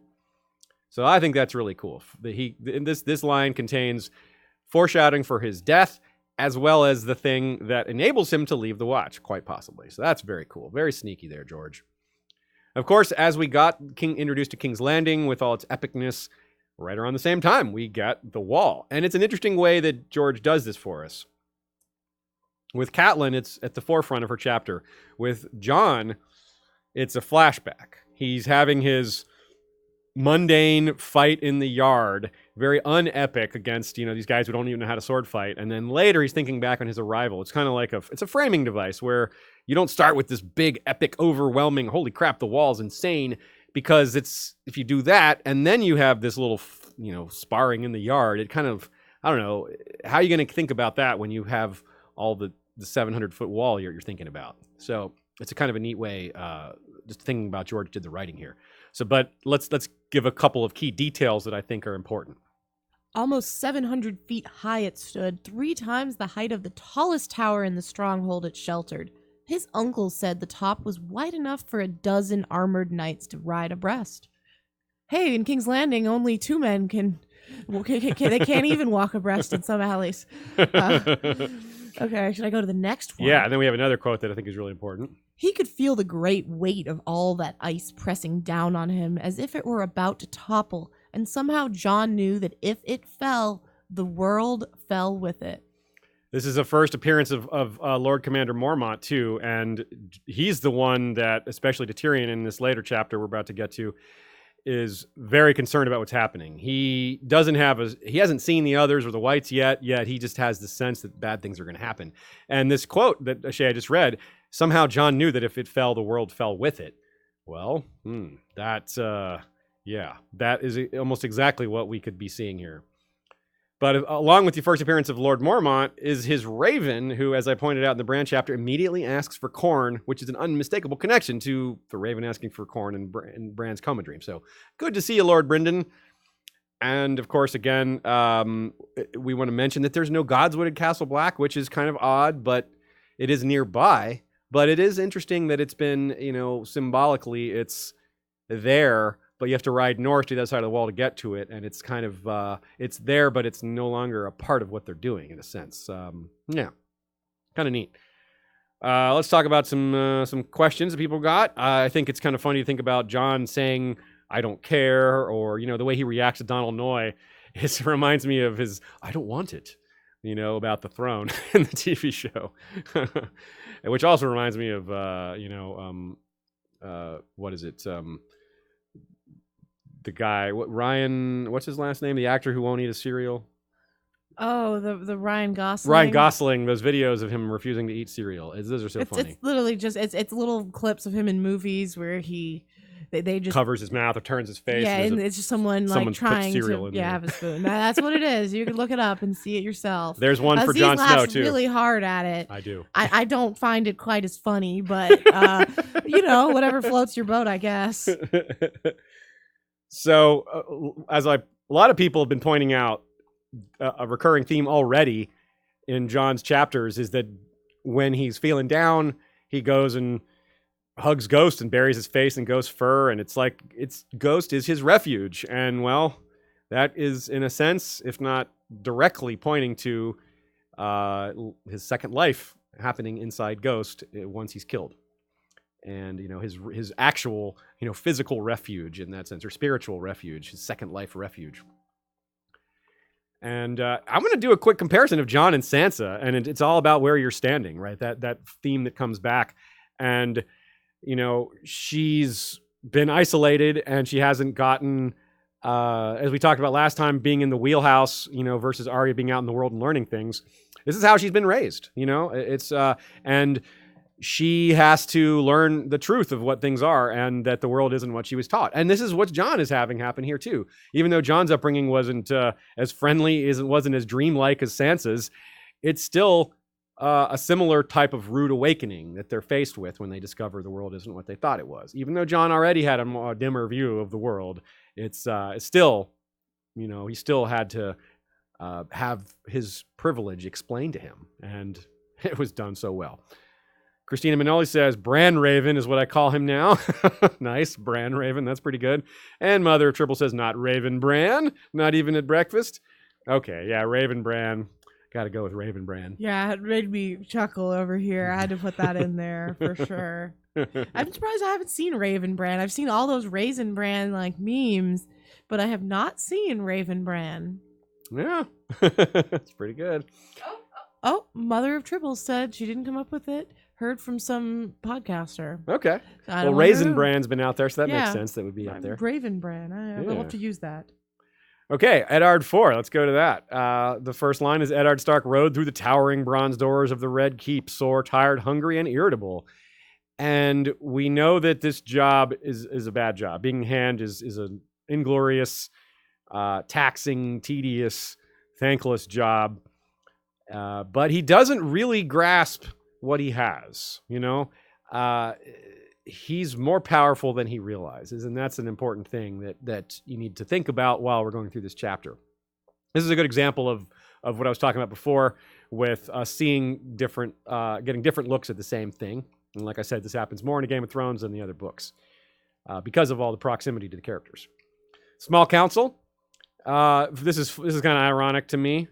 So I think that's really cool. This line contains foreshadowing for his death, as well as the thing that enables him to leave the watch, quite possibly. So that's very cool. Very sneaky there, George. Of course, as we got introduced to King's Landing with all its epicness, right around the same time, we got the Wall. And it's an interesting way that George does this for us. With Catelyn, it's at the forefront of her chapter. With Jon, it's a flashback. He's having his mundane fight in the yard, very unepic against, these guys who don't even know how to sword fight. And then later he's thinking back on his arrival. It's kind of like it's a framing device where you don't start with this big, epic, overwhelming, holy crap, the wall's insane, because if you do that and then you have this little, sparring in the yard, it kind of, I don't know, how are you going to think about that when you have all the 700-foot wall you're thinking about? So it's a kind of a neat way, just thinking about George did the writing here. So, but let's give a couple of key details that I think are important. Almost 700 feet high it stood, 3 times the height of the tallest tower in the stronghold it sheltered. His uncle said the top was wide enough for a dozen armored knights to ride abreast. Hey, in King's Landing, only 2 men they can't even walk abreast in some alleys. Okay, should I go to the next one? Yeah, and then we have another quote that I think is really important. He could feel the great weight of all that ice pressing down on him as if it were about to topple, and somehow Jon knew that if it fell, the world fell with it. This is the first appearance of Lord Commander Mormont, too, and he's the one that, especially to Tyrion in this later chapter we're about to get to, is very concerned about what's happening. He hasn't seen the others or the whites yet he just has the sense that bad things are going to happen. And this quote that Shea just read, somehow Jon knew that if it fell, the world fell with it. Well, that is almost exactly what we could be seeing here. But along with the first appearance of Lord Mormont is his raven, who, as I pointed out in the Bran chapter, immediately asks for corn, which is an unmistakable connection to the raven asking for corn in Bran's Coma dream. So good to see you, Lord Brynden. And, of course, again, we want to mention that there's no Godswood Castle Black, which is kind of odd, but it is nearby. But it is interesting that it's been, symbolically, it's there, but you have to ride north to the other side of the wall to get to it, and it's kind of, it's there, but it's no longer a part of what they're doing, in a sense. Yeah, kind of neat. Let's talk about some questions that people got. I think it's kind of funny to think about Jon saying, I don't care, or, the way he reacts to Donal Noye. It reminds me of his, I don't want it, about the throne in the TV show. Which also reminds me of, what is it? The guy, Ryan, what's his last name? The actor who won't eat a cereal. Oh, the Ryan Gosling. Ryan Gosling. Those videos of him refusing to eat cereal. Those are so funny. It's literally just it's little clips of him in movies where he they just covers his mouth or turns his face. Yeah, and it's just someone like put trying cereal to in there. have a spoon. That's what it is. You can look it up and see it yourself. There's one for Aziz Jon Snow laughs too. really hard at it. I do. I don't find it quite as funny, but whatever floats your boat, I guess. So, as a lot of people have been pointing out, a recurring theme already in Jon's chapters is that when he's feeling down, he goes and hugs Ghost and buries his face in Ghost's fur, and it's like Ghost is his refuge, and well, that is in a sense, if not directly, pointing to his second life happening inside Ghost once he's killed. And his actual physical refuge in that sense, or spiritual refuge, his second life refuge. And I'm going to do a quick comparison of Jon and Sansa, and it's all about where you're standing, right? That theme that comes back, and she's been isolated, and she hasn't gotten, as we talked about last time, being in the wheelhouse, versus Arya being out in the world and learning things. This is how she's been raised, It's and she has to learn the truth of what things are, and that the world isn't what she was taught. And this is what Jon is having happen here too. Even though Jon's upbringing wasn't as friendly, wasn't as dreamlike as Sansa's, it's still a similar type of rude awakening that they're faced with when they discover the world isn't what they thought it was. Even though Jon already had a more dimmer view of the world, it's still, he still had to have his privilege explained to him, and it was done so well. Christina Manoli says, Bran Raven is what I call him now. Nice, Bran Raven. That's pretty good. And Mother of Triple says, not Raven Bran. Not even at breakfast. Okay, yeah, Raven Bran. Got to go with Raven Bran. Yeah, it made me chuckle over here. I had to put that in there for sure. I'm surprised I haven't seen Raven Bran. I've seen all those Raisin Bran memes, but I have not seen Raven Bran. Yeah, that's pretty good. Oh, Mother of Tribbles said she didn't come up with it. Heard from some podcaster. Okay. Well, Raisin Bran's been out there, so that makes sense. That would be out there. Raven Bran. I would love to use that. Okay, Eddard 4. Let's go to that. The first line is Eddard Stark rode through the towering bronze doors of the Red Keep, sore, tired, hungry, and irritable. And we know that this job is a bad job. Being Hand is an inglorious, taxing, tedious, thankless job. But he doesn't really grasp what he has, he's more powerful than he realizes, and that's an important thing that you need to think about while we're going through this chapter. This is a good example of what I was talking about before, with seeing different, getting different looks at the same thing. And like I said, this happens more in Game of Thrones than the other books, because of all the proximity to the characters. Small Council. This is kind of ironic to me.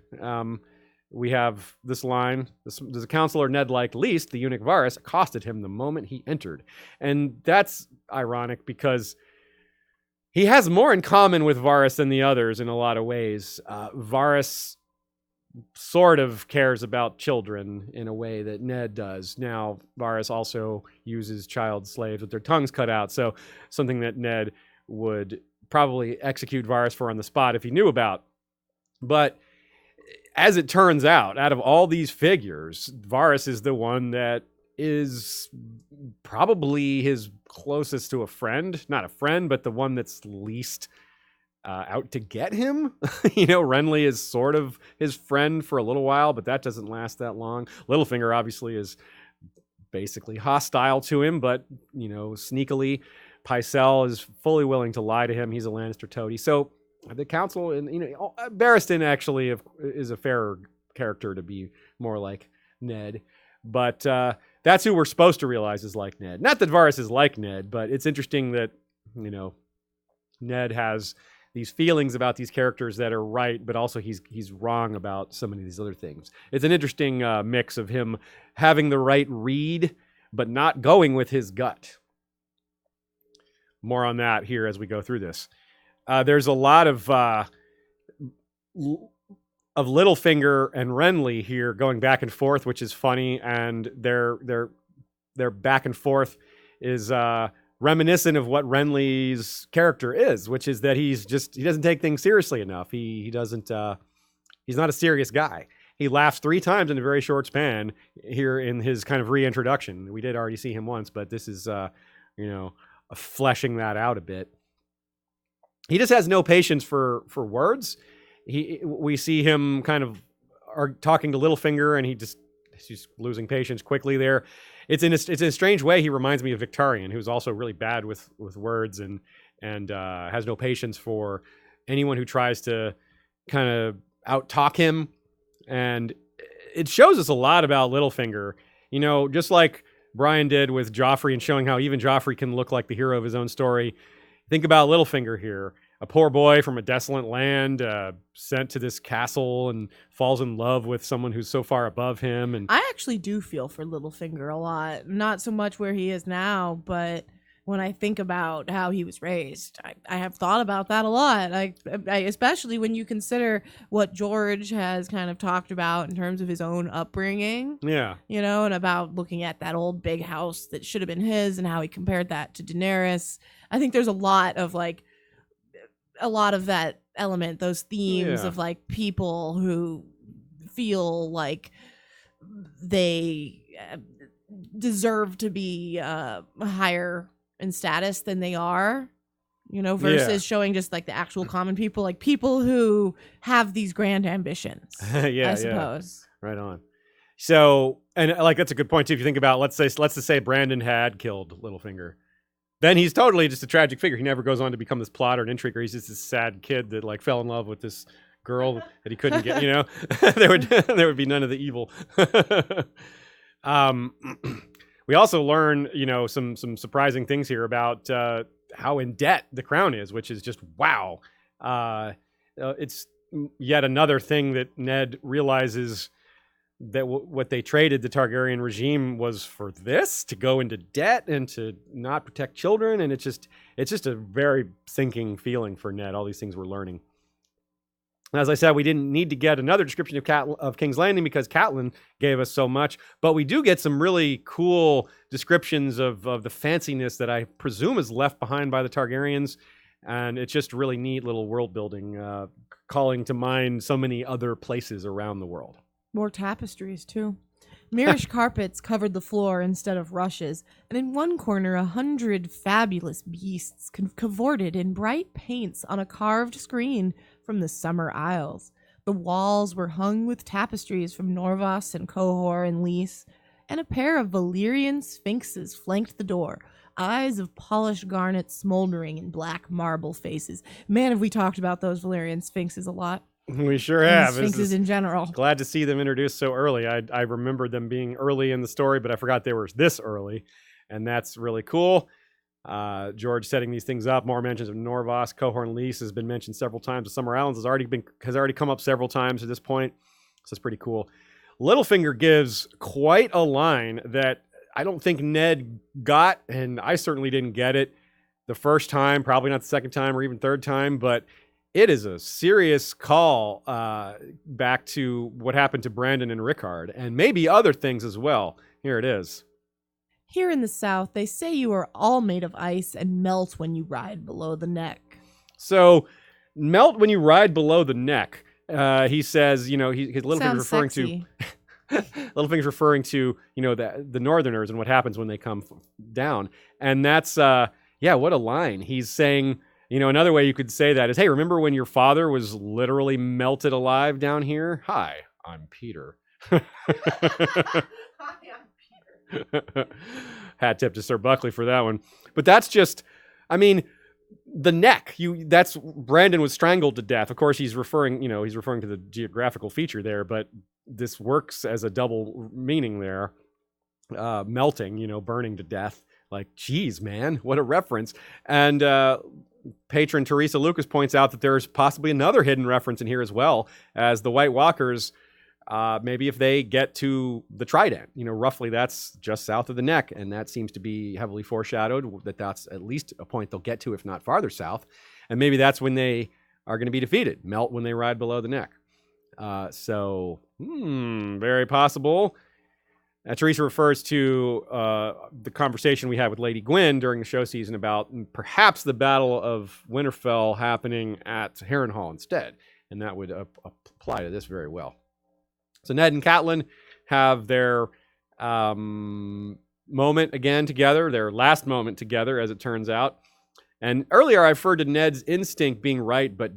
We have this line, does a counselor Ned liked least, the eunuch Varys, accosted him the moment he entered. And that's ironic because he has more in common with Varys than the others in a lot of ways. Varys sort of cares about children in a way that Ned does. Now, Varys also uses child slaves with their tongues cut out, so something that Ned would probably execute Varys for on the spot if he knew about. But as it turns out of all these figures, Varys is the one that is probably his closest to a friend. Not a friend, but the one that's least out to get him. Renly is sort of his friend for a little while, but that doesn't last that long. Littlefinger obviously is basically hostile to him, but, sneakily. Pycelle is fully willing to lie to him. He's a Lannister toady. So the council, and Barristan actually is a fairer character to be more like Ned, but that's who we're supposed to realize is like Ned. Not that Varys is like Ned, but it's interesting that Ned has these feelings about these characters that are right, but also he's wrong about so many of these other things. It's an interesting mix of him having the right read, but not going with his gut. More on that here as we go through this. There's a lot of Littlefinger and Renly here going back and forth, which is funny, and their back and forth is reminiscent of what Renly's character is, which is that he doesn't take things seriously enough. He doesn't he's not a serious guy. He laughs 3 times in a very short span here in his kind of reintroduction. We did already see him once, but this is fleshing that out a bit. He just has no patience for words. We see him kind of talking to Littlefinger, and he's losing patience quickly there. It's in a strange way. He reminds me of Victarion, who's also really bad with words and has no patience for anyone who tries to kind of out-talk him. And it shows us a lot about Littlefinger, just like Brian did with Joffrey and showing how even Joffrey can look like the hero of his own story. Think about Littlefinger here, a poor boy from a desolate land, sent to this castle and falls in love with someone who's so far above him. And I actually do feel for Littlefinger a lot. Not so much where he is now, but when I think about how he was raised, I have thought about that a lot. I especially when you consider what George has kind of talked about in terms of his own upbringing. Yeah. And about looking at that old big house that should have been his and how he compared that to Daenerys. I think there's a lot of that element, those themes of like people who feel like they deserve to be higher in status than they are, versus showing just like the actual common people, like people who have these grand ambitions. I suppose. Right on. So, and like that's a good point too. If you think about, let's just say Brandon had killed Littlefinger, then he's totally just a tragic figure. He never goes on to become this plotter and intriguer. He's just this sad kid that like fell in love with this girl that he couldn't get. there would be none of the evil. We also learn, some surprising things here about how in debt the crown is, which is just wow. It's yet another thing that Ned realizes that what they traded the Targaryen regime was for this, to go into debt and to not protect children, and it's just a very sinking feeling for Ned. All these things we're learning. As I said, we didn't need to get another description of King's Landing because Catelyn gave us so much, but we do get some really cool descriptions of the fanciness that I presume is left behind by the Targaryens, and it's just really neat little world building, calling to mind so many other places around the world. More tapestries, too. Mirish carpets covered the floor instead of rushes, and in one corner 100 fabulous beasts cavorted in bright paints on a carved screen from the Summer Isles. The walls were hung with tapestries from Norvos and Qohor and Lys, and a pair of Valyrian sphinxes flanked the door, eyes of polished garnet smoldering in black marble faces. Man, have we talked about those Valyrian sphinxes a lot. We sure have. Sphinxes in general. Glad to see them introduced so early. I remembered them being early in the story, but I forgot they were this early, and that's really cool. George setting these things up. More mentions of Norvos, Qohor, and Lys has been mentioned several times. The Summer Islands has already come up several times at this point, so it's pretty cool. Littlefinger gives quite a line that I don't think Ned got, and I certainly didn't get it the first time, probably not the second time or even third time, but it is a serious call back to what happened to Brandon and Rickard, and maybe other things as well. Here it is. Here in the South, they say you are all made of ice and melt when you ride below the neck. So, melt when you ride below the neck. He says, Littlefinger's referring sexy. to Littlefinger's referring to, the Northerners and what happens when they come down, and that's what a line. He's saying. Another way you could say that is, hey, remember when your father was literally melted alive down here? Hi, I'm Peter. Hi, I'm Peter. Hat tip to Sir Buckley for that one. But that's just, the neck. That's Brandon was strangled to death. Of course, he's referring to the geographical feature there, but this works as a double meaning there. Melting, burning to death. Like, geez, man, what a reference. And patron Teresa Lucas points out that there's possibly another hidden reference in here as well, as the White Walkers, maybe if they get to the Trident, roughly that's just south of the neck, and that seems to be heavily foreshadowed that that's at least a point they'll get to, if not farther south, and maybe that's when they are going to be defeated, melt when they ride below the neck. Very possible. Teresa refers to the conversation we had with Lady Gwyn during the show season about perhaps the Battle of Winterfell happening at Harrenhal instead, and that would apply to this very well. So Ned and Catelyn have their moment again together, their last moment together, as it turns out. And earlier I referred to Ned's instinct being right, but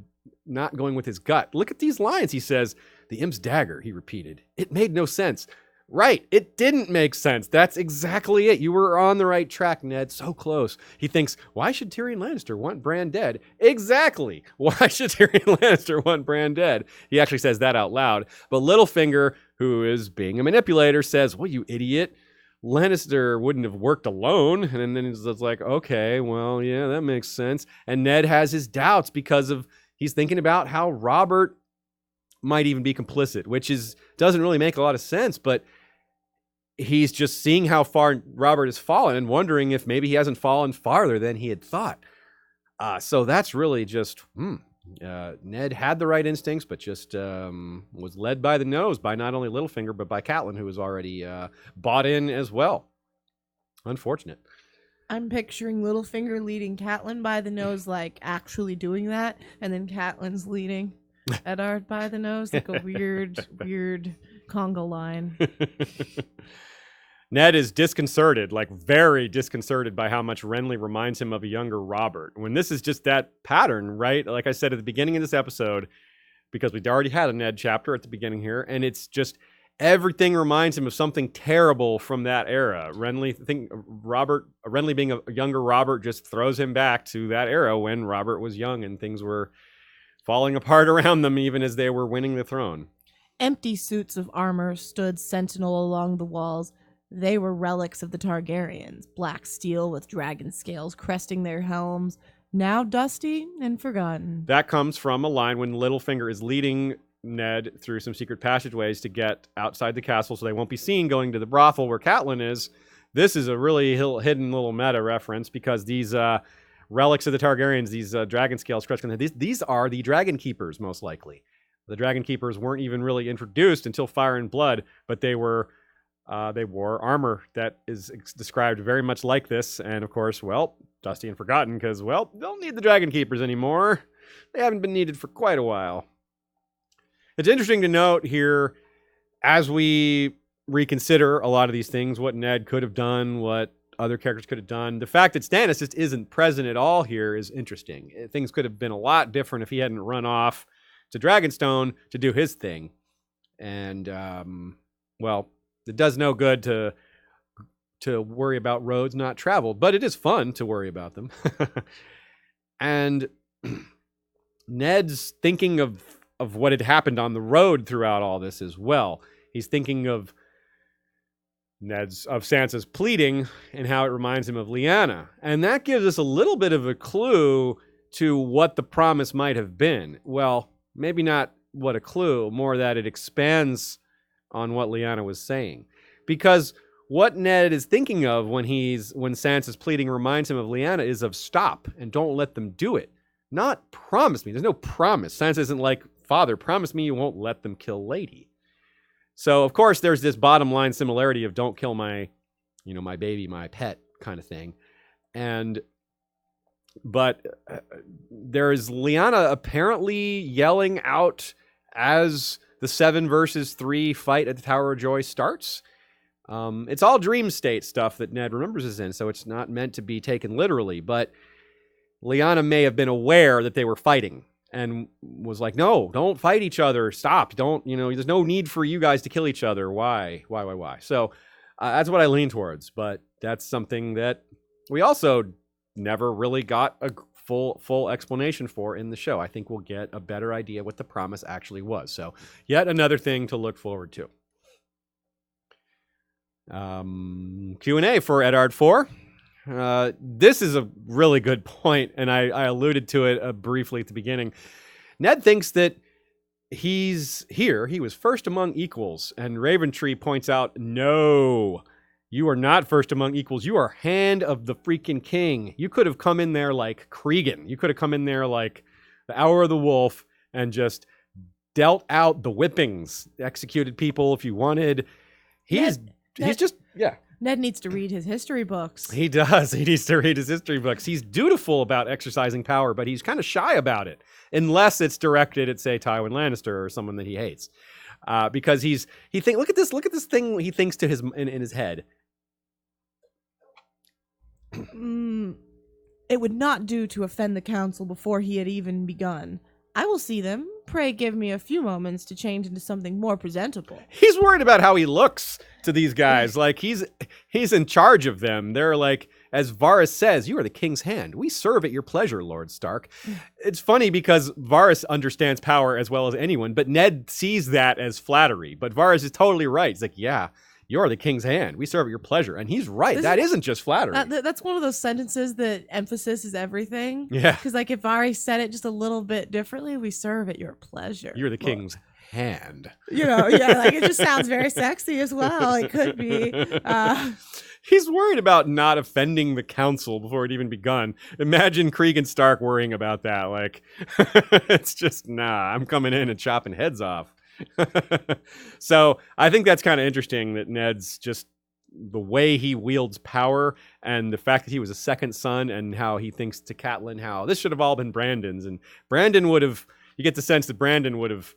not going with his gut. Look at these lines. He says, "The imp's dagger," he repeated. "It made no sense." Right. It didn't make sense. That's exactly it. You were on the right track, Ned. So close. He thinks, why should Tyrion Lannister want Bran dead? Exactly. Why should Tyrion Lannister want Bran dead? He actually says that out loud. But Littlefinger, who is being a manipulator, says, well, you idiot. Lannister wouldn't have worked alone. And then he's like, okay, well, yeah, that makes sense. And Ned has his doubts because he's thinking about how Robert might even be complicit, which doesn't really make a lot of sense, but he's just seeing how far Robert has fallen and wondering if maybe he hasn't fallen farther than he had thought. So that's really just, Ned had the right instincts, but just was led by the nose by not only Littlefinger, but by Catelyn, who was already bought in as well. Unfortunate. I'm picturing Littlefinger leading Catelyn by the nose, like actually doing that, and then Catelyn's leading Eddard by the nose, like a weird conga line. Ned is disconcerted, like very disconcerted by how much Renly reminds him of a younger Robert. When this is just that pattern, right? Like I said at the beginning of this episode, because we'd already had a Ned chapter at the beginning here, and it's just everything reminds him of something terrible from that era. Renly being a younger Robert just throws him back to that era when Robert was young and things were falling apart around them even as they were winning the throne. Empty suits of armor stood sentinel along the walls. They were relics of the Targaryens, black steel with dragon scales cresting their helms, now dusty and forgotten. That comes from a line when Littlefinger is leading Ned through some secret passageways to get outside the castle so they won't be seen going to the brothel where Catelyn is. This is a really hidden little meta reference because these relics of the Targaryens, these dragon scales, these are the dragon keepers, most likely. The dragon keepers weren't even really introduced until Fire and Blood, but they wore armor that is described very much like this. And of course, well, dusty and forgotten because, well, they don't need the dragon keepers anymore. They haven't been needed for quite a while. It's interesting to note here, as we reconsider a lot of these things, what Ned could have done, what other characters could have done. The fact that Stannis just isn't present at all here is interesting. Things could have been a lot different if he hadn't run off to Dragonstone to do his thing. And, well, it does no good to worry about roads not traveled, but it is fun to worry about them. And Ned's thinking of what had happened on the road throughout all this as well. He's thinking of Sansa's pleading and how it reminds him of Lyanna. And that gives us a little bit of a clue to what the promise might have been. Well, maybe not what a clue, more that it expands on what Lyanna was saying. Because what Ned is thinking of when Sansa's pleading reminds him of Lyanna is of stop and don't let them do it. Not promise me. There's no promise. Sansa isn't like, Father, promise me you won't let them kill Lady. So, of course, there's this bottom line similarity of don't kill my baby, my pet kind of thing. But there's Lyanna apparently yelling out as the 7 versus 3 fight at the Tower of Joy starts. It's all dream state stuff that Ned remembers is in, so it's not meant to be taken literally. But Lyanna may have been aware that they were fighting and was like, no, don't fight each other. Stop. Don't, there's no need for you guys to kill each other. Why? So that's what I lean towards. But that's something that we also never really got a full explanation for in the show. I think we'll get a better idea what the promise actually was. So yet another thing to look forward to. Q&A for Eddard 4. This is a really good point, and I alluded to it briefly at the beginning. Ned thinks that he was first among equals, and Raventree points out, no, you are not first among equals. You are hand of the freaking king. You could have come in there like Cregan. You could have come in there like the Hour of the Wolf and just dealt out the whippings, executed people if you wanted. He's just. Ned needs to read his history books. He does. He needs to read his history books. He's dutiful about exercising power, but he's kind of shy about it, unless it's directed at, say, Tywin Lannister or someone that he hates. Because look at this thing he thinks in his head. It would not do to offend the council before he had even begun. I will see them. Pray give me a few moments to change into something more presentable. He's worried about how he looks to these guys. Like, he's in charge of them. They're like, as Varys says, you are the king's hand. We serve at your pleasure, Lord Stark. It's funny because Varys understands power as well as anyone, but Ned sees that as flattery. But Varys is totally right. He's like, yeah, you're the king's hand. We serve at your pleasure. And he's right. That isn't just flattery. That's one of those sentences that emphasis is everything. Yeah. Because, like, if Varys said it just a little bit differently, we serve at your pleasure. You're the king's hand. Yeah, like, it just sounds very sexy as well. It could be. He's worried about not offending the council before it even begun. Imagine Krieg and Stark worrying about that. Like, it's just, nah, I'm coming in and chopping heads off. So I think that's kind of interesting that Ned's just the way he wields power and the fact that he was a second son and how he thinks to Catelyn how this should have all been Brandon's. And Brandon would have, you get the sense that Brandon would have,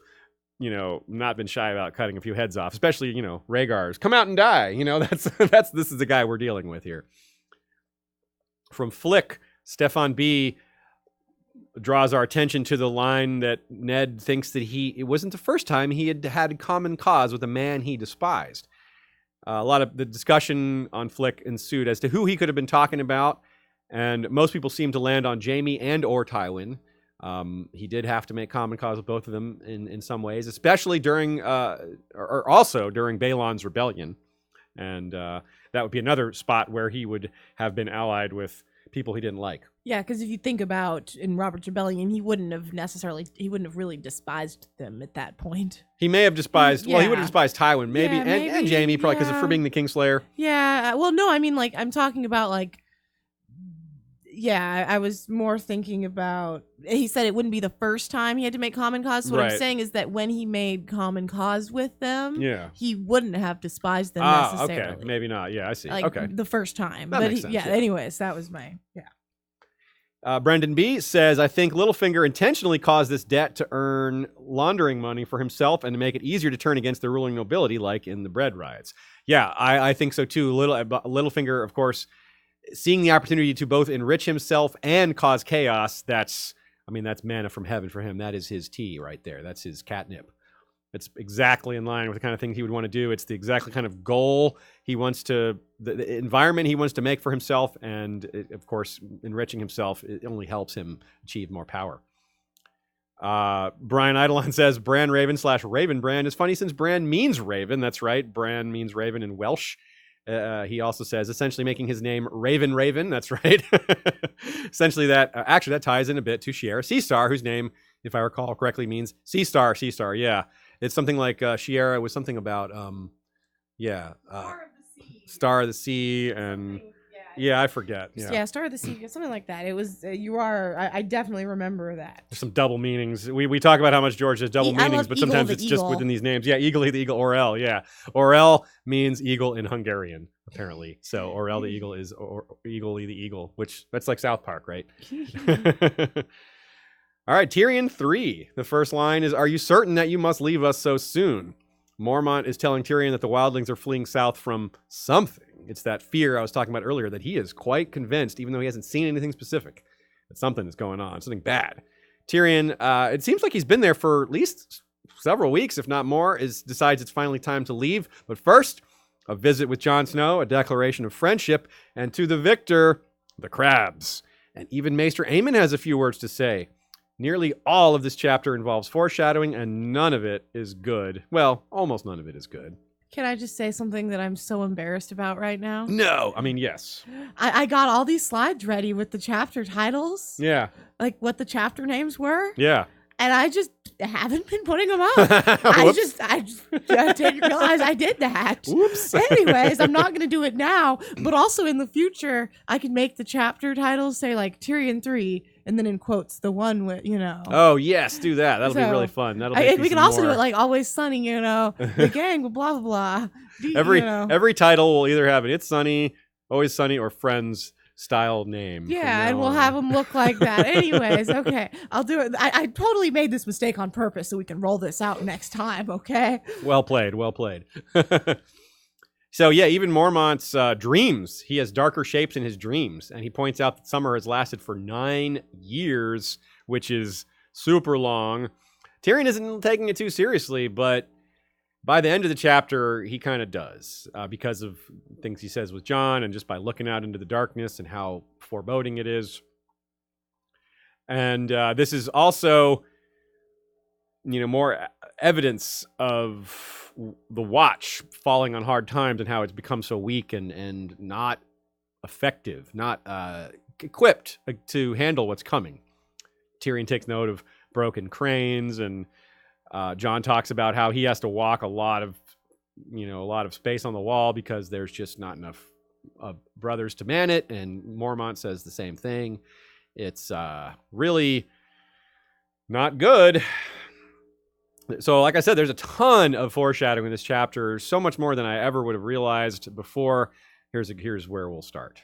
not been shy about cutting a few heads off, especially, Rhaegar's come out and die. This is the guy we're dealing with here. From Flick, Stefan B draws our attention to the line that Ned thinks that it wasn't the first time he had common cause with a man he despised. A lot of the discussion on Flick ensued as to who he could have been talking about, and most people seem to land on Jaime and or Tywin. He did have to make common cause with both of them in some ways, especially during, or also during Balon's rebellion. And that would be another spot where he would have been allied with people he didn't like. Yeah, because if you think about in Robert's Rebellion, he wouldn't have really despised them at that point. He may have despised, Yeah. he would have despised Tywin, maybe, Yeah, and Jaime, probably because for being the Kingslayer. Yeah, well, no, I mean, like, I'm talking about, like, yeah, I was more thinking about, he said it wouldn't be the first time he had to make common cause. So what I'm saying is that when he made common cause with them, he wouldn't have despised them necessarily. Okay, maybe not. Yeah, I see. Like, okay. the first time. That makes sense, yeah. Anyways, that was my, Brendan B says, I think Littlefinger intentionally caused this debt to earn laundering money for himself and to make it easier to turn against the ruling nobility, like in the bread riots. Yeah, I think so too. Littlefinger, of course, seeing the opportunity to both enrich himself and cause chaos, that's manna from heaven for him. That is his tea right there. That's his catnip. It's exactly in line with the kind of thing he would want to do. It's the exactly kind of goal he wants to, the environment he wants to make for himself. And of course, enriching himself, it only helps him achieve more power. Brian Eidolon says, Bran Raven / Raven Bran is funny since Bran means raven. That's right. Bran means raven in Welsh. He also says, essentially making his name Raven Raven. That's right. Essentially that, actually that ties in a bit to Shiera Seastar, whose name, if I recall correctly, means Seastar. Yeah. It's something like Shiera was something about, Star of the Sea, and I forget. Yeah, Star of the Sea, something like that. It was, I definitely remember that. There's some double meanings. We talk about how much George has double meanings, but sometimes it's just within these names. Yeah, Eagle the Eagle, Orel, yeah. Orel means eagle in Hungarian, apparently. So Orel the Eagle is Eagle the Eagle, which, that's like South Park, right? All right, Tyrion 3. The first line is, are you certain that you must leave us so soon? Mormont is telling Tyrion that the wildlings are fleeing south from something. It's that fear I was talking about earlier that he is quite convinced, even though he hasn't seen anything specific, that something is going on, something bad. Tyrion, it seems like he's been there for at least several weeks, if not more, decides it's finally time to leave. But first, a visit with Jon Snow, a declaration of friendship, and to the victor, the crabs. And even Maester Aemon has a few words to say. Nearly all of this chapter involves foreshadowing, and none of it is good. Well, almost none of it is good. Can I just say something that I'm so embarrassed about right now? No. I mean, yes. I got all these slides ready with the chapter titles. Yeah. Like what the chapter names were. Yeah. And I just haven't been putting them up. I just didn't realize I did that. Whoops. Anyways, I'm not going to do it now. But also in the future, I can make the chapter titles say like Tyrion 3, and then in quotes, the one with, Oh, yes, do that. That'll be really fun. We can also do it like Always Sunny, the gang, blah, blah, blah. Every title will either have It's Sunny, Always Sunny, or Friends style name. Yeah, and we'll have them look like that. Anyways, okay. I'll do it. I totally made this mistake on purpose so we can roll this out next time, okay? Well played. So yeah, even Mormont's dreams, he has darker shapes in his dreams. And he points out that summer has lasted for 9 years, which is super long. Tyrion isn't taking it too seriously, but by the end of the chapter, he kind of does because of things he says with Jon and just by looking out into the darkness and how foreboding it is. And this is also, more evidence of the Watch falling on hard times and how it's become so weak and not effective, not equipped to handle what's coming. Tyrion takes note of broken cranes, and Jon talks about how he has to walk a lot of space on the wall because there's just not enough brothers to man it. And Mormont says the same thing. It's really not good. So, like I said, there's a ton of foreshadowing in this chapter, so much more than I ever would have realized before. Here's where we'll start.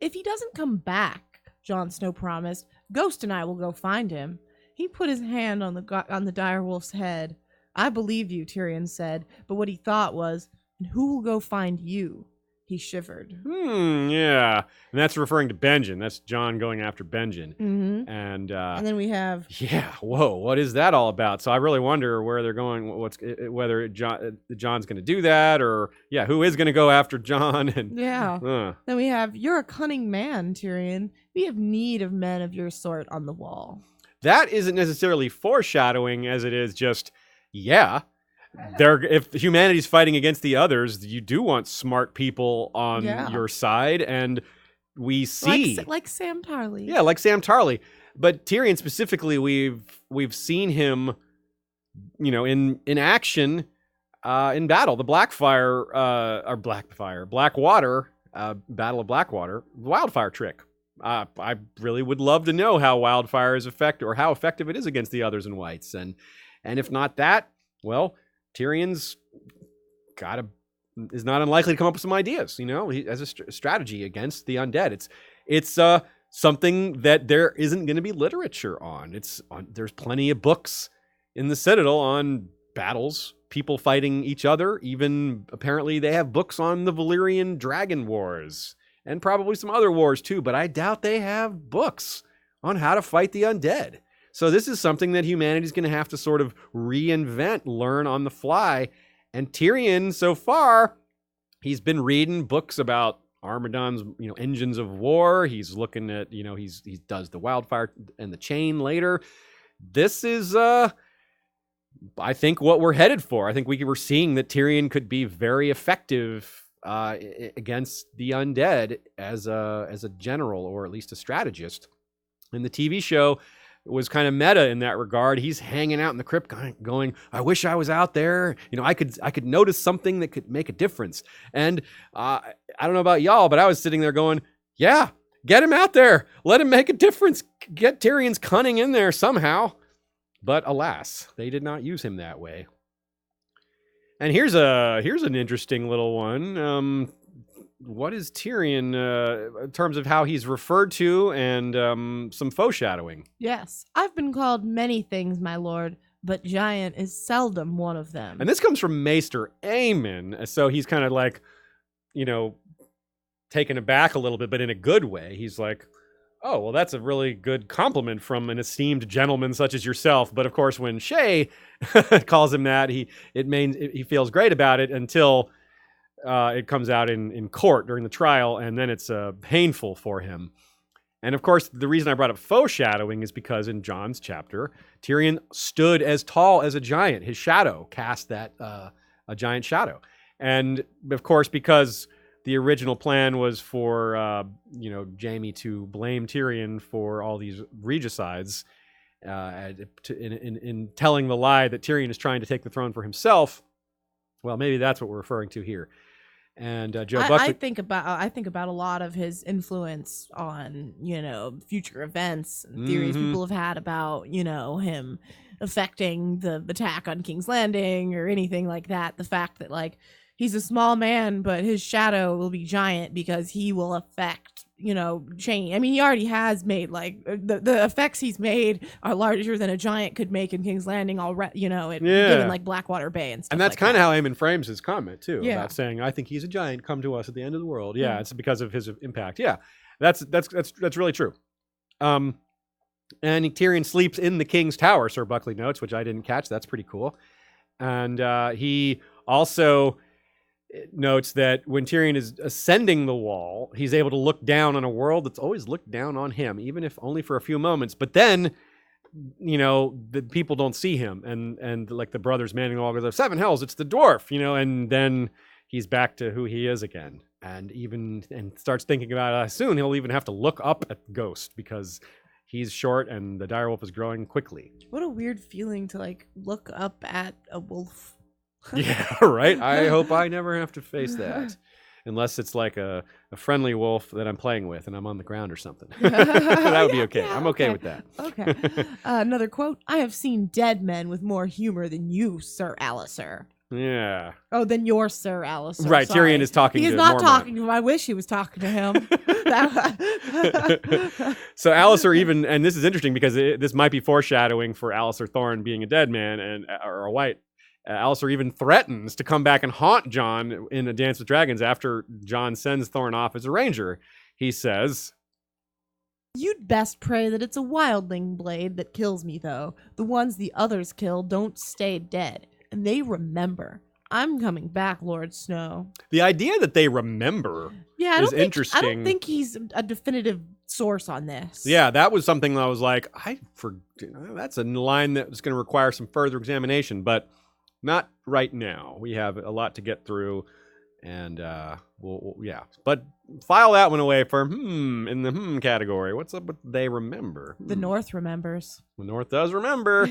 If he doesn't come back, Jon Snow promised, Ghost and I will go find him. He put his hand on the direwolf's head. I believe you, Tyrion said, but what he thought was, and who will go find you? He shivered. Yeah. And that's referring to Benjen. That's Jon going after Benjen. Mm-hmm. And then we have... Yeah, whoa, what is that all about? So I really wonder where they're going, whether Jon's going to do that, or, who is going to go after Jon? And then we have, you're a cunning man, Tyrion. We have need of men of your sort on the wall. That isn't necessarily foreshadowing as it is just, if humanity's fighting against the others, you do want smart people on your side, and we see like Sam Tarly. Yeah, like Sam Tarly. But Tyrion specifically, we've seen him, in action, in battle. The Blackwater Battle of Blackwater, Wildfire trick. I really would love to know how wildfire is effective, or how effective it is against the others and whites, and if not that, well, Tyrion's is not unlikely to come up with some ideas, he has a strategy against the undead. It's something that there isn't going to be literature on. There's plenty of books in the Citadel on battles, people fighting each other. Even apparently they have books on the Valyrian Dragon Wars and probably some other wars too, but I doubt they have books on how to fight the undead. So this is something that humanity's going to have to sort of reinvent, learn on the fly. And Tyrion, so far, he's been reading books about Armagorn's, engines of war. He's looking at, he does the wildfire and the chain later. This is, I think, what we're headed for. I think we're seeing that Tyrion could be very effective against the undead as a general, or at least a strategist. And the TV show was kind of meta in that regard. He's hanging out in the crypt going, I wish I was out there. I could notice something that could make a difference. And I don't know about y'all, but I was sitting there going, yeah, get him out there. Let him make a difference. Get Tyrion's cunning in there somehow. But alas, they did not use him that way. And here's an interesting little one. What is Tyrion in terms of how he's referred to, and some foreshadowing? Yes, I've been called many things, my lord, but giant is seldom one of them. And this comes from Maester Aemon, so he's kind of like, taken aback a little bit, but in a good way. He's like, oh, well, that's a really good compliment from an esteemed gentleman such as yourself. But of course, when Shay calls him that, he feels great about it until it comes out in court during the trial, and then it's painful for him. And of course, the reason I brought up foreshadowing is because in Jon's chapter, Tyrion stood as tall as a giant. His shadow cast that a giant shadow. And of course, because the original plan was for Jaime to blame Tyrion for all these regicides, in telling the lie that Tyrion is trying to take the throne for himself. Well, maybe that's what we're referring to here. And Joe Buckley, I think about a lot of his influence on future events and theories people have had about him affecting the attack on King's Landing or anything like that. The fact that he's a small man, but his shadow will be giant because he will affect, change. I mean, he already has made, like, the effects he's made are larger than a giant could make in King's Landing already, given, like, Blackwater Bay and stuff. And that's like kind of that. how Aemon frames his comment, too, Yeah. about saying, I think he's a giant, come to us at the end of the world. Yeah, it's because of his impact. Yeah, that's really true. And Tyrion sleeps in the King's Tower, Sir Buckley notes, which I didn't catch. That's pretty cool. And he also notes that when Tyrion is ascending the wall, he's able to look down on a world that's always looked down on him, even if only for a few moments. But then, the people don't see him. And like the brothers manning the wall goes, 7 hells, it's the dwarf, and then he's back to who he is again. And starts thinking about soon he'll even have to look up at Ghost because he's short and the direwolf is growing quickly. What a weird feeling to, like, look up at a wolf. Yeah, right? I hope I never have to face that. Unless it's like a friendly wolf that I'm playing with and I'm on the ground or something. That would be okay. Yeah, I'm okay with that. Okay. Another quote. I have seen dead men with more humor than you, Sir Alistair. Yeah. Oh, then you're Sir Alistair. Right, sorry. Tyrion is talking to He is not Mormont. talking to him. I wish he was talking to him. So Alistair even, and this is interesting because this might be foreshadowing for Alistair Thorne being a dead man or a white. Alistair even threatens to come back and haunt Jon in A Dance with Dragons after Jon sends Thorne off as a ranger. He says, You'd best pray that it's a wildling blade that kills me, though. The ones the others kill don't stay dead, and they remember. I'm coming back, Lord Snow. The idea that they remember is interesting. I don't think he's a definitive source on this. Yeah, that was something that I was like, that's a line that's going to require some further examination, but not right now. We have a lot to get through, and yeah. But file that one away for in the category. What's up with they remember? The North remembers. The North does remember.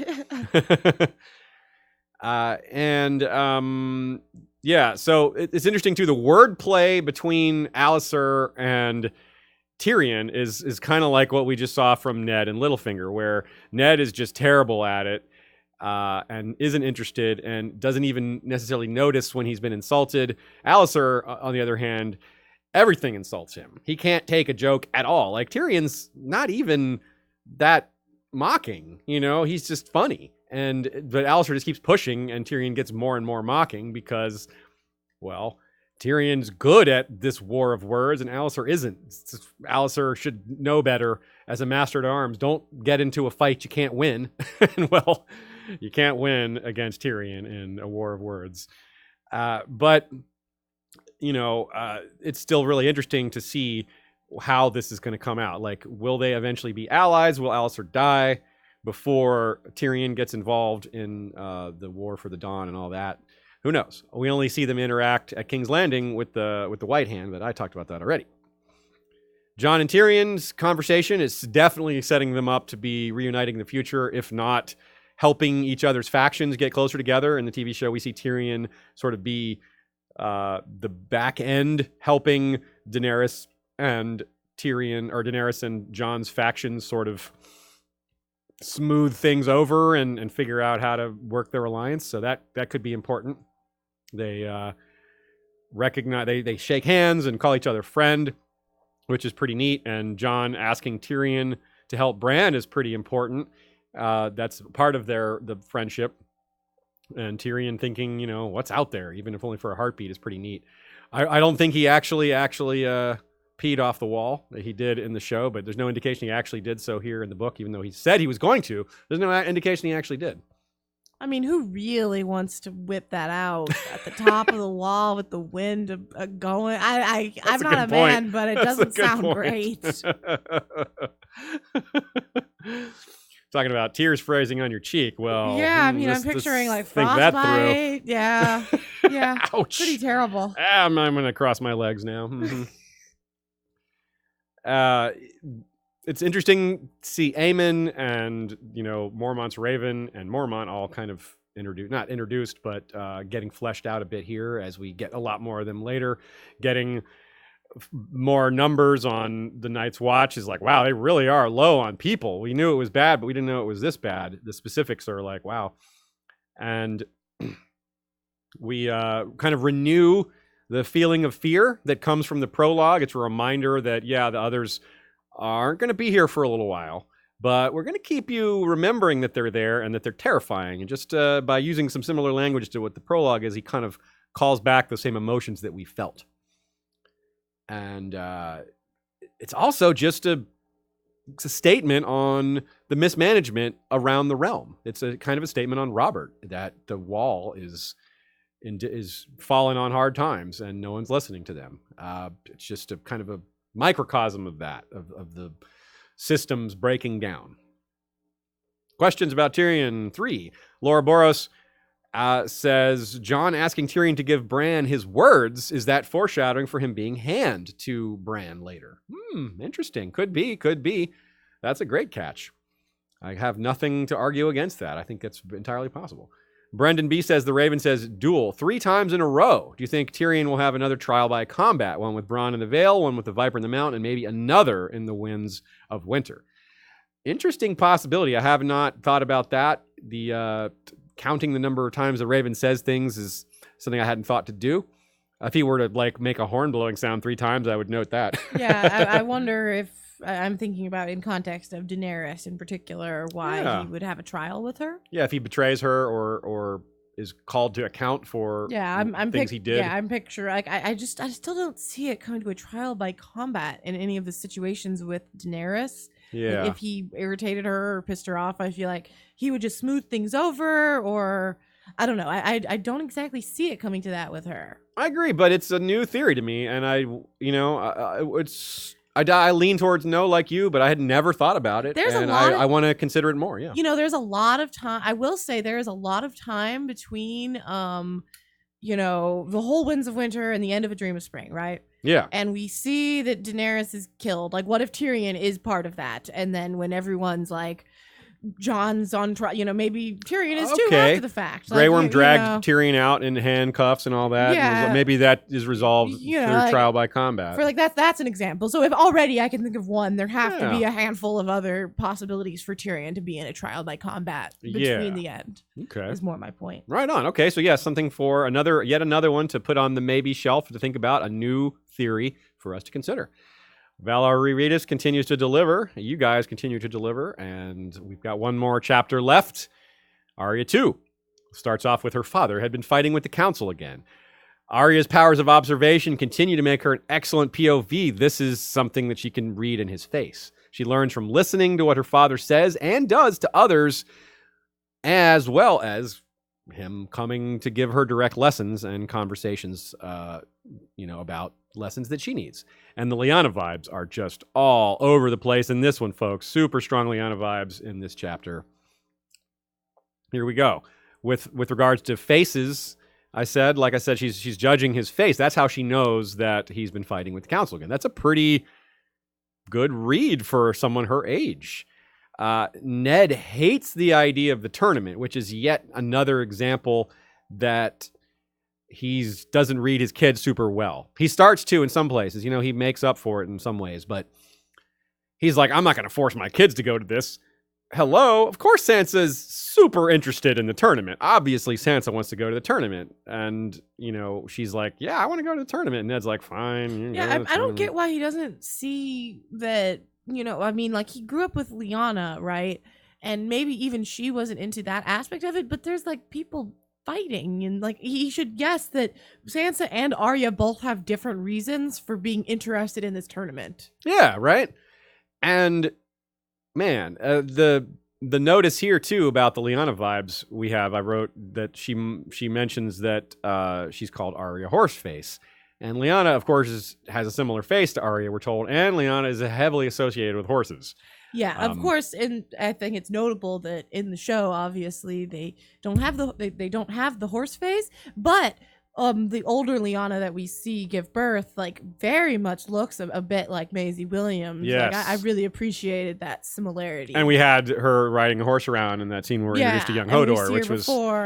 Yeah, so it's interesting too. The wordplay between Alistair and Tyrion is kind of like what we just saw from Ned and Littlefinger, where Ned is just terrible at it. And isn't interested and doesn't even necessarily notice when he's been insulted. Alistair, on the other hand, everything insults him. He can't take a joke at all. Like, Tyrion's not even that mocking, he's just funny. But Alistair just keeps pushing, and Tyrion gets more and more mocking because, well, Tyrion's good at this war of words, and Alistair isn't. Alistair should know better as a master at arms. Don't get into a fight you can't win. And, well, you can't win against Tyrion in a war of words. But, it's still really interesting to see how this is going to come out. Like, will they eventually be allies? Will Alistair die before Tyrion gets involved in the war for the Dawn and all that? Who knows? We only see them interact at King's Landing with the White Hand, but I talked about that already. Jon and Tyrion's conversation is definitely setting them up to be reuniting in the future, if not helping each other's factions get closer together. In the TV show, we see Tyrion sort of be the back end, helping Daenerys and Daenerys and Jon's factions sort of smooth things over and figure out how to work their alliance. So that could be important. They recognize, they shake hands and call each other friend, which is pretty neat. And Jon asking Tyrion to help Bran is pretty important. That's part of the friendship. And Tyrion thinking, what's out there, even if only for a heartbeat, is pretty neat. I don't think he actually peed off the wall that he did in the show, but there's no indication he actually did so here in the book, even though he said he was going to. There's no indication he actually did. I mean, who really wants to whip that out at the top of the wall with the wind going? I'm not a man, but it doesn't sound great. Talking about tears freezing on your cheek. Well, yeah, I mean, I'm picturing like frostbite. Yeah, yeah. Ouch. Pretty terrible. I'm going to cross my legs now. It's interesting to see Aemon and, Mormont's Raven and Mormont all kind of not introduced, but getting fleshed out a bit here as we get a lot more of them later. Getting more numbers on the Night's Watch is like, wow, they really are low on people. We knew it was bad, but we didn't know it was this bad. The specifics are like, wow. And We kind of renew the feeling of fear that comes from the prologue. It's a reminder that, yeah, the others aren't going to be here for a little while, but we're going to keep you remembering that they're there and that they're terrifying. And just by using some similar language to what the prologue is, he kind of calls back the same emotions that we felt. And it's also just a statement on the mismanagement around the realm. It's a kind of a statement on Robert, that the wall is falling on hard times and no one's listening to them. It's just a kind of a microcosm of that, of the systems breaking down. Questions about Tyrion 3. Laura Boros says, Jon asking Tyrion to give Bran his words, is that foreshadowing for him being hand to Bran later? Interesting. Could be. That's a great catch. I have nothing to argue against that. I think that's entirely possible. Brendan B says, the Raven says, duel 3 times in a row. Do you think Tyrion will have another trial by combat? One with Bronn in the Vale, one with the Viper in the Mount, and maybe another in the Winds of Winter. Interesting possibility. I have not thought about that. The counting the number of times the Raven says things is something I hadn't thought to do. If he were to make a horn blowing sound 3 times, I would note that. Yeah, I wonder if I'm thinking about in context of Daenerys in particular, why he would have a trial with her. Yeah, if he betrays her or is called to account for things he did. Yeah, I'm picturing I still don't see it coming to a trial by combat in any of the situations with Daenerys. Yeah. If he irritated her or pissed her off, I feel like he would just smooth things over, or I don't know. I don't exactly see it coming to that with her. I agree, but it's a new theory to me, and I lean towards no, like you, but I had never thought about it. I want to consider it more. Yeah. There's a lot of time. I will say there is a lot of time between, the whole Winds of Winter and the end of A Dream of Spring, right? Yeah. And we see that Daenerys is killed. Like, what if Tyrion is part of that? And then when everyone's like, Jon's on trial, maybe Tyrion is too after the fact. Grey Worm dragged Tyrion out in handcuffs and all that. Yeah. Maybe that is resolved through trial by combat. For that's an example. So if already I can think of one, there have to be a handful of other possibilities for Tyrion to be in a trial by combat between the end. Okay. Is more my point. Right on. Okay, so something for yet another one to put on the maybe shelf to think about, a new theory for us to consider. Valar Rereadis continues to deliver. You guys continue to deliver, and we've got one more chapter left. Arya 2 starts off with her father had been fighting with the council again. Arya's powers of observation continue to make her an excellent POV. This is something that she can read in his face. She learns from listening to what her father says and does to others, as well as him coming to give her direct lessons and conversations, about lessons that she needs. And the Lyanna vibes are just all over the place in this one, folks. Super strong Lyanna vibes in this chapter. Here we go. With regards to faces, I said, she's judging his face. That's how she knows that he's been fighting with the council again. That's a pretty good read for someone her age. Ned hates the idea of the tournament, which is yet another example that he doesn't read his kids super well. He starts to in some places, he makes up for it in some ways, but he's like, I'm not going to force my kids to go to this. Hello? Of course Sansa's super interested in the tournament. Obviously Sansa wants to go to the tournament. And, she's like, yeah, I want to go to the tournament. And Ned's like, fine. Yeah, I don't get why he doesn't see that, he grew up with Lyanna, right? And maybe even she wasn't into that aspect of it, but there's people fighting, and he should guess that Sansa and Arya both have different reasons for being interested in this tournament. Yeah, right. And man, the notice here too about the Lyanna vibes we have. I wrote that she mentions that she's called Arya Horseface, and Lyanna, of course, has a similar face to Arya, we're told, and Lyanna is heavily associated with horses. Yeah, of course, and I think it's notable that in the show, obviously, they don't have the horse face, but the older Lyanna that we see give birth, very much looks a bit like Maisie Williams. Yes. I really appreciated that similarity. And we had her riding a horse around in that scene where we introduced a young Hodor, which was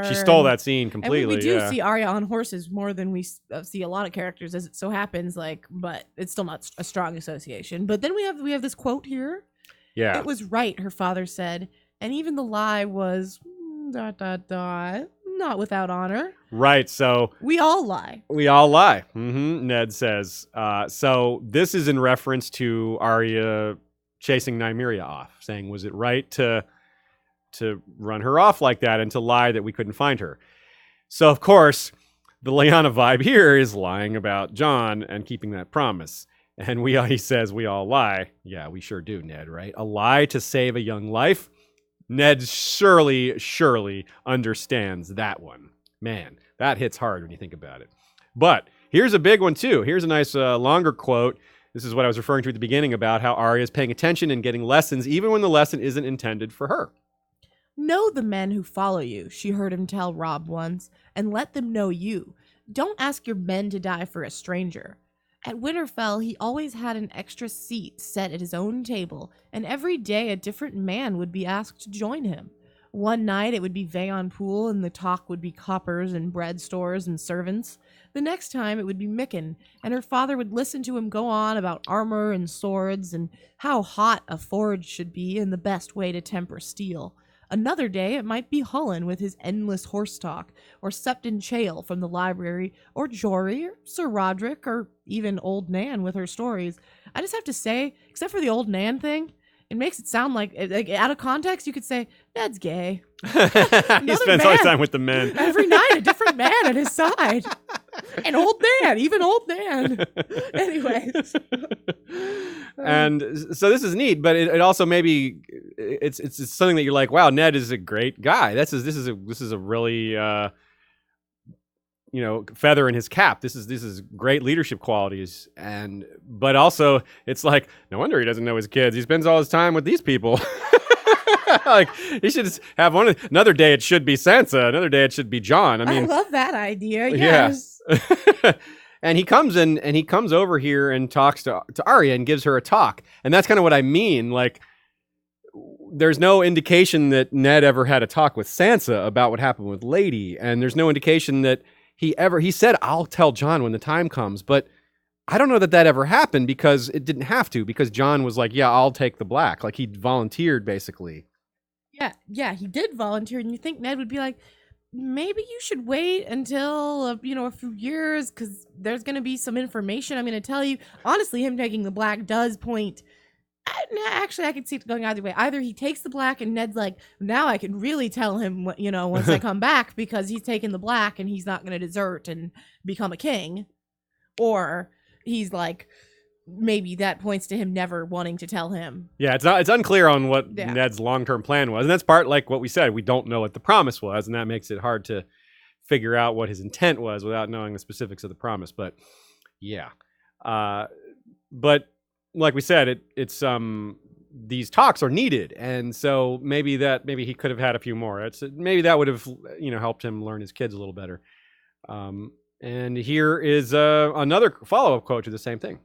she stole that scene completely. And we do see Arya on horses more than we see a lot of characters, as it so happens. But it's still not a strong association. But then we have this quote here. Yeah. It was right, her father said, and even the lie was ... not without honor. Right, so... We all lie. We all lie, Ned says. So this is in reference to Arya chasing Nymeria off, saying, was it right to run her off like that and to lie that we couldn't find her? So, of course, the Lyanna vibe here is lying about Jon and keeping that promise. And he says we all lie. Yeah, we sure do, Ned, right? A lie to save a young life? Ned surely understands that one. Man, that hits hard when you think about it. But here's a big one, too. Here's a nice longer quote. This is what I was referring to at the beginning about how Arya is paying attention and getting lessons, even when the lesson isn't intended for her. Know the men who follow you, she heard him tell Robb once, and let them know you. Don't ask your men to die for a stranger. At Winterfell, he always had an extra seat set at his own table, and every day a different man would be asked to join him. One night it would be Vayon Poole, and the talk would be coppers and bread stores and servants. The next time it would be Mycah, and her father would listen to him go on about armor and swords and how hot a forge should be and the best way to temper steel. Another day it might be Hullen with his endless horse talk, or Septon Chael from the library, or Jory, or Sir Roderick, or even Old Nan with her stories. I just have to say, except for the Old Nan thing, it makes it sound like out of context, you could say, Ned's gay. He spends all his time with the men. Every night, a different man at his side. An old man, even Old Nan. Anyways. And so this is neat, but it also maybe it's something that you're like, wow, Ned is a great guy. This is a really feather in his cap. This is great leadership qualities, but also it's like, no wonder he doesn't know his kids. He spends all his time with these people. Like, he should have another day it should be Sansa, another day it should be Jon. I love that idea. Yes. Yeah. And he comes over here and talks to Arya and gives her a talk. And that's kind of what I mean. Like, there's no indication that Ned ever had a talk with Sansa about what happened with Lady, and there's no indication that he said, I'll tell Jon when the time comes, but I don't know that ever happened because it didn't have to, because Jon was like, yeah, I'll take the black. Like, he volunteered, basically. Yeah, he did volunteer, and you think Ned would be like, maybe you should wait until, a few years, because there's going to be some information I'm going to tell you. Honestly, him taking the black does point... Actually, I could see it going either way. Either he takes the black and Ned's like, now I can really tell him, once I come back, because he's taken the black and he's not going to desert and become a king. Or he's like, maybe that points to him never wanting to tell him. Yeah, it's unclear on what Ned's long-term plan was. And that's part, like what we said, we don't know what the promise was, and that makes it hard to figure out what his intent was without knowing the specifics of the promise. But yeah. But like we said, it's these talks are needed, and so maybe he could have had a few more. Maybe that would have helped him learn his kids a little better. And here is another follow-up quote to the same thing.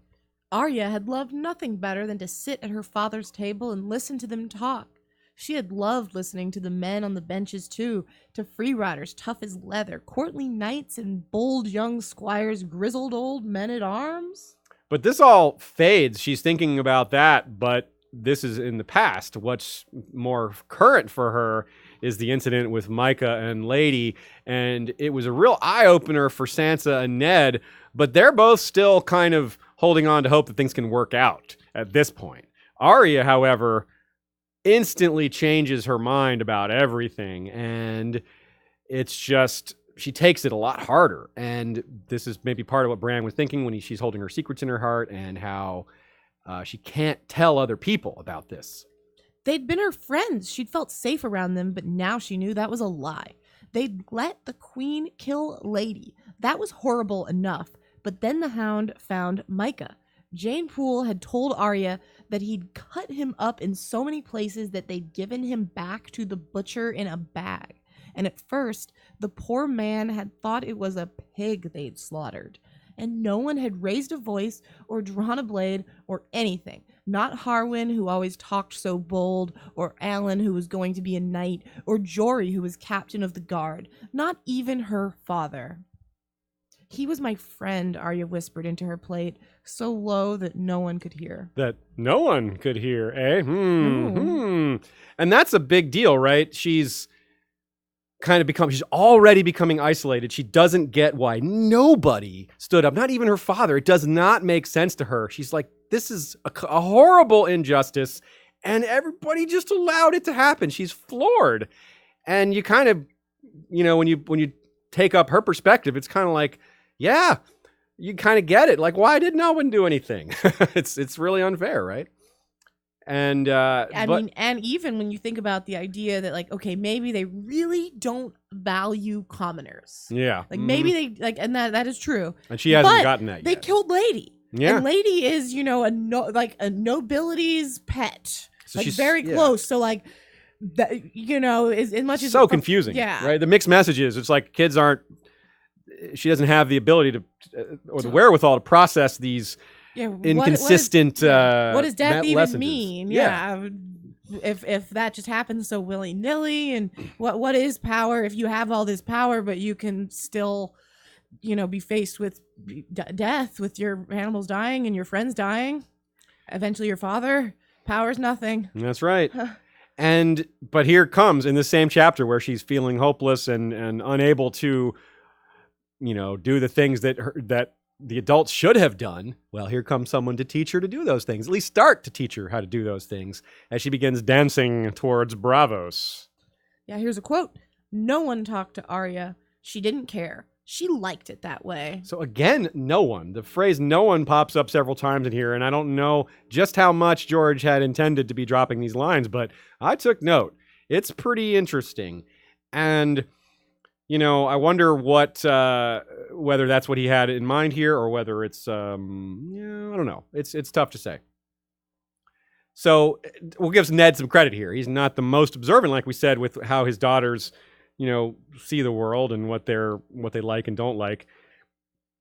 Arya had loved nothing better than to sit at her father's table and listen to them talk. She had loved listening to the men on the benches too, to free riders tough as leather, courtly knights and bold young squires, grizzled old men-at-arms. But this all fades. She's thinking about that, but this is in the past. What's more current for her is the incident with Mycah and Lady, and it was a real eye-opener for Sansa and Ned, but they're both still kind of holding on to hope that things can work out at this point. Arya, however, instantly changes her mind about everything, and it's just... she takes it a lot harder, and this is maybe part of what Bran was thinking when she's holding her secrets in her heart, and how she can't tell other people about this. They'd been her friends. She'd felt safe around them, but now she knew that was a lie. They'd let the queen kill Lady. That was horrible enough, but then the Hound found Mycah. Jane Poole had told Arya that he'd cut him up in so many places that they'd given him back to the butcher in a bag. And at first, the poor man had thought it was a pig they'd slaughtered. And no one had raised a voice or drawn a blade or anything. Not Harwin, who always talked so bold, or Alan, who was going to be a knight, or Jory, who was captain of the guard. Not even her father. He was my friend, Arya whispered into her plate, so low that no one could hear. That no one could hear, eh? And that's a big deal, right? She's she's already becoming isolated. She doesn't get why nobody stood up, not even her father. It does not make sense to her. She's like, this is a horrible injustice, and everybody just allowed it to happen. She's floored. And you kind of, when you take up her perspective, it's kind of like, yeah, you kind of get it. Like, why did no one do anything? It's really unfair, right? And and even when you think about the idea that, like, okay, maybe they really don't value commoners. Yeah. Like, maybe they, like, and that is true. And she hasn't gotten that yet. They killed Lady. Yeah. And Lady is, a nobility's pet. So like, she's very close. So, like, that, as much as so confusing. Yeah. Right. The mixed messages. It's like kids aren't. She doesn't have the ability to, or the wherewithal to process these inconsistent. What does death even messages. mean? Yeah. If that just happens so willy nilly, and what is power? If you have all this power, but you can still, be faced with death, with your animals dying and your friends dying, eventually your father. Power's nothing. That's right. But here comes in the same chapter where she's feeling hopeless and unable to, do the things that the adults should have done. Well, here comes someone to teach her to do those things, at least start to teach her how to do those things as she begins dancing towards Bravos. Yeah, here's a quote. No one talked to Arya. She didn't care. She liked it that way. So again, no one. The phrase no one pops up several times in here, and I don't know just how much George had intended to be dropping these lines, but I took note. It's pretty interesting. And I wonder whether that's what he had in mind here, or whether it's, I don't know. It's tough to say. So we'll give Ned some credit here. He's not the most observant, like we said, with how his daughters, see the world and what they like and don't like.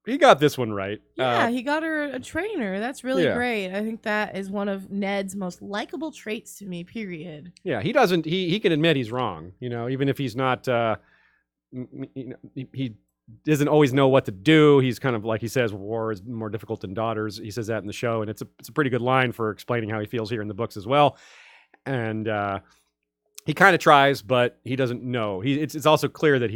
He got this one right. Yeah, he got her a trainer. That's really great. I think that is one of Ned's most likable traits to me, period. Yeah, he doesn't, he can admit he's wrong, even if he's not, he doesn't always know what to do. He's kind of, like he says, war is more difficult than daughters. He says that in the show, and it's a pretty good line for explaining how he feels here in the books as well. And he kind of tries, but he doesn't know. It's also clear that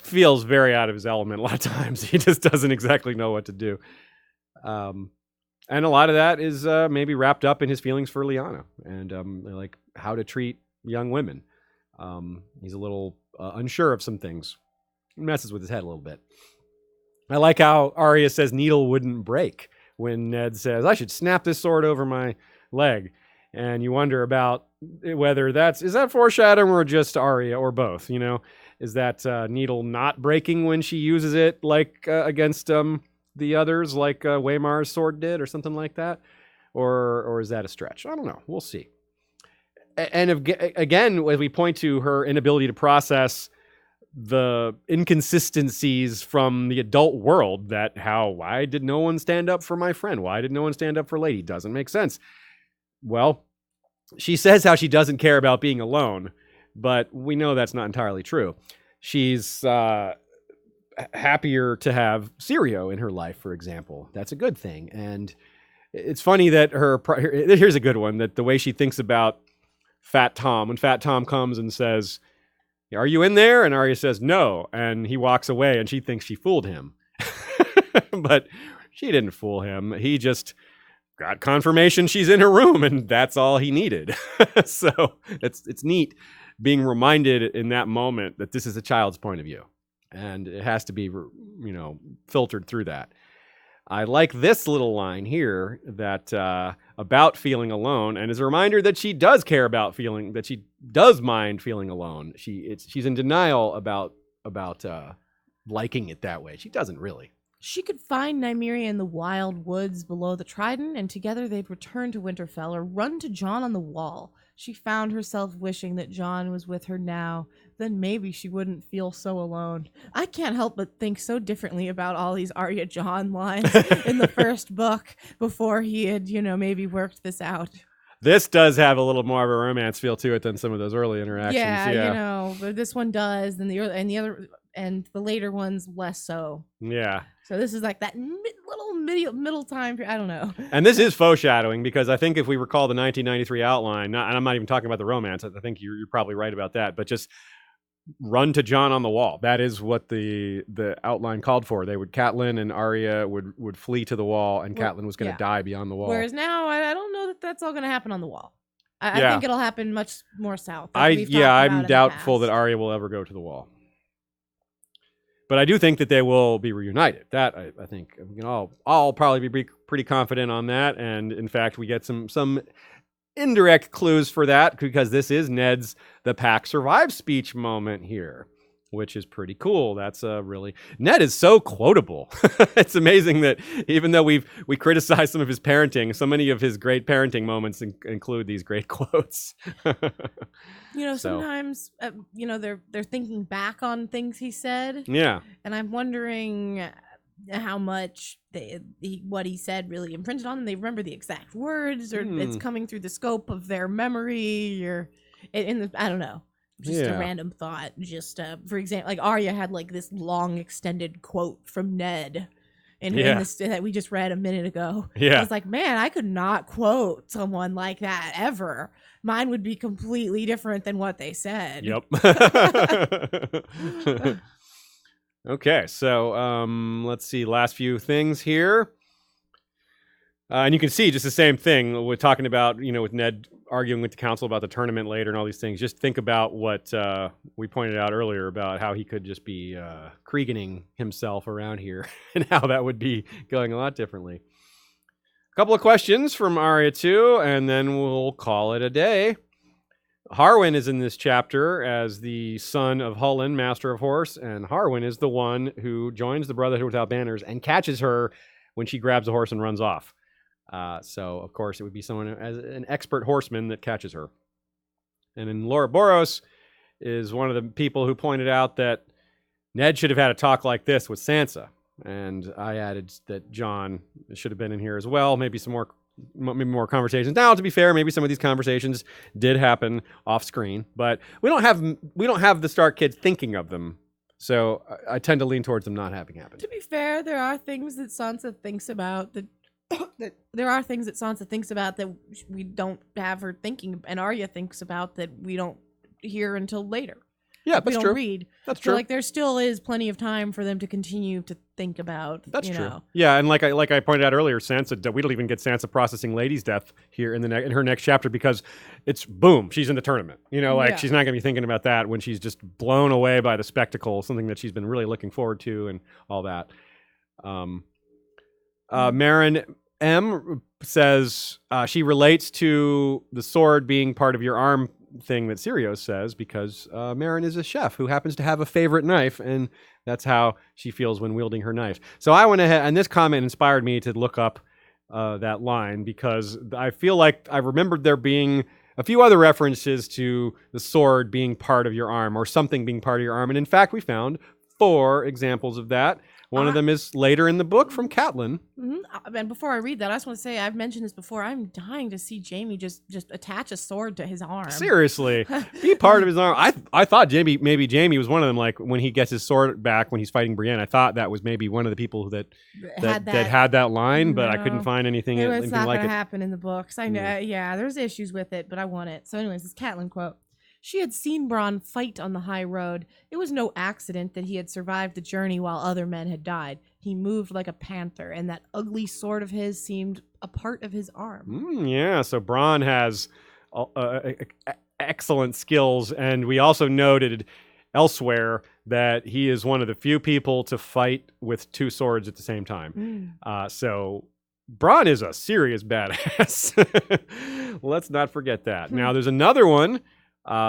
feels very out of his element a lot of times. He just doesn't exactly know what to do. And a lot of that is maybe wrapped up in his feelings for Lyanna and like how to treat young women. He's a little unsure of some things. It messes with his head a little bit. I like how Arya says needle wouldn't break when Ned says, I should snap this sword over my leg. And you wonder about whether is that foreshadowing or just Arya, or both, Is that needle not breaking when she uses it, like against the others, like Waymar's sword did, or something like that? Or is that a stretch? I don't know. We'll see. And again, as we point to her inability to process the inconsistencies from the adult world, why did no one stand up for my friend? Why did no one stand up for Lady? Doesn't make sense. Well, she says how she doesn't care about being alone, but we know that's not entirely true. She's happier to have Syrio in her life, for example. That's a good thing. And it's funny that here's a good one, that the way she thinks about Fat Tom, when Fat Tom comes and says, are you in there? And Arya says, no. And he walks away and she thinks she fooled him. But she didn't fool him. He just got confirmation she's in her room, and that's all he needed. So it's neat being reminded in that moment that this is a child's point of view, and it has to be, filtered through that. I like this little line here that about feeling alone, and as a reminder that she does care about that she does mind feeling alone. She's in denial about liking it that way. She doesn't really. She could find Nymeria in the wild woods below the Trident, and together they'd return to Winterfell or run to Jon on the Wall. She found herself wishing that Jon was with her now. Then maybe she wouldn't feel so alone. I can't help but think so differently about all these Arya Jon lines in the first book before he had, maybe worked this out. This does have a little more of a romance feel to it than some of those early interactions. Yeah. But this one does, and the later ones less so. Yeah. So this is like that little middle time period. I don't know. And this is foreshadowing because I think if we recall the 1993 outline, and I'm not even talking about the romance, I think you're probably right about that, but just run to Jon on the wall. That is what the outline called for. Catelyn and Arya would flee to the wall, and Catelyn was going to die beyond the wall. Whereas now, I don't know that that's all going to happen on the wall. I think it'll happen much more south. I'm doubtful that Arya will ever go to the wall. But I do think that they will be reunited. That I think we can all probably be pretty confident on that. And in fact, we get some indirect clues for that because this is Ned's "the pack survives" speech moment here, which is pretty cool. That's Ned is so quotable. It's amazing that even though we criticize some of his parenting, so many of his great parenting moments include these great quotes. Sometimes they're thinking back on things he said. Yeah, and I'm wondering how much what he said really imprinted on them. They remember the exact words, or it's coming through the scope of their memory, or I don't know. Just a random thought. Just for example, like Arya had like this long extended quote from Ned in this that we just read a minute ago. Yeah, I was like, man, I could not quote someone like that ever. Mine would be completely different than what they said. Yep. Okay, so let's see. Last few things here. And you can see just the same thing. We're talking about, with Ned arguing with the council about the tournament later and all these things. Just think about what we pointed out earlier about how he could just be Creganing himself around here and how that would be going a lot differently. A couple of questions from Arya too, and then we'll call it a day. Harwin is in this chapter as the son of Hullen, Master of Horse, and Harwin is the one who joins the Brotherhood Without Banners and catches her when she grabs a horse and runs off. So, of course, it would be someone as an expert horseman that catches her. And then Laura Boros is one of the people who pointed out that Ned should have had a talk like this with Sansa. And I added that Jon should have been in here as well. Maybe more conversations. Now, to be fair, maybe some of these conversations did happen off screen, but we don't have the Stark kids thinking of them. So I tend to lean towards them not having happened. To be fair, there are things that Sansa thinks about that we don't have her thinking, and Arya thinks about that we don't hear until later. Yeah, that's true. Read. That's true. So, there still is plenty of time for them to continue to think about. That's true. Yeah, and like I pointed out earlier, Sansa, we don't even get Sansa processing Lady's death here in her next chapter because it's boom, she's in the tournament. She's not going to be thinking about that when she's just blown away by the spectacle, something that she's been really looking forward to, and all that. Marin M says she relates to the sword being part of your arm thing that Syrio says because Marin is a chef who happens to have a favorite knife, and that's how she feels when wielding her knife. So I went ahead, and this comment inspired me to look up that line because I feel like I remembered there being a few other references to the sword being part of your arm or something being part of your arm, and in fact we found 4 examples of that. One of them is later in the book from Catelyn. Mm-hmm. And before I read that, I just want to say, I've mentioned this before, I'm dying to see Jaime just attach a sword to his arm. Seriously. Be part of his arm. I thought maybe Jaime was one of them, like when he gets his sword back when he's fighting Brienne. I thought that was maybe one of the people that had that line, but I couldn't find anything like it. It's not going to happen in the books. I know, there's issues with it, but I want it. So anyways, this Catelyn quote. She had seen Bran fight on the high road. It was no accident that he had survived the journey while other men had died. He moved like a panther, and that ugly sword of his seemed a part of his arm. So Bran has excellent skills, and we also noted elsewhere that he is one of the few people to fight with 2 swords at the same time. So Bran is a serious badass. Let's not forget that. Now, there's another one.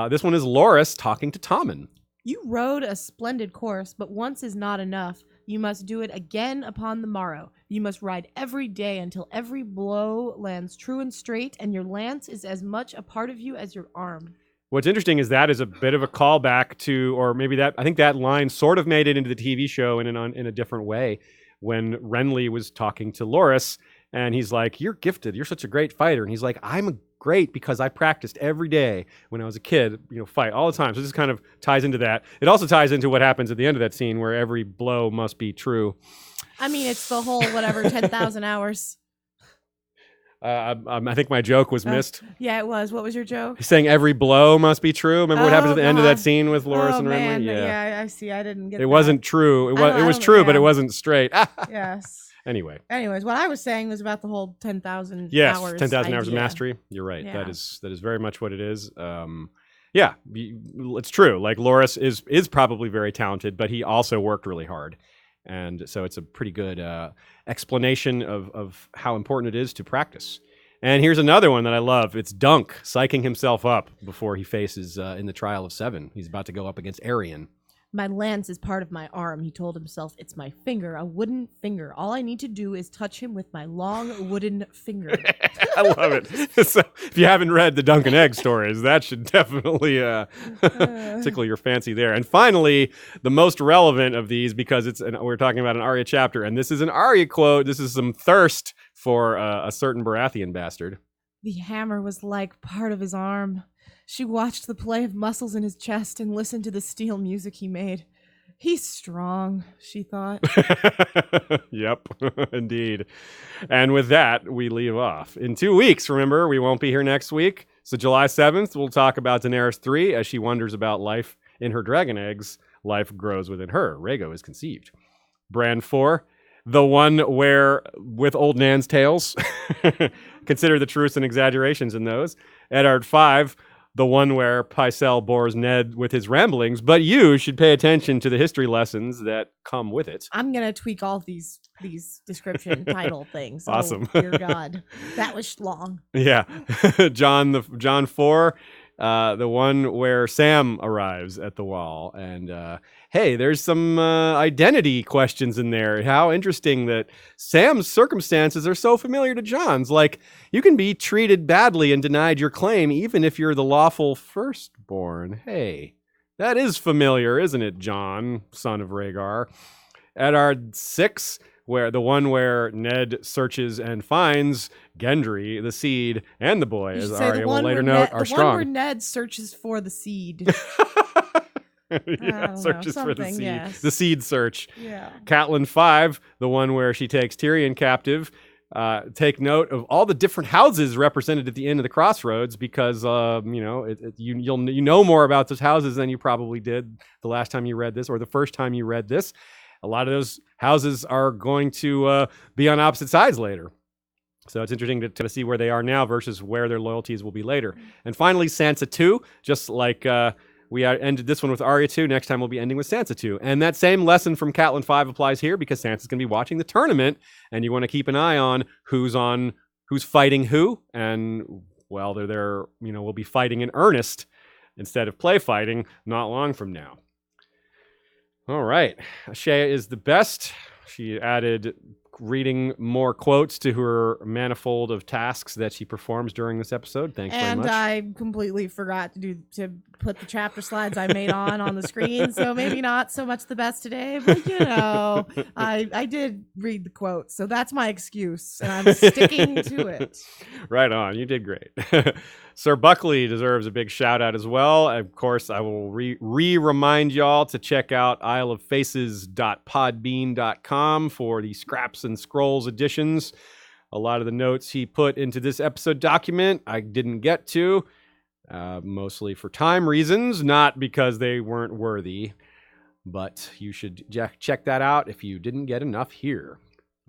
This one is Loras talking to Tommen. You rode a splendid course, but once is not enough. You must do it again upon the morrow. You must ride every day until every blow lands true and straight, and your lance is as much a part of you as your arm. What's interesting is that is a bit of a callback to, or maybe I think that line sort of made it into the TV show in a different way when Renly was talking to Loras. And he's like, you're gifted. You're such a great fighter. And he's like, I'm great because I practiced every day when I was a kid, fight all the time. So this kind of ties into that. It also ties into what happens at the end of that scene where every blow must be true. I mean, it's the whole 10,000 hours. I think my joke was missed. Yeah, it was. What was your joke? He's saying every blow must be true. Remember what happens at the end of that scene with Loras and man. Renly? Yeah, I see. I didn't get it. Wasn't true. It was true, but it wasn't straight. Yes. Anyways, what I was saying was about the whole 10,000 hours. Yes, 10,000 hours of mastery. You're right. Yeah. That is very much what it is. It's true. Like Loras is probably very talented, but he also worked really hard. And so it's a pretty good explanation of how important it is to practice. And here's another one that I love. It's Dunk psyching himself up before he faces in the Trial of Seven. He's about to go up against Arion. My lance is part of my arm, he told himself. It's my finger, a wooden finger. All I need to do is touch him with my long wooden finger. I love it. So if you haven't read the Dunk and Egg stories, that should definitely tickle your fancy there. And finally, the most relevant of these, because we're talking about an Arya chapter, and this is an Arya quote. This is some thirst for a certain Baratheon bastard. The hammer was like part of his arm. She watched the play of muscles in his chest and listened to the steel music he made. He's strong, she thought. Yep, indeed. And with that, we leave off. In 2 weeks, remember, we won't be here next week. So July 7th, we'll talk about Daenerys 3 as she wonders about life in her dragon eggs. Life grows within her. Rhaego is conceived. Bran 4, the one where, with old Nan's tales, consider the truths and exaggerations in those. Eddard 5, the one where Pycelle bores Ned with his ramblings, but you should pay attention to the history lessons that come with it. I'm going to tweak all of these description title things. Awesome. Oh, dear God. That was long. Yeah. John 4, the one where Sam arrives at the wall. And hey, there's some identity questions in there. How interesting that Sam's circumstances are so familiar to Jon's. Like, you can be treated badly and denied your claim even if you're the lawful firstborn. Hey, that is familiar, isn't it, Jon, son of Rhaegar? Eddard 6, where Ned searches and finds Gendry, the seed, and the boy, as Arya will later note, are strong. The one where Ned searches for the seed. Searches for the seed. Yes. The seed search. Yeah. Catelyn 5, the one where she takes Tyrion captive. Take note of all the different houses represented at the end of the crossroads, because you know more about those houses than you probably did the last time you read this or the first time you read this. A lot of those houses are going to be on opposite sides later. So it's interesting to see where they are now versus where their loyalties will be later. And finally, Sansa 2, just like we ended this one with Arya 2, next time we'll be ending with Sansa 2. And that same lesson from Catelyn 5 applies here, because Sansa's going to be watching the tournament, and you want to keep an eye on who's fighting who. And, well, we'll be fighting in earnest instead of play fighting not long from now. All right. Shea is the best. She added reading more quotes to her manifold of tasks that she performs during this episode. Thanks very much. And I completely forgot to put the chapter slides I made on the screen, so maybe not so much the best today, but I did read the quotes, so that's my excuse, and I'm sticking to it. Right on. You did great. Sir Buckley deserves a big shout out as well. Of course, I will remind y'all to check out isleoffaces.podbean.com for the Scraps and Scrolls editions. A lot of the notes he put into this episode document I didn't get to, mostly for time reasons, not because they weren't worthy. But you should check that out if you didn't get enough here.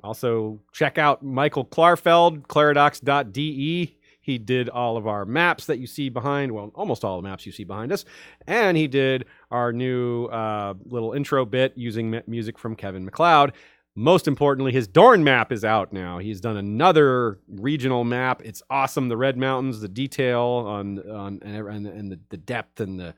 Also, check out Michael Klarfeld, claridox.de. He did all of our maps that you see behind, well, almost all the maps you see behind us. And he did our new little intro bit using music from Kevin MacLeod. Most importantly, his Dorne map is out now. He's done another regional map. It's awesome. The Red Mountains, the detail and the depth and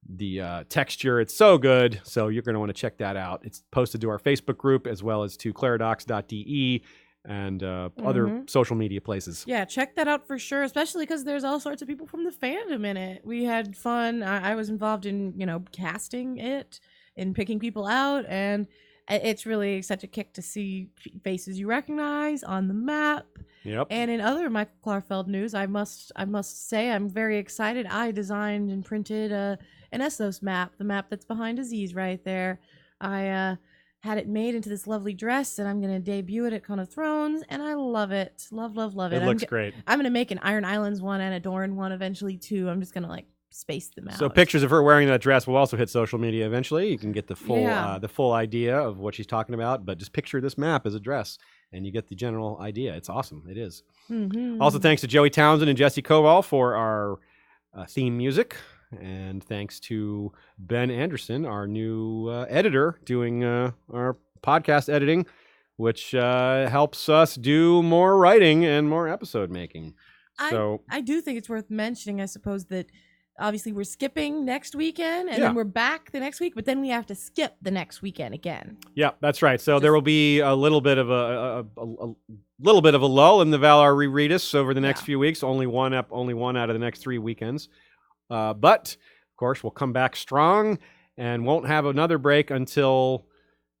the texture. It's so good. So you're going to want to check that out. It's posted to our Facebook group as well as to claridox.de. And other social media places. Yeah, check that out for sure, especially because there's all sorts of people from the fandom in it. We had fun. I was involved in, casting it and picking people out, and it's really such a kick to see faces you recognize on the map. Yep. And in other Michael Klarfeld news, I must say I'm very excited. I designed and printed an Essos map, the map that's behind Aziz right there. I had it made into this lovely dress, and I'm going to debut it at Con of Thrones, and I love it. Love it. It looks great. I'm going to make an Iron Islands one and a Dorne one eventually, too. I'm just going to, like, space them out. So pictures of her wearing that dress will also hit social media eventually. You can get the full idea of what she's talking about, but just picture this map as a dress, and you get the general idea. It's awesome. It is. Mm-hmm. Also, thanks to Joey Townsend and Jesse Koval for our theme music. And thanks to Ben Anderson, our new editor, doing our podcast editing, which helps us do more writing and more episode making. So I do think it's worth mentioning, I suppose, that obviously we're skipping next weekend, and then we're back the next week, but then we have to skip the next weekend again. Yeah, that's right. So there will be a little bit of a lull in the Valar Rereadis over the next few weeks. Only one out of the next 3 weekends. But, of course, we'll come back strong and won't have another break until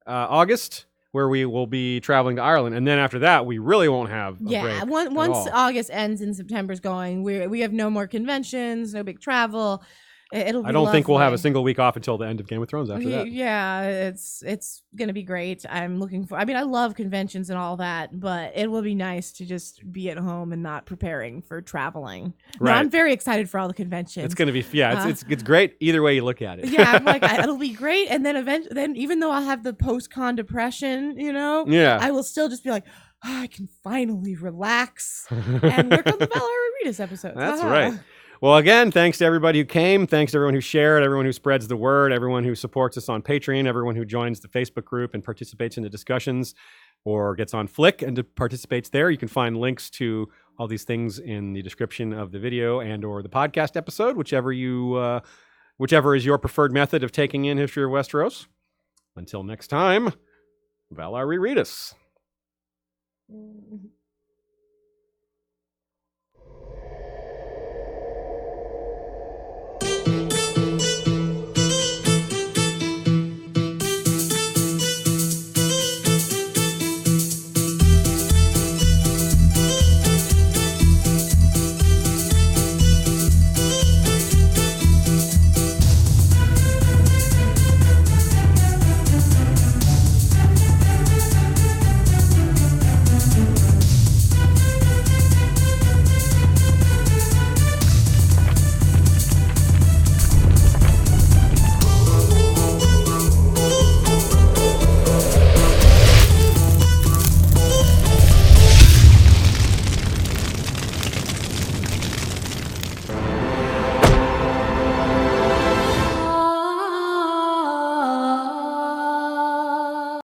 August, where we will be traveling to Ireland. And then after that, we really won't have a break once August ends and September's going, we have no more conventions, no big travel. It'll be I don't think we'll have a lovely. single week off until the end of Game of Thrones after that. Yeah, it's going to be great. I'm looking for, I mean, I love conventions and all that, but it will be nice to just be at home and not preparing for traveling. Right. No, I'm very excited for all the conventions. It's going to be, it's great either way you look at it. Yeah, I'm like, it'll be great. And then then even though I'll have the post-con depression, I will still just be like, I can finally relax and work on the Valar Rereadis episodes. That's right. Well, again, thanks to everybody who came. Thanks to everyone who shared, everyone who spreads the word, everyone who supports us on Patreon, everyone who joins the Facebook group and participates in the discussions or gets on Flick and participates there. You can find links to all these things in the description of the video and or the podcast episode, whichever is your preferred method of taking in History of Westeros. Until next time, Valar Rereadis.